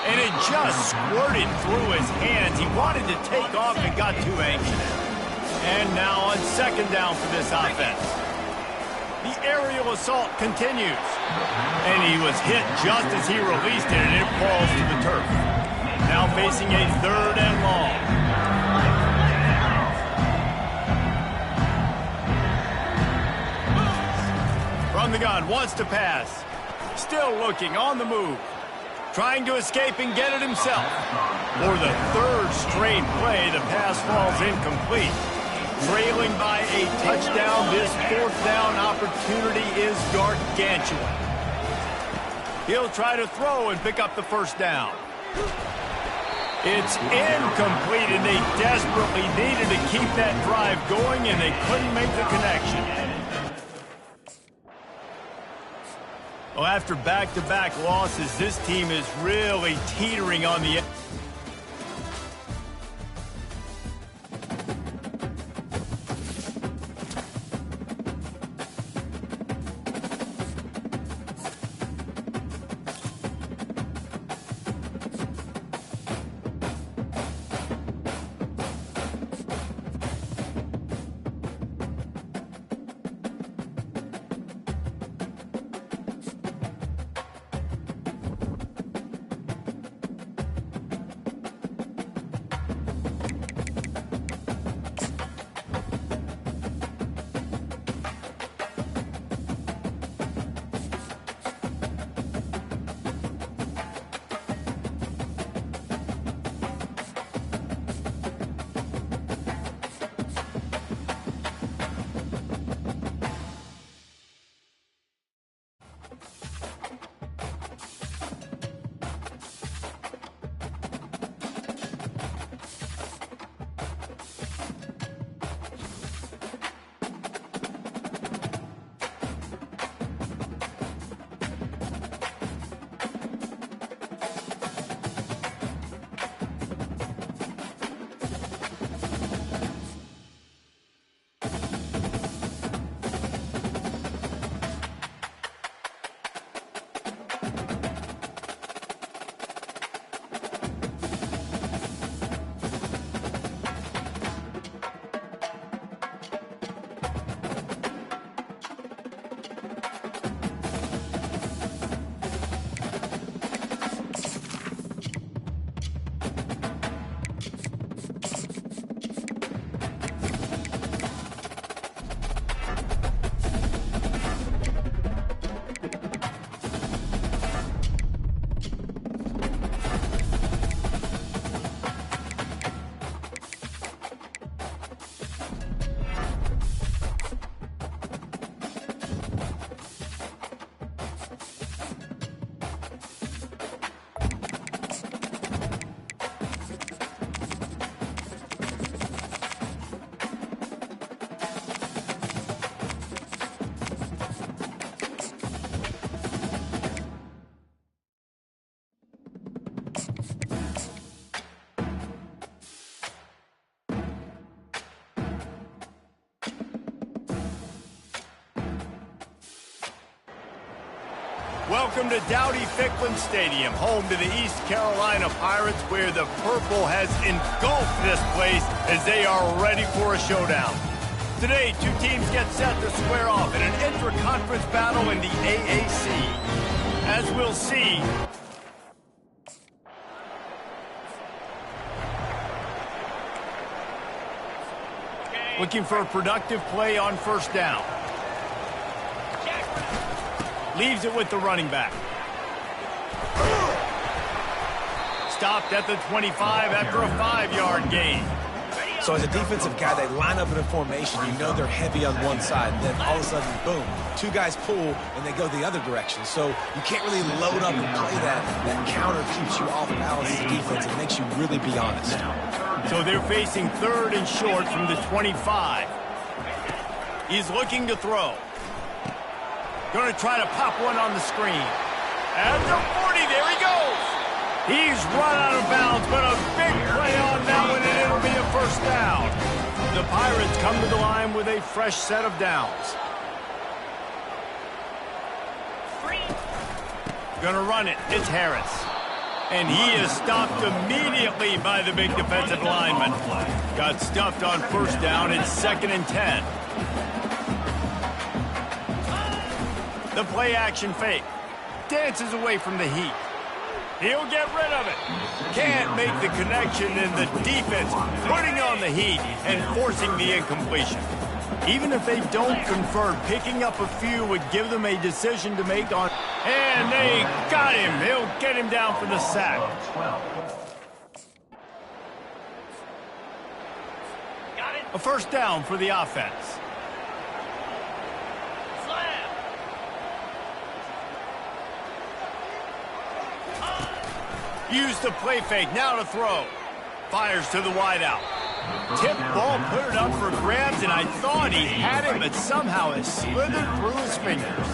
And it just squirted through his hands. He wanted to take off and got too anxious. And now on second down for this offense. The aerial assault continues. And he was hit just as he released it, and it falls to the turf. Now facing a 3rd and long. From the gun, wants to pass. Still looking, on the move. Trying to escape and get it himself. For the 3rd straight play, the pass falls incomplete. Trailing by a touchdown, this 4th down opportunity is gargantuan. He'll try to throw and pick up the first down. It's incomplete, and they desperately needed to keep that drive going, and they couldn't make the connection. Well, after back-to-back losses, this team is really teetering on the edge. Welcome to Dowdy-Ficklen Stadium, home to the East Carolina Pirates, where the purple has engulfed this place as they are ready for a showdown. Today, two teams get set to square off in an intra-conference battle in the AAC. As we'll see, looking for a productive play on first down. Leaves it with the running back. Stopped at the 25 after a 5-yard gain. So as a defensive guy, they line up in a formation. You know they're heavy on one side, and then all of a sudden, boom, two guys pull, and they go the other direction. So you can't really load up and play that. That counter keeps you off balance as a defense. It makes you really be honest. So they're facing third and short from the 25. He's looking to throw. Going to try to pop one on the screen. At the 40, there he goes. He's run out of bounds, but a big play on that one, and it'll be a first down. The Pirates come to the line with a fresh set of downs. Going to run it. It's Harris. And he is stopped immediately by the big defensive lineman. Got stuffed on first down. It's 2nd and 10. The play action fake. Dances away from the heat. He'll get rid of it. Can't make the connection, and the defense putting on the heat and forcing the incompletion. Even if they don't convert, picking up a few would give them a decision to make on. And they got him. He'll get him down for the sack. A first down for the offense. Use the play fake, now to throw. Fires to the wideout. Tip ball, put it up for grabs, and I thought he had it, but somehow it slithered through his fingers.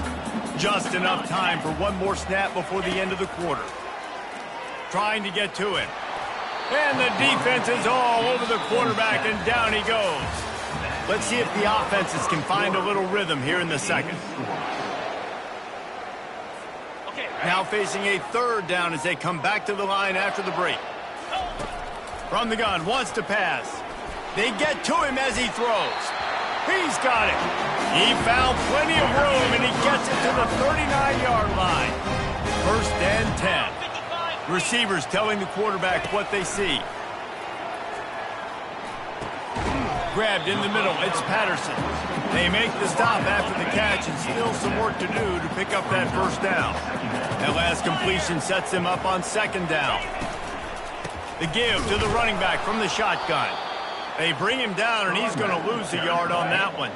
Just enough time for one more snap before the end of the quarter. Trying to get to it. And the defense is all over the quarterback, and down he goes. Let's see if the offenses can find a little rhythm here in the second. Now facing a third down as they come back to the line after the break. From the gun, wants to pass. They get to him as he throws. He's got it. He found plenty of room, and he gets it to the 39-yard line. 1st and 10. Receivers telling the quarterback what they see. Grabbed in the middle, it's Patterson. They make the stop after the catch, and still some work to do to pick up that first down. That last completion sets them up on 2nd down. The give to the running back from the shotgun. They bring him down, and he's going to lose a yard on that one.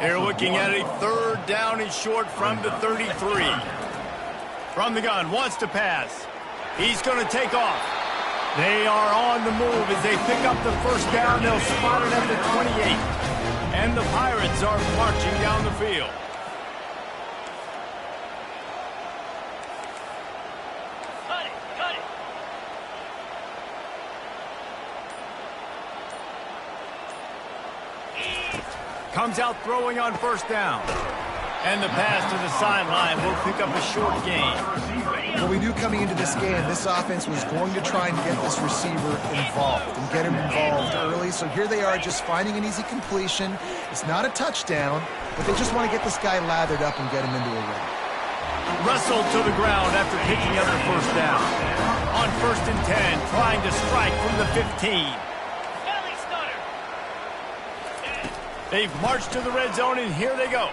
They're looking at a 3rd down and short from the 33. From the gun, wants to pass. He's going to take off. They are on the move as they pick up the first down. They'll spot it at the 28. And the Pirates are marching down the field. Cut it, cut it. Comes out throwing on first down. And the pass to the sideline will pick up a short gain. Well, we knew coming into this game, this offense was going to try and get this receiver involved and get him involved early. So here they are just finding an easy completion. It's not a touchdown, but they just want to get this guy lathered up and get him into a run. Wrestled to the ground after picking up the first down. On 1st and 10, trying to strike from the 15. Belly stunner. They've marched to the red zone, and here they go.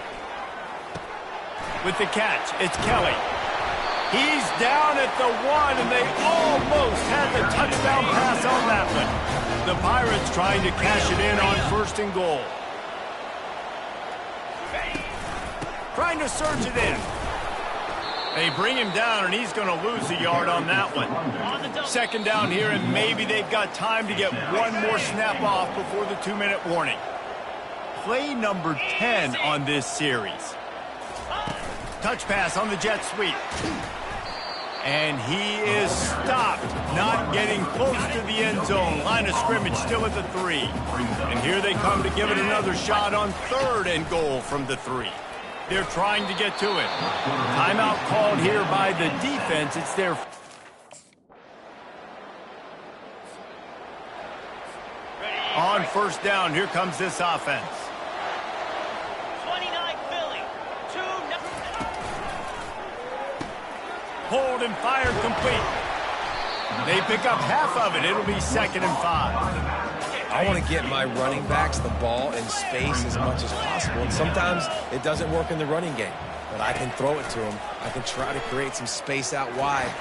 With the catch, it's Kelly. He's down at the 1, and they almost had the touchdown pass on that one. The Pirates trying to cash it in on 1st and goal. Trying to surge it in. They bring him down, and he's going to lose a yard on that one. 2nd down here, and maybe they've got time to get one more snap off before the 2-minute warning. Play number 10 on this series. Touch pass on the jet sweep. And he is stopped, not getting close to the end zone. Line of scrimmage still at the 3. And here they come to give it another shot on 3rd and goal from the 3. They're trying to get to it. Timeout called here by the defense. It's their... On first down, here comes this offense. 29 Philly. 2 Pulled and fired complete. They pick up half of it. It'll be 2nd and 5. I want to get my running backs the ball in space as much as possible. And sometimes it doesn't work in the running game. But I can throw it to them. I can try to create some space out wide.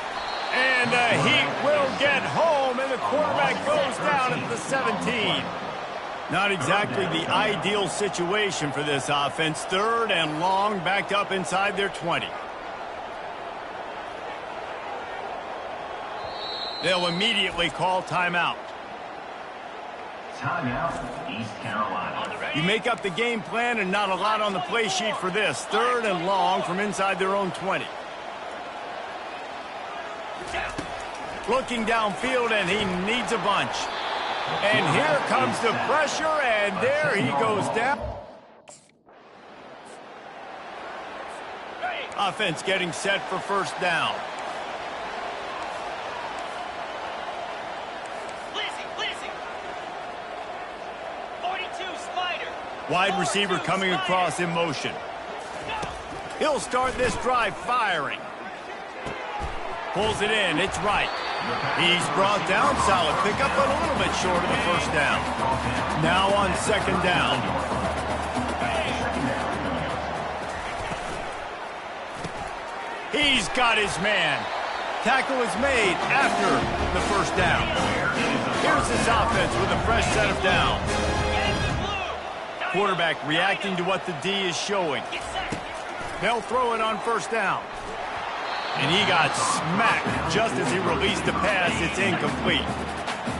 And the Heat will get home, and the quarterback goes down at the 17. Not exactly the ideal situation for this offense. 3rd and long, backed up inside their 20. They'll immediately call timeout. Timeout, East Carolina. You make up the game plan and not a lot on the play sheet for this. 3rd and long from inside their own 20. Looking downfield, and he needs a bunch. And here comes the pressure, and there he goes down. Offense getting set for first down. Wide receiver coming across in motion. He'll start this drive firing. Pulls it in. It's right. He's brought down. Solid pickup, but a little bit short of the first down. Now on 2nd down. He's got his man. Tackle is made after the first down. Here's this offense with a fresh set of downs. Quarterback reacting to what the D is showing. They'll throw it on first down. And he got smacked just as he released the pass. It's incomplete.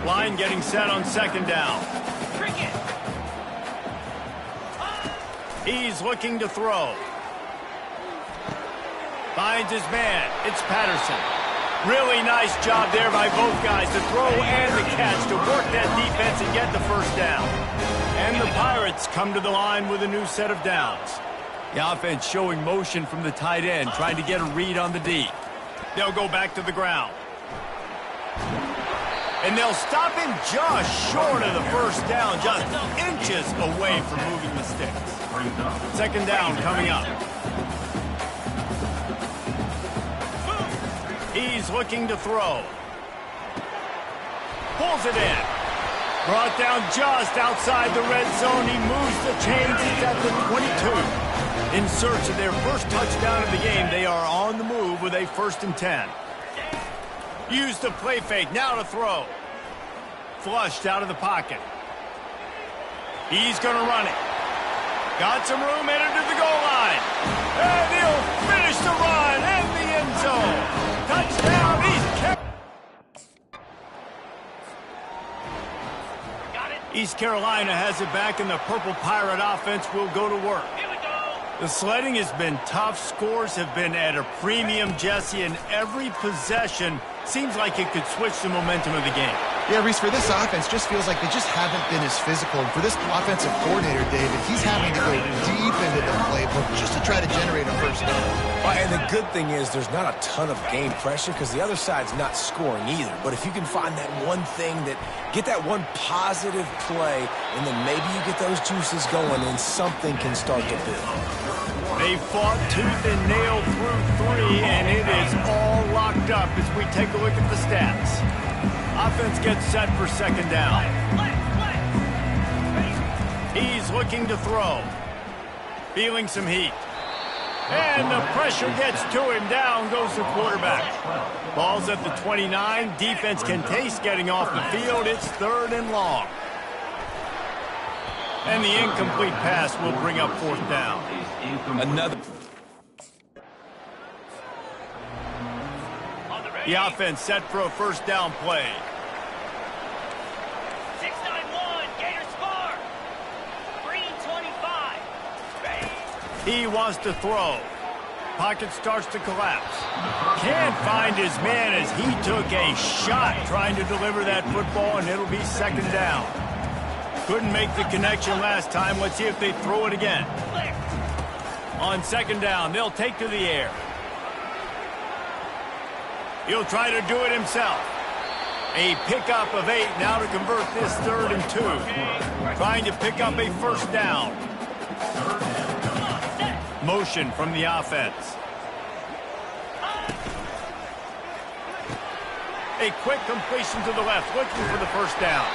Line getting set on 2nd down. He's looking to throw. Finds his man. It's Patterson. Really nice job there by both guys, the throw and the catch, to work that defense and get the first down. And the Pirates come to the line with a new set of downs. The offense showing motion from the tight end, trying to get a read on the D. They'll go back to the ground. And they'll stop him just short of the first down, just inches away from moving the sticks. 2nd down coming up. He's looking to throw. Pulls it in. Brought down just outside the red zone. He moves the chains. It's at the 22. In search of their first touchdown of the game, they are on the move with a 1st and 10. Use the play fake. Now to throw. Flushed out of the pocket. He's going to run it. Got some room, headed to the goal line. And he'll finish the run in the end zone. Touchdown, East Carolina has it back, and the Purple Pirate offense will go to work. The sledding has been tough. Scores have been at a premium, Jesse, and every possession seems like it could switch the momentum of the game. Yeah, Reese, for this offense, just feels like they just haven't been as physical. And for this offensive coordinator, David, he's having to go deep into the playbook just to try to generate a first down. And the good thing is there's not a ton of game pressure because the other side's not scoring either. But if you can find that one thing, get that one positive play, and then maybe you get those juices going and something can start to build. They fought tooth and nail through 3, and it is all locked up as we take a look at the stats. Offense gets set for 2nd down. He's looking to throw. Feeling some heat. And the pressure gets to him. Down goes the quarterback. Ball's at the 29. Defense can taste getting off the field. It's 3rd and long. And the incomplete pass will bring up 4th down. Another. The offense set for a first down play. 6-9-1, Gators score. Green 25. He wants to throw. Pocket starts to collapse. Can't find his man as he took a shot trying to deliver that football, and it'll be 2nd down. Couldn't make the connection last time. Let's see if they throw it again. On second down, they'll take to the air. He'll try to do it himself. A pickup of 8 now to convert this 3rd and 2. Trying to pick up a first down. Motion from the offense. A quick completion to the left, looking for the first down.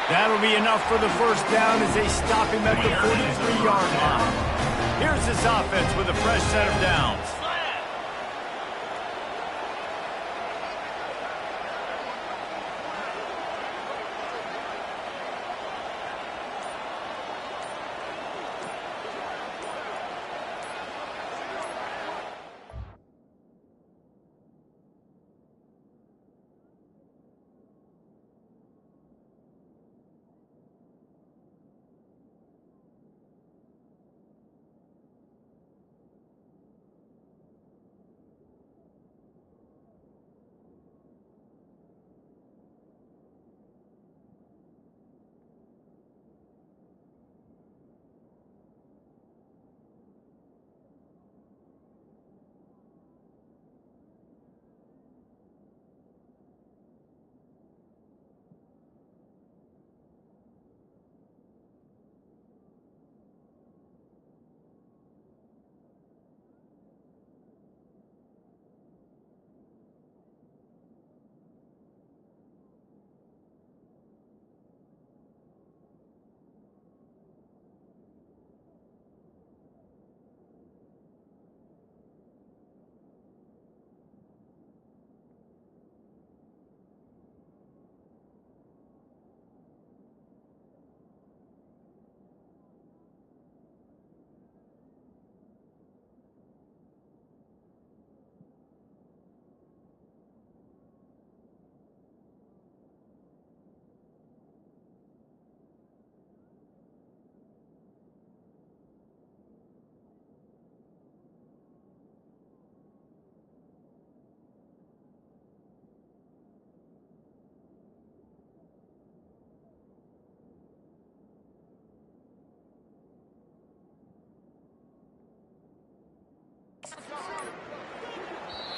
That'll be enough for the first down as they stop him at the 43-yard line. Here's this offense with a fresh set of downs.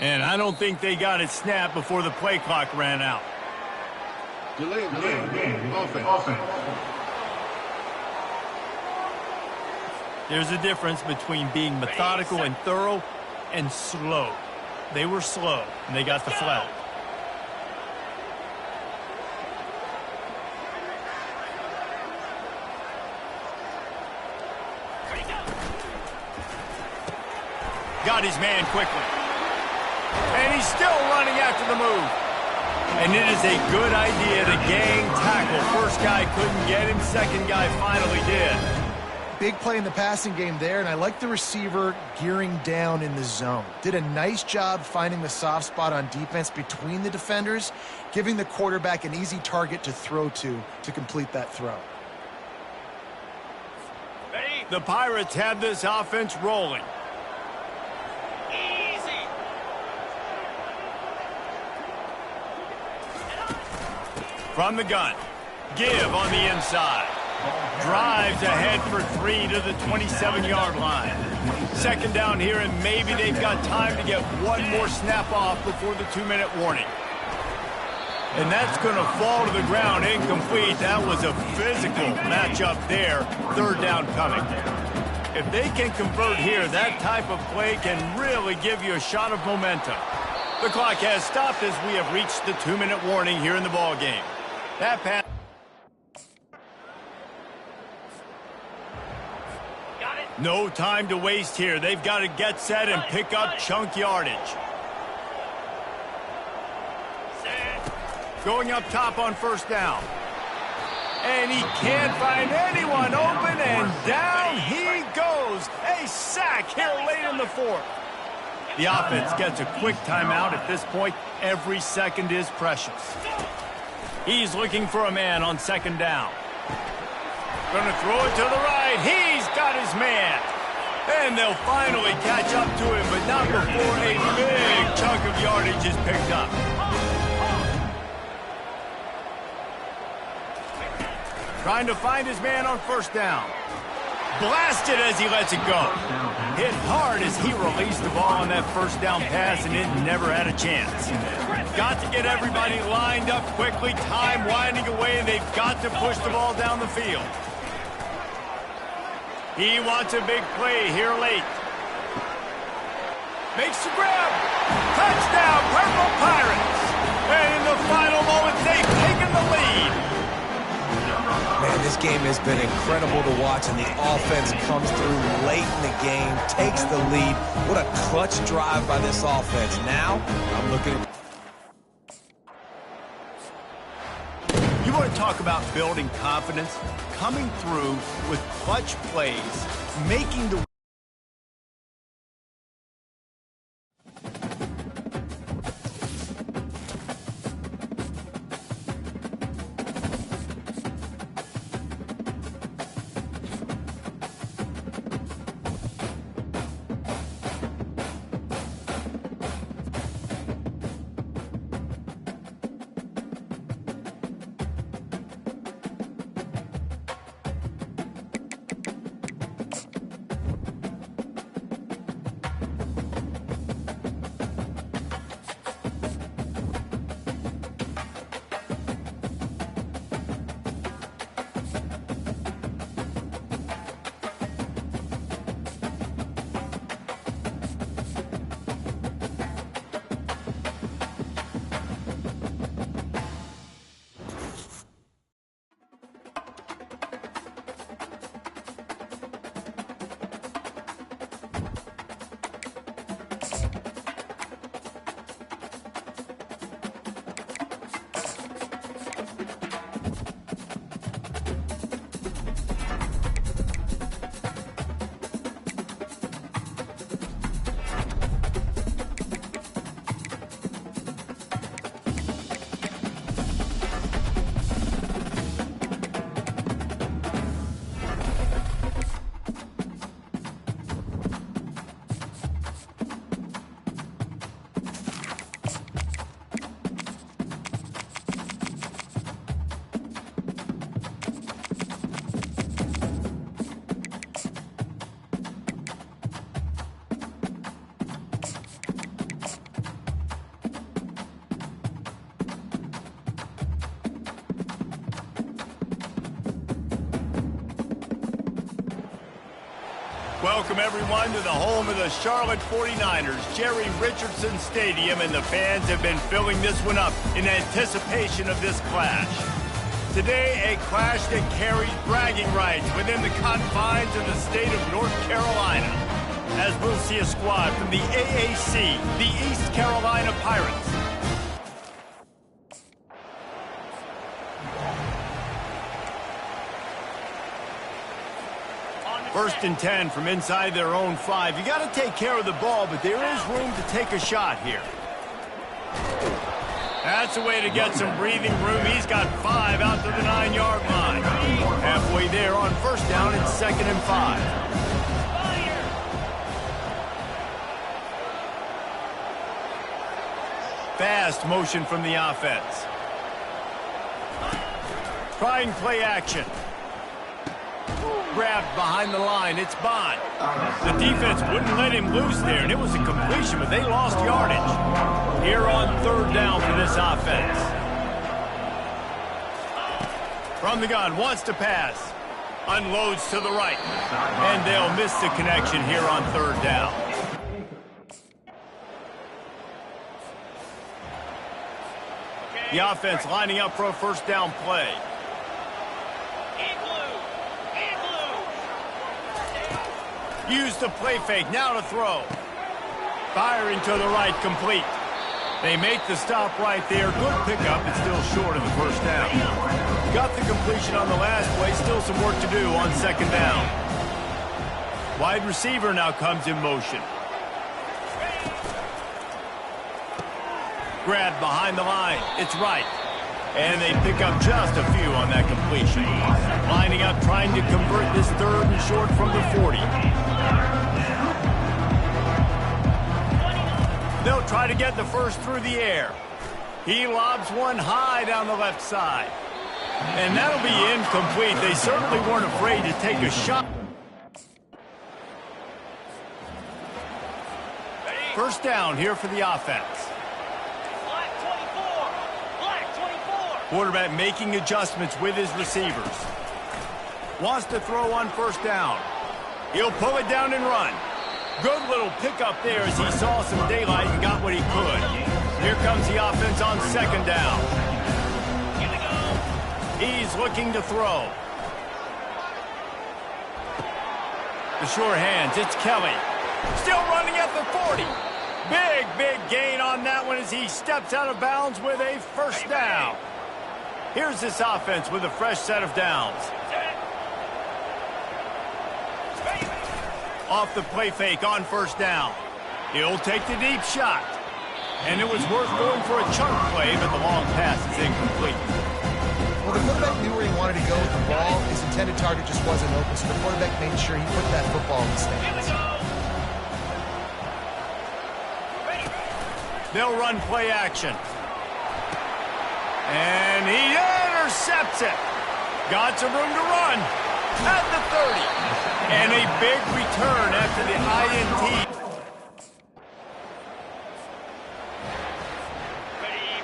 And I don't think they got it snapped before the play clock ran out. Delay game. Offense. There's a difference between being methodical and thorough and slow. They were slow, and they got the flag. Got his man quickly. And he's still running after the move. And it is a good idea to gang tackle. First guy couldn't get him. Second guy finally did. Big play in the passing game there, and I like the receiver gearing down in the zone. Did a nice job finding the soft spot on defense between the defenders, giving the quarterback an easy target to throw to complete that throw. The Pirates have this offense rolling. From the gun, give on the inside. Drives ahead for 3 to the 27-yard line. Second down here, and maybe they've got time to get one more snap off before the 2-minute warning. And that's going to fall to the ground incomplete. That was a physical matchup there. Third down coming. If they can convert here, that type of play can really give you a shot of momentum. The clock has stopped as we have reached the 2-minute warning here in the ball game. That pass. Got it. No time to waste here. They've got to get set and pick up chunk yardage. Going up top on first down. And he can't find anyone open, and down he goes. A sack here late in the fourth. The offense gets a quick timeout at this point. Every second is precious. He's looking for a man on second down. Going to throw it to the right. He's got his man. And they'll finally catch up to him, but not before a big chunk of yardage is picked up. Trying to find his man on first down. Blasted as he lets it go. Hit hard as he released the ball on that first down pass, and it never had a chance. Got to get everybody lined up quickly, time winding away, and they've got to push the ball down the field. He wants a big play here late. Makes the grab. Touchdown, Purple Pirates. And in the final moments, they've taken the lead. Man, this game has been incredible to watch, and the offense comes through late in the game, takes the lead. What a clutch drive by this offense. Now, I'm looking at... You want to talk about building confidence? Coming through with clutch plays, making the... Welcome, everyone, to the home of the Charlotte 49ers, Jerry Richardson Stadium, and the fans have been filling this one up in anticipation of this clash. Today, a clash that carries bragging rights within the confines of the state of North Carolina, as we'll see a squad from the AAC, the East Carolina Pirates. First and 10 from inside their own 5. You got to take care of the ball, but there is room to take a shot here. That's a way to get some breathing room. He's got 5 out to the 9-yard line. Halfway there on first down, it's 2nd and 5. Fast motion from the offense. Trying play action. Grabbed behind the line. It's Bond. The defense wouldn't let him loose there, and it was a completion, but they lost yardage. Here on 3rd down for this offense. From the gun, wants to pass. Unloads to the right. And they'll miss the connection here on 3rd down. The offense lining up for a first down play. Use the play fake, now to throw. Firing to the right, complete. They make the stop right there. Good pickup, but still short of the first down. Got the completion on the last play, still some work to do on 2nd down. Wide receiver now comes in motion. Grab behind the line, it's right. And they pick up just a few on that completion. Lining up, trying to convert this 3rd and short from the 40. They'll try to get the first through the air. He lobs one high down the left side. And that'll be incomplete. They certainly weren't afraid to take a shot. First down here for the offense. Black 24. Black 24. Quarterback making adjustments with his receivers. Wants to throw on first down. He'll pull it down and run. Good little pickup there as he saw some daylight and got what he could. Here comes the offense on second down. Here we go. He's looking to throw. The sure hands, it's Kelly. Still running at the 40. Big gain on that one as he steps out of bounds with a first down. Here's this offense with a fresh set of downs. Off the play fake on first down. He'll take the deep shot. And it was worth going for a chunk play, but the long pass is incomplete. Well, the quarterback knew where he wanted to go with the ball. His intended target just wasn't open, so the quarterback made sure he put that football in the stands. They'll run play action. And he intercepts it. Got some room to run at the 30. And a big return after the INT.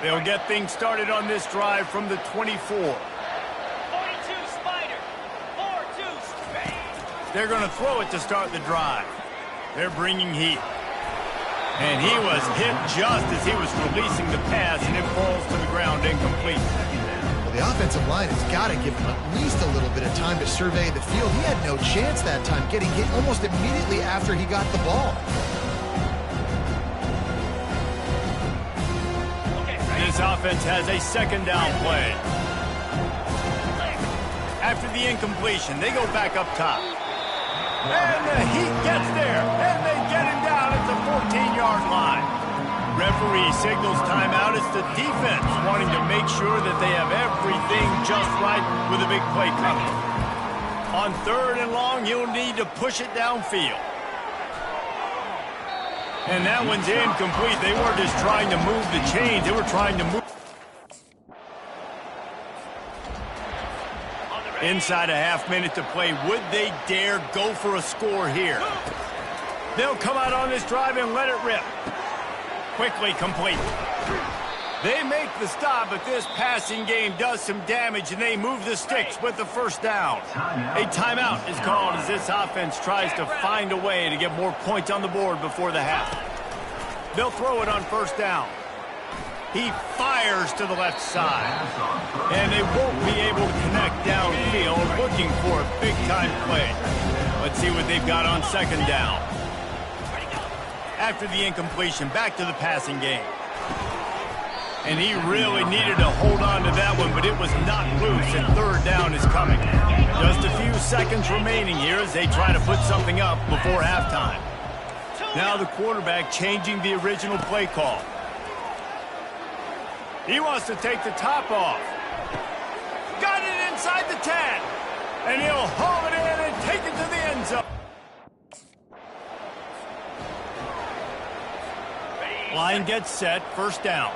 They'll get things started on this drive from the 24. 42 Spider. 4-2 Spider. They're going to throw it to start the drive. They're bringing heat. And he was hit just as he was releasing the pass, and it falls to the ground incomplete. Well, the offensive line has got to give him at least a little bit of time to survey the field. He had no chance that time, getting hit almost immediately after he got the ball. This offense has a second down play. After the incompletion, they go back up top. And the heat gets there, and they get him down at the 14-yard line. Referee signals timeout. It's the defense wanting to make sure that they have everything just right with a big play coming. On third and long, he'll need to push it downfield. And that one's incomplete. They weren't just trying to move the chains. They were trying to move. Inside a half minute to play. Would they dare go for a score here? They'll come out on this drive and let it rip. Quickly complete. They make the stop, but this passing game does some damage, and they move the sticks with the first down. A timeout is called as this offense tries to find a way to get more points on the board before the half. They'll throw it on first down. He fires to the left side. And they won't be able to connect downfield, looking for a big-time play. Let's see what they've got on second down. After the incompletion, back to the passing game. And he really needed to hold on to that one, but it was not loose, and third down is coming. Just a few seconds remaining here as they try to put something up before halftime. Now the quarterback changing the original play call. He wants to take the top off. Got it inside the 10. And he'll haul it in and take it to the end zone. Line gets set, first down.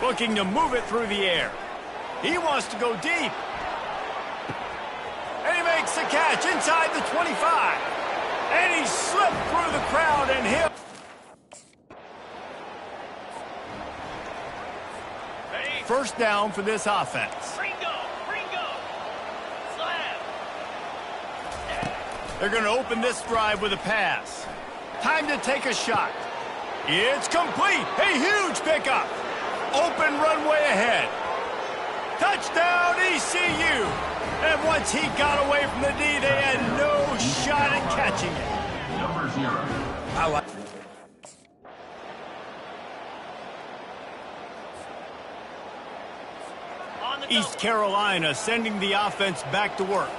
Looking to move it through the air. He wants to go deep. And he makes the catch inside the 25. And he slipped through the crowd and hit. First down for this offense. Ringo. Slam. They're going to open this drive with a pass. Time to take a shot. It's complete. A huge pickup. Open runway ahead. Touchdown ECU. And once he got away from the D, they had no shot at catching it. Number 0. I like East Carolina sending the offense back to work.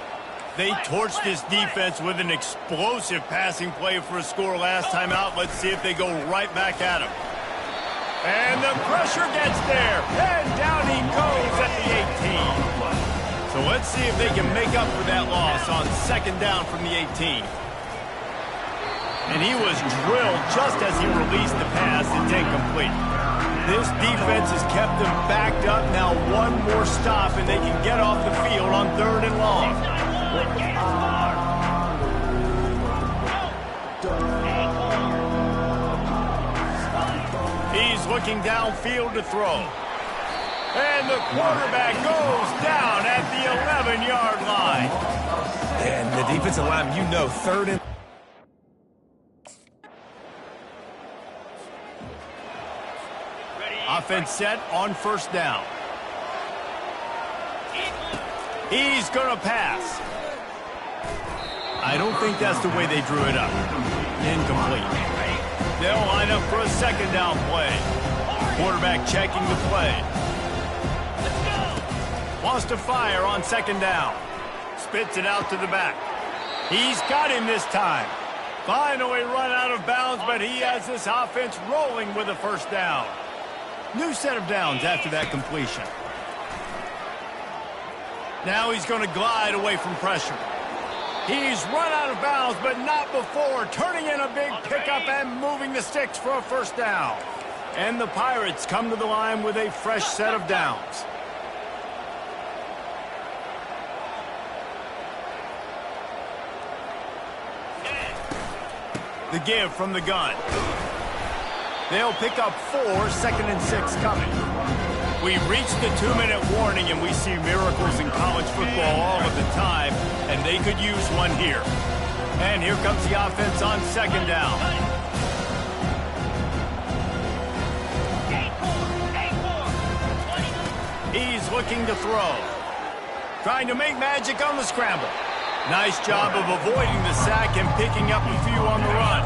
They torched this defense with an explosive passing play for a score last time out. Let's see if they go right back at him. And the pressure gets there. And down he goes at the 18. So let's see if they can make up for that loss on second down from the 18. And he was drilled just as he released the pass. It's incomplete. This defense has kept them backed up. Now one more stop and they can get off the field on third and long. looking downfield to throw. And the quarterback goes down at the 11-yard line. And the defensive line, you know, third and... Offense set on first down. He's going to pass. I don't think that's the way they drew it up. Incomplete. They'll line up for a second down play. Quarterback checking the play. Wants to fire on second down. Spits it out to the back. He's got him this time. Finally run out of bounds, but he has this offense rolling with a first down. New set of downs after that completion. Now he's going to glide away from pressure. He's run out of bounds, but not before turning in a big pickup and moving the sticks for a first down. And the Pirates come to the line with a fresh set of downs. The give from the gun. They'll pick up 4, second and 6 coming. We've reached the 2-minute warning, and we see miracles in college football all of the time, and they could use one here. And here comes the offense on second down. He's looking to throw. Trying to make magic on the scramble. Nice job of avoiding the sack and picking up a few on the run.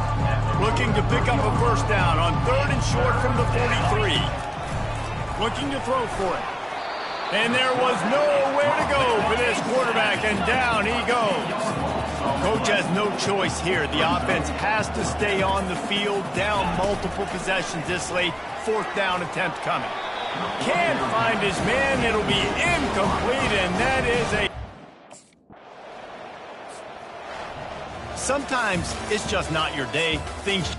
Looking to pick up a first down on third and short from the 43. Looking to throw for it. And there was nowhere to go for this quarterback, and down he goes. Coach has no choice here. The offense has to stay on the field, down multiple possessions this late. Fourth down attempt coming. Can't find his man. It'll be incomplete, and that is a... Sometimes it's just not your day. Things